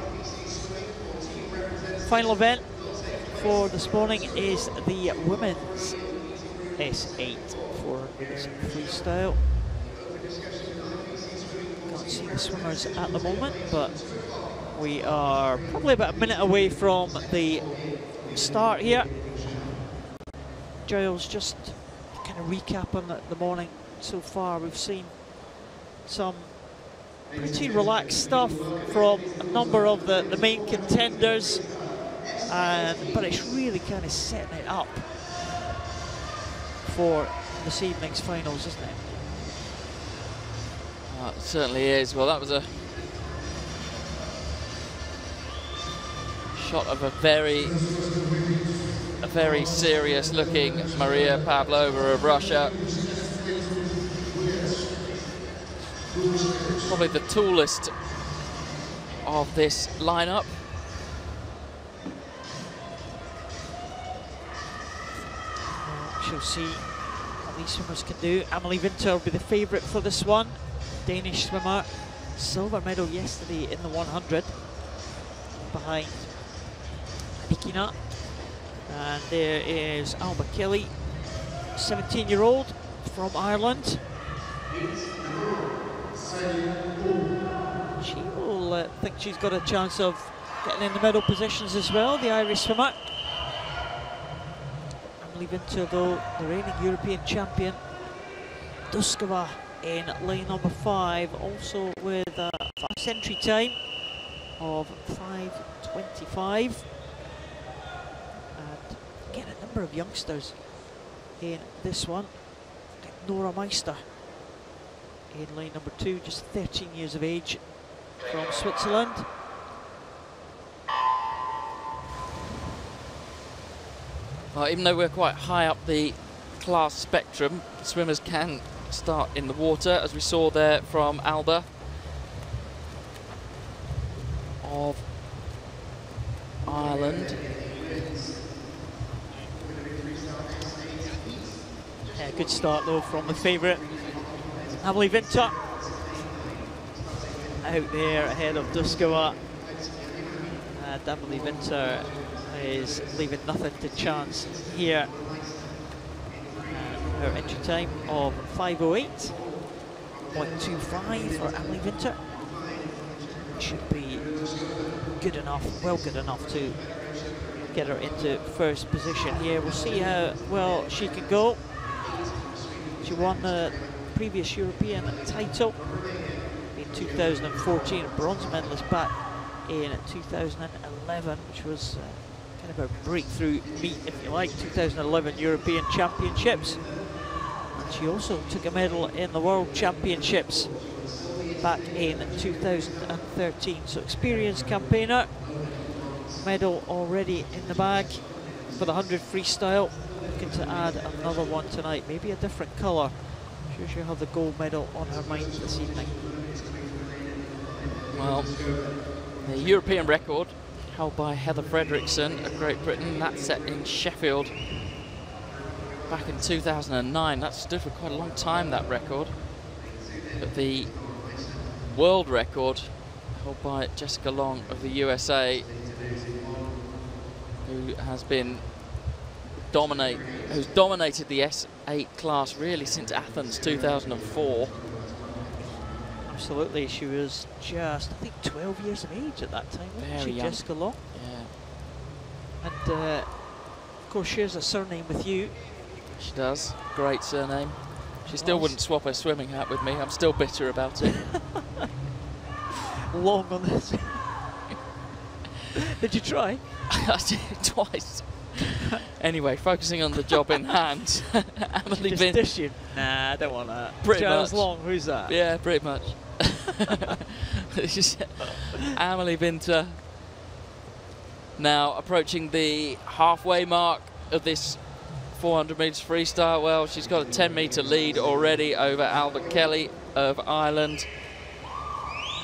final event for this morning is the women's S8 400 meters freestyle. Can't see the swimmers at the moment, but we are probably about a minute away from the start here. Giles, just kind of recap on the morning so far. We've seen some pretty relaxed stuff from a number of the main contenders, but it's really kind of setting it up for this evening's finals, isn't it? It certainly is. Well, that was a shot of a very serious looking Maria Pavlova of Russia. Probably the tallest of this lineup. She'll see what these swimmers can do. Amelie Winter will be the favourite for this one. Danish swimmer, silver medal yesterday in the 100, behind Nikina. And there is Alba Kelly, 17-year-old from Ireland. She will think she's got a chance of getting in the medal positions as well, the Irish swimmer. Amelie Winter, though, the reigning European champion. Duskova in lane number 5, also with a fast entry time of 5:25. And again, a number of youngsters in this one. Nora Meister in lane number 2, just 13 years of age, from Switzerland. Well, even though we're quite high up the class spectrum, swimmers can start in the water, as we saw there from Alba of Ireland. Yeah, good start though from the favourite, Amelie Winter. Out there ahead of Duskova. And Amelie Winter is leaving nothing to chance here. Her entry time of 5:08.25 for Amelie Winter should be good enough, well good enough to get her into first position here. We'll see how well she can go. She won the previous European title in 2014, a bronze medalist back in 2011, which was kind of a breakthrough meet, if you like, 2011 European Championships. And she also took a medal in the World Championships back in 2013. So experienced campaigner. medal already in the bag for the 100 freestyle. Looking to add another one tonight, maybe a different colour. I'm sure she'll have the gold medal on her mind this evening. Well, the European record held by Heather Fredrickson of Great Britain, that's set in Sheffield back in 2009. That stood for quite a long time, that record. But the world record held by Jessica Long of the USA, who has been who's dominated the S8 class really since Athens 2004. Absolutely, she was just, I think, 12 years of age at that time, wasn't she, young. Jessica Long? Yeah. And of course shares a surname with you. She does, great surname. She still wouldn't swap her swimming hat with me, I'm still bitter about it. Long on this. Did you try? I did twice. Anyway, focusing on the job in hand. Emily Just dish you. Nah, I don't want that. Pretty Giles much. Long, who's that? Yeah, pretty much. Amelie Winter now approaching the halfway mark of this 400 metres freestyle. Well, she's got a 10-metre lead already over Albert Kelly of Ireland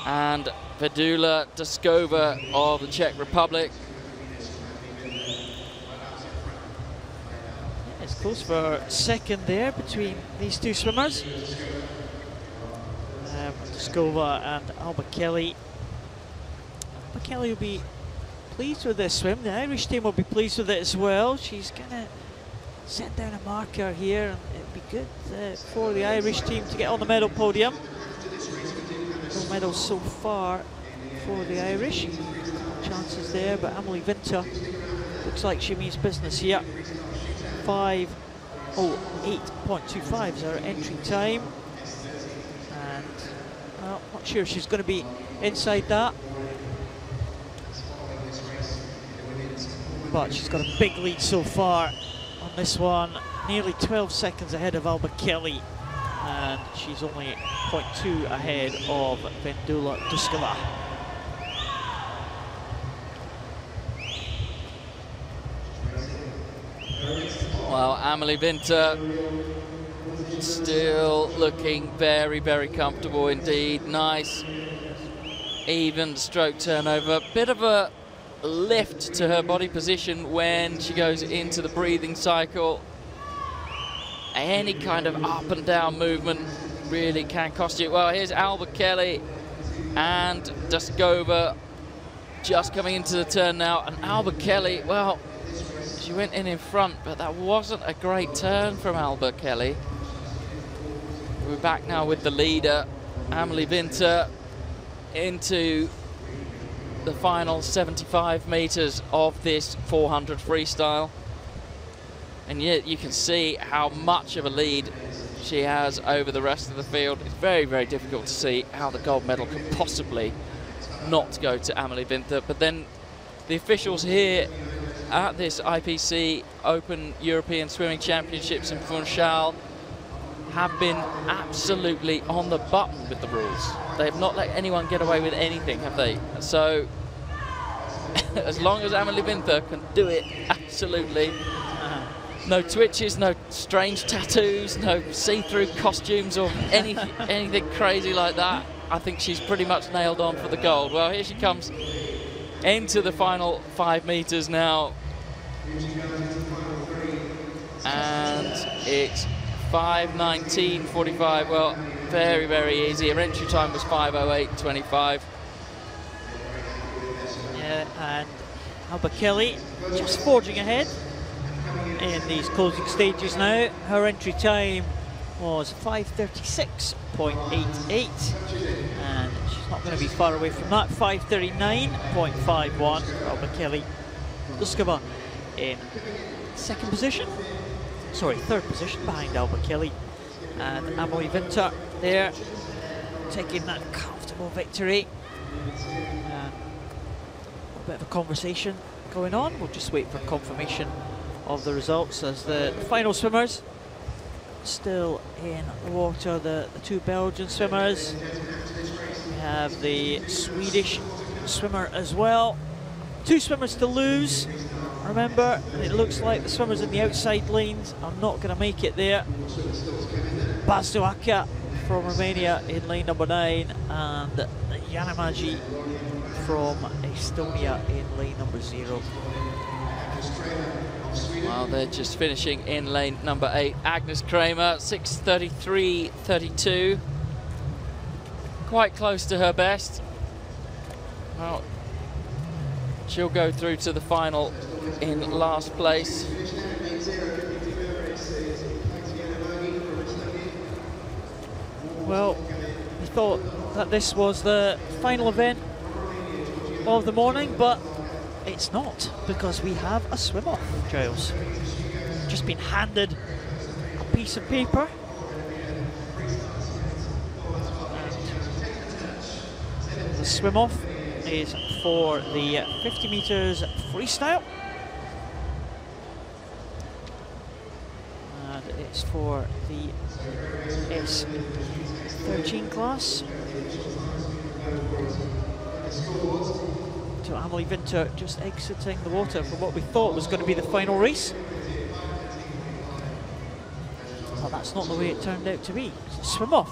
and Vedula Duskova of the Czech Republic. It's close for second there between these two swimmers. Duskova and Albert Kelly. Albert Kelly will be pleased with this swim. The Irish team will be pleased with it as well. She's going to set down a marker here, and it'd be good for the Irish team to get on the medal podium. No medals so far for the Irish. Chances there, but Amelie Winter looks like she means business here. 5:08.25 is her entry time, and well, not sure she's going to be inside that, but she's got a big lead so far on this one, nearly 12 seconds ahead of Albert Kelly, and she's only 0.2 ahead of Vedula Duskova. Well, Amelie Winter still looking very, very comfortable indeed. Nice, even stroke turnover. Bit of a lift to her body position when she goes into the breathing cycle. Any kind of up and down movement really can cost you. Well, here's Albert Kelly and Duskova just coming into the turn now. And Albert Kelly, well, she went in front, but that wasn't a great turn from Albert Kelly. We're back now with the leader, Amelie Winter, into the final 75 metres of this 400 freestyle. And yet you can see how much of a lead she has over the rest of the field. It's very, very difficult to see how the gold medal could possibly not go to Amelie Winter. But then the officials here at this IPC Open European Swimming Championships in Funchal have been absolutely on the button with the rules. They have not let anyone get away with anything, have they? So, as long as Amelie Winter can do it, absolutely. No twitches, no strange tattoos, no see-through costumes or anything crazy like that. I think she's pretty much nailed on for the gold. Well, here she comes into the final 5 metres now, and it's 5:19.45. Well, very, very easy. Her entry time was 5:08.25. Yeah, and Albert Kelly just forging ahead in these closing stages now. Her entry time was 5:36.88, and she's not going to be far away from that. 5:39.51 for Albert Kelly. Duskova in second position, sorry, third position behind Albert Kelly, and Amelie Winter there taking that comfortable victory. A bit of a conversation going on. We'll just wait for confirmation of the results as the final swimmers still in the water. The two Belgian swimmers. We have the Swedish swimmer as well, 2 swimmers to lose. Remember, it looks like the swimmers in the outside lanes are not going to make it there. Bastuaka from Romania in lane number 9 and Yanamaji from Estonia in lane number 0. Well, they're just finishing in lane number 8. Agnes Kramer, 6:33.32. Quite close to her best. Well, she'll go through to the final in last place. Well, we thought that this was the final event of the morning, but it's not, because we have a swim-off, Giles. Just been handed a piece of paper. And the swim-off is for the 50 meters freestyle. And it's for the S13 class. To Amelie Winter just exiting the water for what we thought was going to be the final race. But that's not the way it turned out to be. Swim off.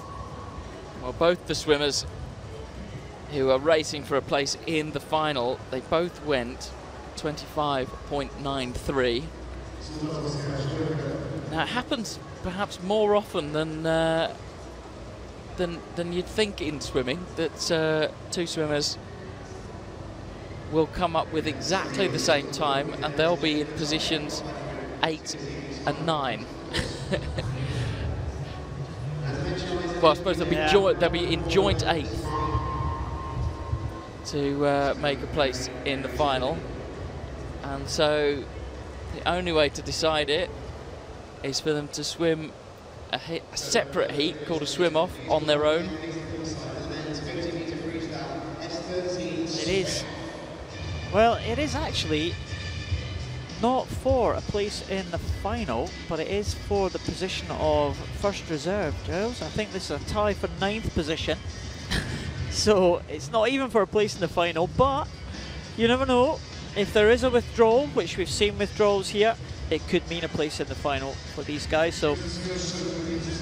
Well, both the swimmers who are racing for a place in the final, they both went 25.93. Now, it happens perhaps more often than you'd think in swimming, that 2 swimmers will come up with exactly the same time, and they'll be in positions 8 and 9. Well, I suppose they'll be, they'll be in joint 8th to make a place in the final. And so the only way to decide it is for them to swim a separate heat called a swim-off on their own. It is. Well, it is actually not for a place in the final, but it is for the position of first reserve, Giles. I think this is a tie for 9th position. So it's not even for a place in the final, but you never know. If there is a withdrawal, which we've seen withdrawals here, it could mean a place in the final for these guys. So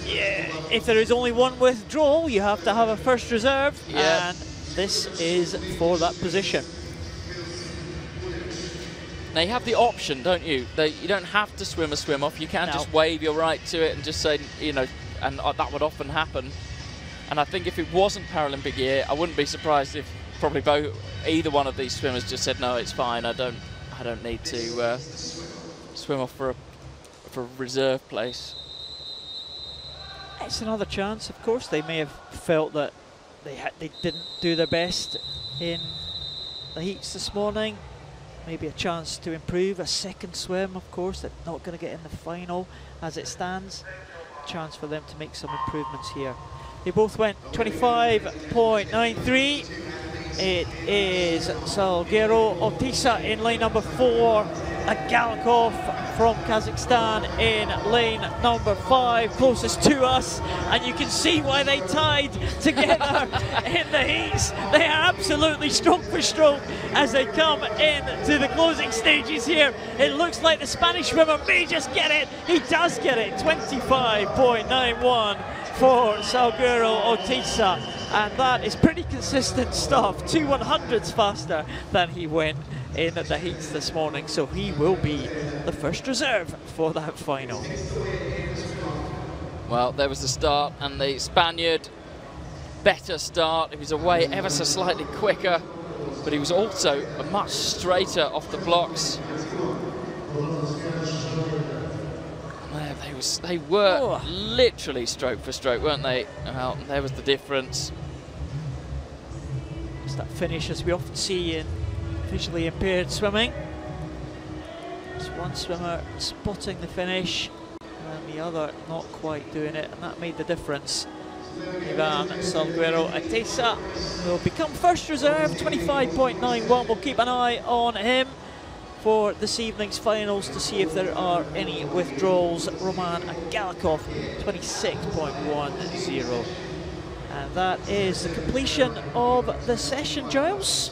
yeah, if there is only one withdrawal, you have to have a first reserve, and this is for that position. Now, you have the option, don't you? You don't have to swim a swim-off. You can just waive your right to it and just say, you know, and that would often happen. And I think if it wasn't Paralympic year, I wouldn't be surprised if probably either one of these swimmers just said, no, it's fine. I don't need to swim off for a reserve place. It's another chance, of course. They may have felt that they didn't do their best in the heats this morning. Maybe a chance to improve, a second swim, of course. They're not going to get in the final as it stands. Chance for them to make some improvements here. They both went 25.93. It is Salguero Otisa in lane number 4, Galikov from Kazakhstan in lane number 5, closest to us, and you can see why they tied together in the heats. They are absolutely stroke for stroke as they come into the closing stages here. It looks like the Spanish swimmer may just get it. He does get it, 25.91 for Salguero Otisa, and that is pretty consistent stuff. 2 100ths faster than he went in the heats this morning, so he will be the first reserve for that final. Well, there was the start, and the Spaniard, better start. He was away ever so slightly quicker, but he was also much straighter off the blocks. They were literally stroke for stroke, weren't they? Well, there was the difference. It's that finish as we often see in visually impaired swimming. It's one swimmer spotting the finish and the other not quite doing it, and that made the difference. Ivan Salguero Otisa will become first reserve, 25.91. We'll keep an eye on him for this evening's finals to see if there are any withdrawals. Roman Galikov, 26.10. And that is the completion of the session, Giles.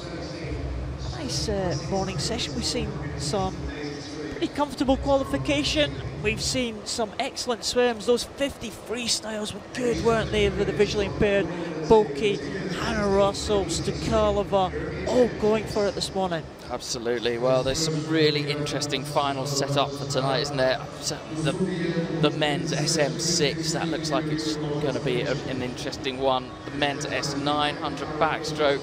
I nice morning session. We've seen some pretty comfortable qualification. We've seen some excellent swims. Those 50 freestyles were good, weren't they, with the visually impaired? Bulky, Hannah Russell, Stukalova, all going for it this morning. Absolutely. Well, there's some really interesting finals set up for tonight, isn't there? So the men's SM6, that looks like it's going to be an interesting one. The men's S900 backstroke,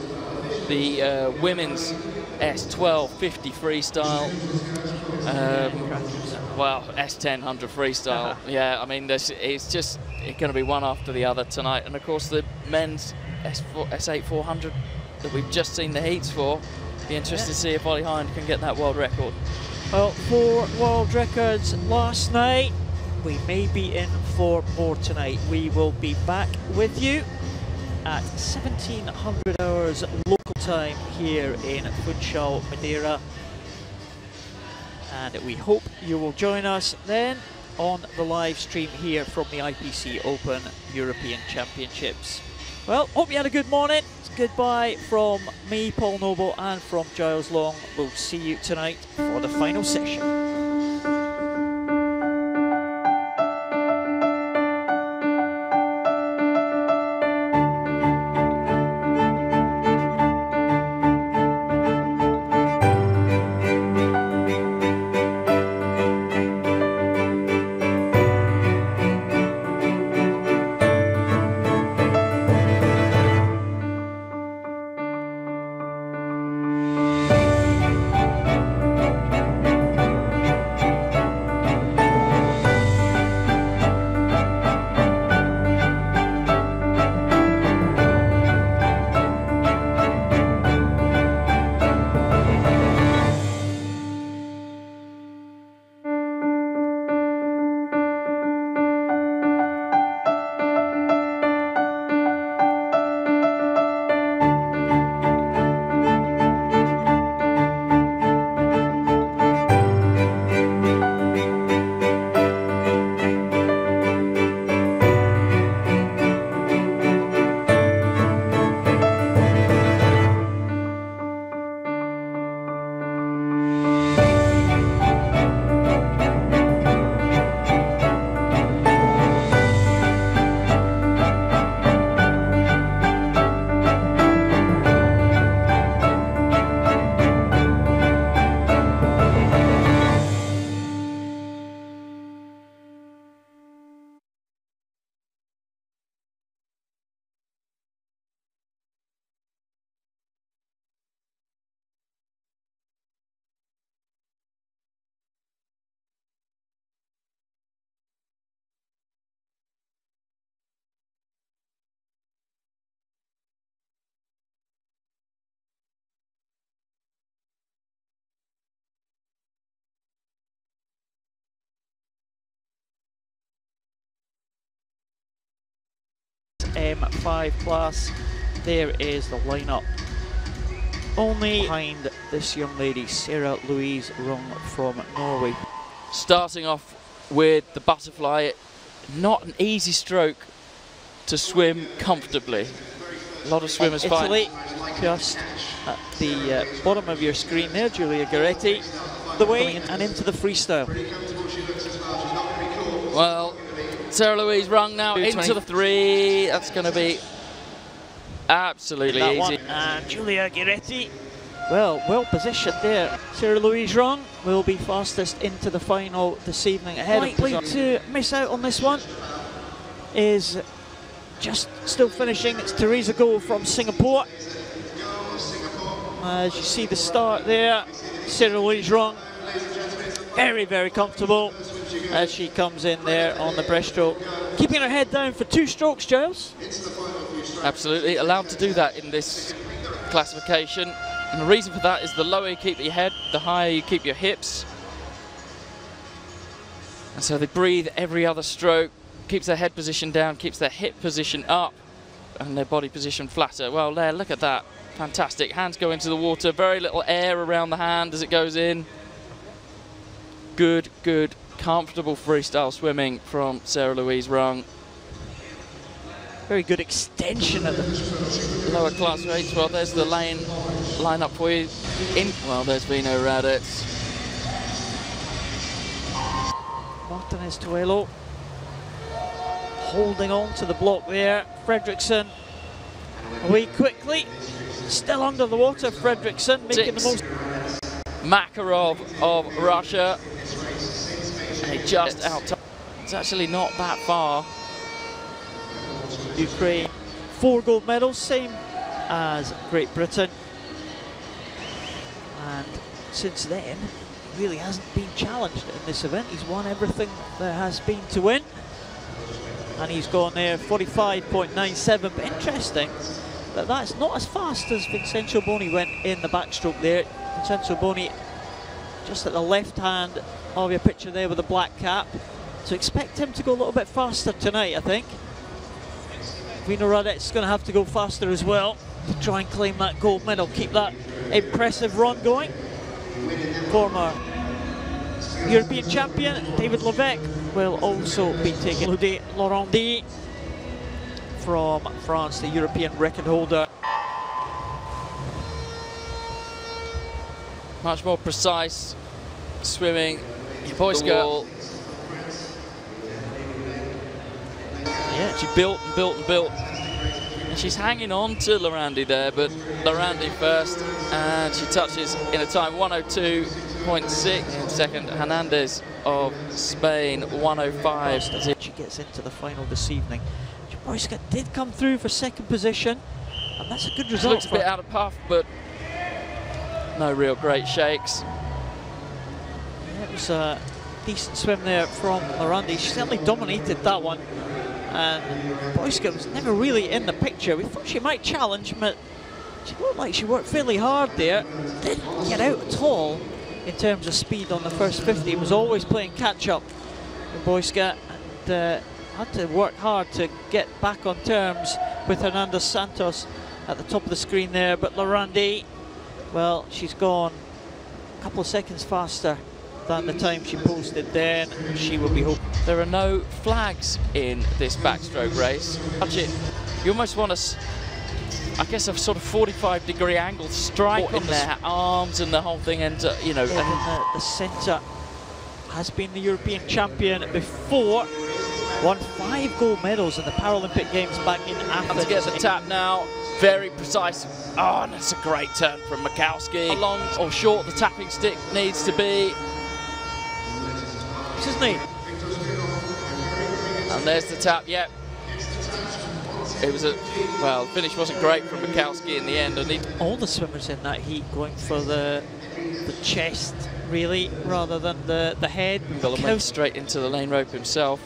the women's S12 50 freestyle, well, S1000 freestyle. Yeah, I mean, it's just going to be one after the other tonight. And of course, the men's S8 400 that we've just seen the heats for. Be interested to see if Ollie Hind can get that world record. Well, 4 world records last night. We may be in for more tonight. We will be back with you at 1700 hours local time here in Funchal, Madeira. And we hope you will join us then on the live stream here from the IPC Open European Championships. Well, hope you had a good morning. Goodbye from me, Paul Noble, and from Giles Long. We'll see you tonight for the final session. M5 class. There is the lineup. Only behind this young lady, Sarah Louise Rung from Norway. Starting off with the butterfly, not an easy stroke to swim comfortably. A lot of swimmers find Italy, just at the bottom of your screen there, Giulia Goretti, the way and into the freestyle. Well, Sarah Louise Rung now into the 3. That's going to be absolutely easy. One. And Giulia Goretti, well positioned there. Sarah Louise Rung will be fastest into the final this evening. Likely to miss out on this one is just still finishing. It's Teresa Goh from Singapore. As you see the start there, Sarah Louise Rung, very comfortable as she comes in there on the breaststroke. Keeping her head down for 2 strokes, Giles. Absolutely, allowed to do that in this classification. And the reason for that is the lower you keep your head, the higher you keep your hips. And so they breathe every other stroke, keeps their head position down, keeps their hip position up, and their body position flatter. Well, there, look at that. Fantastic. Hands go into the water, very little air around the hand as it goes in. Good, comfortable freestyle swimming from Sarah Louise Rung. Very good extension of the lower class rates. Well, there's the line up for you. Well, there's Vino Raditz. Martinez Tuelo holding on to the block there. Fredriksson away quickly. Still under the water, Fredriksson making the most. Makarov of Russia. And he just out. It's actually not that far. Ukraine, 4 gold medals, same as Great Britain. And since then, he really hasn't been challenged in this event. He's won everything there has been to win. And he's gone there 45.97. But interesting that that's not as fast as Funchal Boni went in the backstroke there. Funchal Boni just at the left hand of your picture there with the black cap. So expect him to go a little bit faster tonight, I think. Vino Raditz is going to have to go faster as well to try and claim that gold medal, keep that impressive run going. Former European champion David Levesque will also be taking Laurent D from France, the European record holder. Much more precise swimming. Boyska. Yeah, she built and built and built. And she's hanging on to Lorandi there, but Lorandi first, and she touches in a time 102.6 in second. Hernandez of Spain, 105. She gets into the final this evening. Boyska did come through for second position, and that's a good result. Looks a bit out of puff, but no real great shakes. Yeah, it was a decent swim there from Lorandi. She certainly dominated that one. And Boyska was never really in the picture. We thought she might challenge, but she looked like she worked fairly hard there. Didn't get out at all in terms of speed on the first 50. It was always playing catch-up with Boyska, and had to work hard to get back on terms with Hernandez Santos at the top of the screen there. But Lorandi, well, she's gone a couple of seconds faster than the time she posted then. She will be hoping. There are no flags in this backstroke race. You almost want to, I guess, a sort of 45-degree angle strike in their arms and the whole thing, and you know. Yeah, the centre has been the European champion before. Won 5 gold medals in the Paralympic Games back in Athens. To get the tap now, very precise. Oh, and it's a great turn from Mikowski. How long or short the tapping stick needs to be. Isn't he? And there's the tap, yep. It was well, the finish wasn't great from Mikowski in the end. All the swimmers in that heat going for the chest, really, rather than the head. Went straight into the lane rope himself.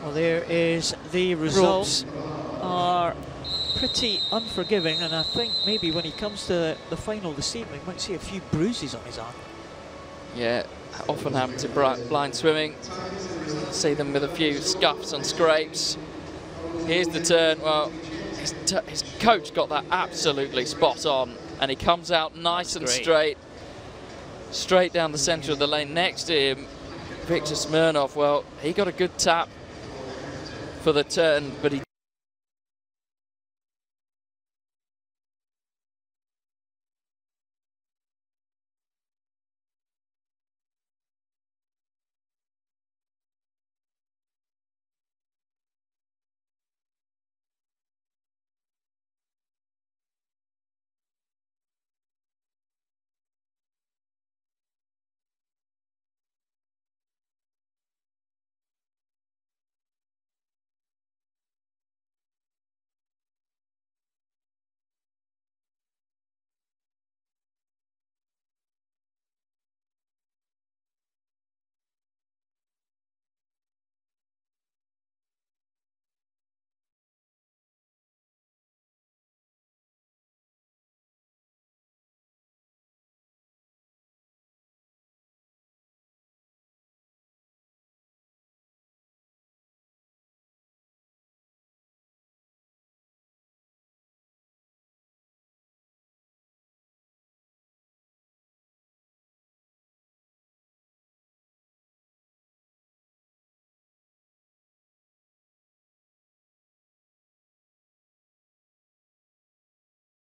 Well, there is the results. Are pretty unforgiving, and I think maybe when he comes to the final this evening, we might see a few bruises on his arm. Yeah, often happen to blind swimming. See them with a few scuffs and scrapes. Here's the turn. Well, his coach got that absolutely spot on, and he comes out nice and straight down the centre of the lane. Next to him, Viktor Smirnov. Well, he got a good tap for the turn, but he